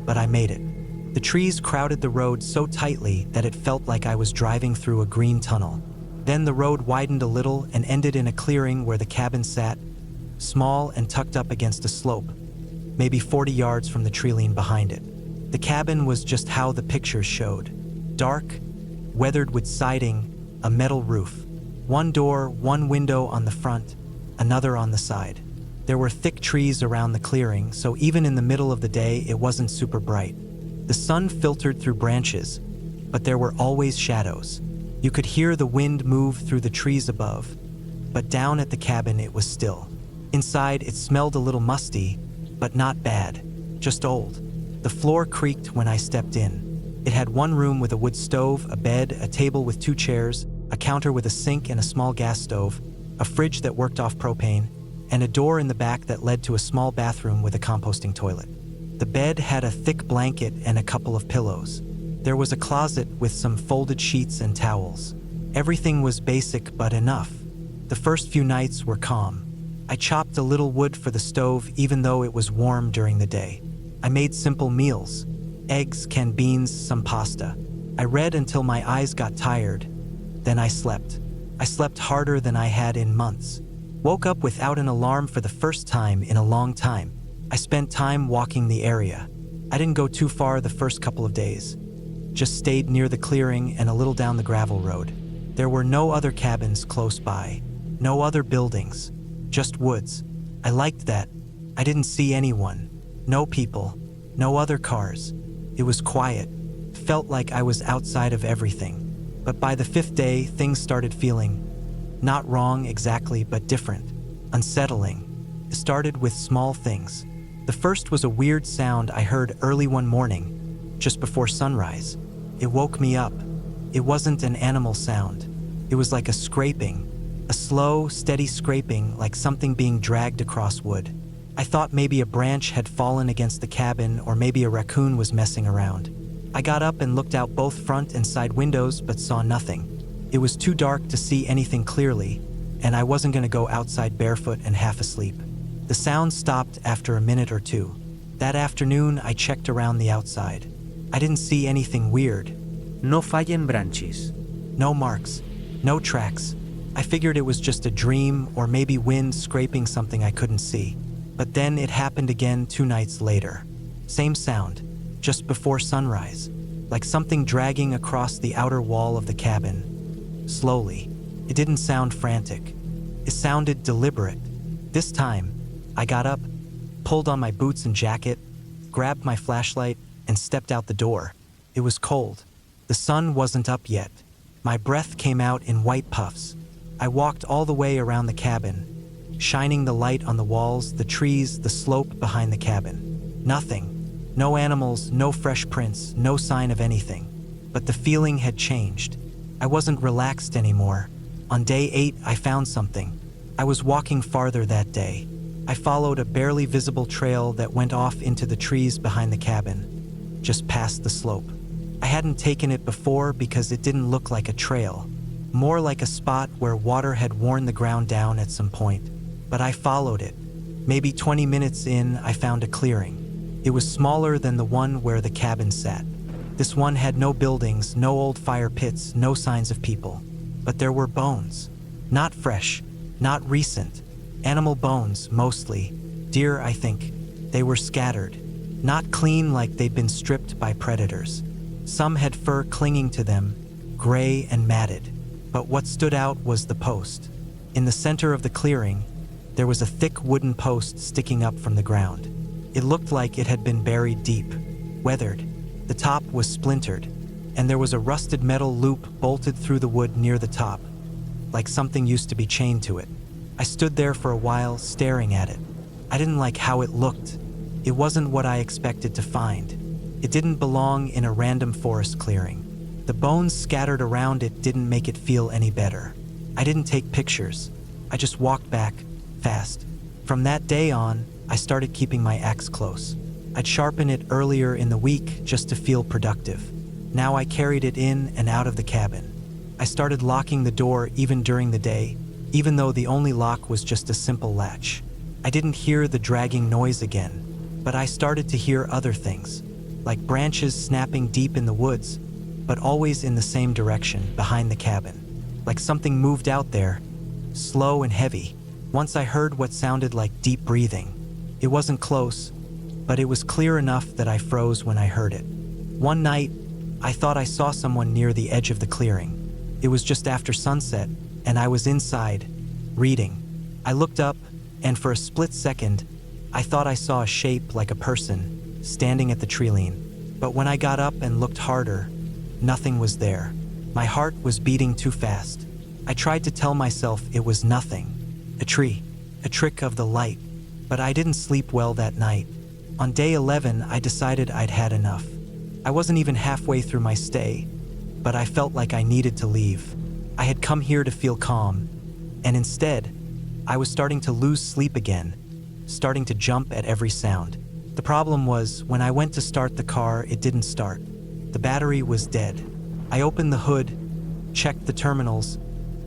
but I made it. The trees crowded the road so tightly that it felt like I was driving through a green tunnel. Then the road widened a little and ended in a clearing where the cabin sat, small and tucked up against a slope, maybe 40 yards from the treeline behind it. The cabin was just how the pictures showed. Dark, weathered with siding, a metal roof. 1 door, 1 window on the front, another on the side. There were thick trees around the clearing, so even in the middle of the day, it wasn't super bright. The sun filtered through branches, but there were always shadows. You could hear the wind move through the trees above, but down at the cabin it was still. Inside, it smelled a little musty, but not bad, just old. The floor creaked when I stepped in. It had 1 room with a wood stove, a bed, a table with 2 chairs, a counter with a sink and a small gas stove, a fridge that worked off propane, and a door in the back that led to a small bathroom with a composting toilet. The bed had a thick blanket and a couple of pillows. There was a closet with some folded sheets and towels. Everything was basic but enough. The first few nights were calm. I chopped a little wood for the stove even though it was warm during the day. I made simple meals: eggs, canned beans, some pasta. I read until my eyes got tired. Then I slept. I slept harder than I had in months. Woke up without an alarm for the first time in a long time. I spent time walking the area. I didn't go too far the first couple of days. Just stayed near the clearing and a little down the gravel road. There were no other cabins close by, no other buildings, just woods. I liked that. I didn't see anyone, no people, no other cars. It was quiet, felt like I was outside of everything. But by the 5th day, things started feeling not wrong exactly, but different, unsettling. It started with small things. The first was a weird sound I heard early one morning, just before sunrise. It woke me up. It wasn't an animal sound. It was like a scraping, a slow, steady scraping, like something being dragged across wood. I thought maybe a branch had fallen against the cabin or maybe a raccoon was messing around. I got up and looked out both front and side windows but saw nothing. It was too dark to see anything clearly, and I wasn't going to go outside barefoot and half asleep. The sound stopped after a minute or 2. That afternoon, I checked around the outside. I didn't see anything weird. No fallen branches. No marks, no tracks. I figured it was just a dream or maybe wind scraping something I couldn't see. But then it happened again 2 nights later. Same sound, just before sunrise, like something dragging across the outer wall of the cabin. Slowly. It didn't sound frantic. It sounded deliberate. This time, I got up, pulled on my boots and jacket, grabbed my flashlight, and stepped out the door. It was cold. The sun wasn't up yet. My breath came out in white puffs. I walked all the way around the cabin, shining the light on the walls, the trees, the slope behind the cabin. Nothing. No animals, no fresh prints, no sign of anything. But the feeling had changed. I wasn't relaxed anymore. On day 8, I found something. I was walking farther that day. I followed a barely visible trail that went off into the trees behind the cabin, just past the slope. I hadn't taken it before because it didn't look like a trail, more like a spot where water had worn the ground down at some point. But I followed it. Maybe 20 minutes in, I found a clearing. It was smaller than the one where the cabin sat. This one had no buildings, no old fire pits, no signs of people. But there were bones. Not fresh, not recent. Animal bones, mostly. Deer, I think. They were scattered. Not clean like they'd been stripped by predators. Some had fur clinging to them, gray and matted. But what stood out was the post. In the center of the clearing, there was a thick wooden post sticking up from the ground. It looked like it had been buried deep, weathered. The top was splintered, and there was a rusted metal loop bolted through the wood near the top, like something used to be chained to it. I stood there for a while, staring at it. I didn't like how it looked. It wasn't what I expected to find. It didn't belong in a random forest clearing. The bones scattered around it didn't make it feel any better. I didn't take pictures. I just walked back, fast. From that day on, I started keeping my axe close. I'd sharpen it earlier in the week just to feel productive. Now I carried it in and out of the cabin. I started locking the door even during the day, even though the only lock was just a simple latch. I didn't hear the dragging noise again, but I started to hear other things, like branches snapping deep in the woods, but always in the same direction, behind the cabin. Like something moved out there, slow and heavy. Once I heard what sounded like deep breathing. It wasn't close, but it was clear enough that I froze when I heard it. One night, I thought I saw someone near the edge of the clearing. It was just after sunset, and I was inside, reading. I looked up, and for a split second, I thought I saw a shape like a person, standing at the treeline. But when I got up and looked harder, nothing was there. My heart was beating too fast. I tried to tell myself it was nothing. A tree, a trick of the light. But I didn't sleep well that night. On day 11, I decided I'd had enough. I wasn't even halfway through my stay, but I felt like I needed to leave. I had come here to feel calm, and instead, I was starting to lose sleep again, starting to jump at every sound. The problem was, when I went to start the car, it didn't start. The battery was dead. I opened the hood, checked the terminals,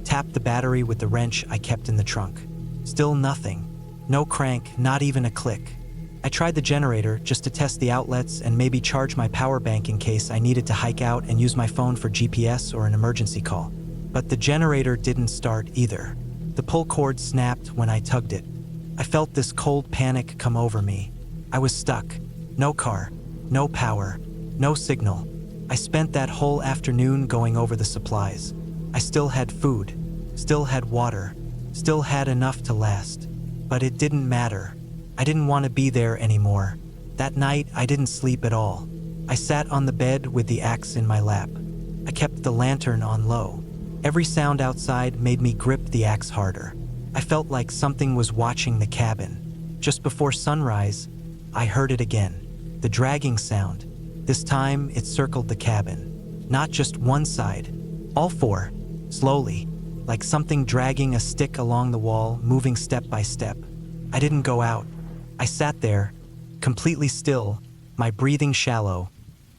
tapped the battery with the wrench I kept in the trunk. Still nothing. No crank, not even a click. I tried the generator just to test the outlets and maybe charge my power bank in case I needed to hike out and use my phone for GPS or an emergency call. But the generator didn't start either. The pull cord snapped when I tugged it. I felt this cold panic come over me. I was stuck. No car, no power, no signal. I spent that whole afternoon going over the supplies. I still had food, still had water, still had enough to last. But it didn't matter. I didn't want to be there anymore. That night, I didn't sleep at all. I sat on the bed with the axe in my lap. I kept the lantern on low. Every sound outside made me grip the axe harder. I felt like something was watching the cabin. Just before sunrise, I heard it again. The dragging sound. This time, it circled the cabin. Not just one side, all four, slowly, like something dragging a stick along the wall, moving step by step. I didn't go out. I sat there, completely still, my breathing shallow,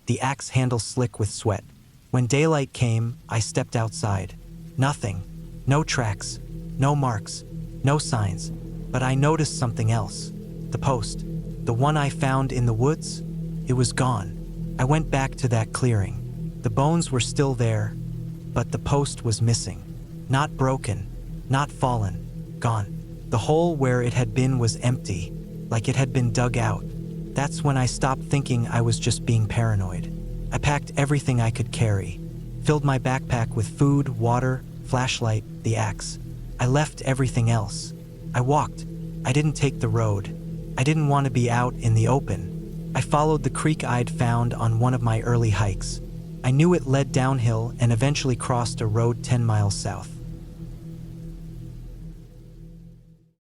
the axe handle slick with sweat. When daylight came, I stepped outside. Nothing. No tracks, no marks, no signs. But I noticed something else. The post, the one I found in the woods, it was gone. I went back to that clearing. The bones were still there, but the post was missing. Not broken, not fallen, gone. The hole where it had been was empty, like it had been dug out. That's when I stopped thinking I was just being paranoid. I packed everything I could carry, filled my backpack with food, water, flashlight, the axe. I left everything else. I walked. I didn't take the road. I didn't want to be out in the open. I followed the creek I'd found on one of my early hikes. I knew it led downhill and eventually crossed a road 10 miles south.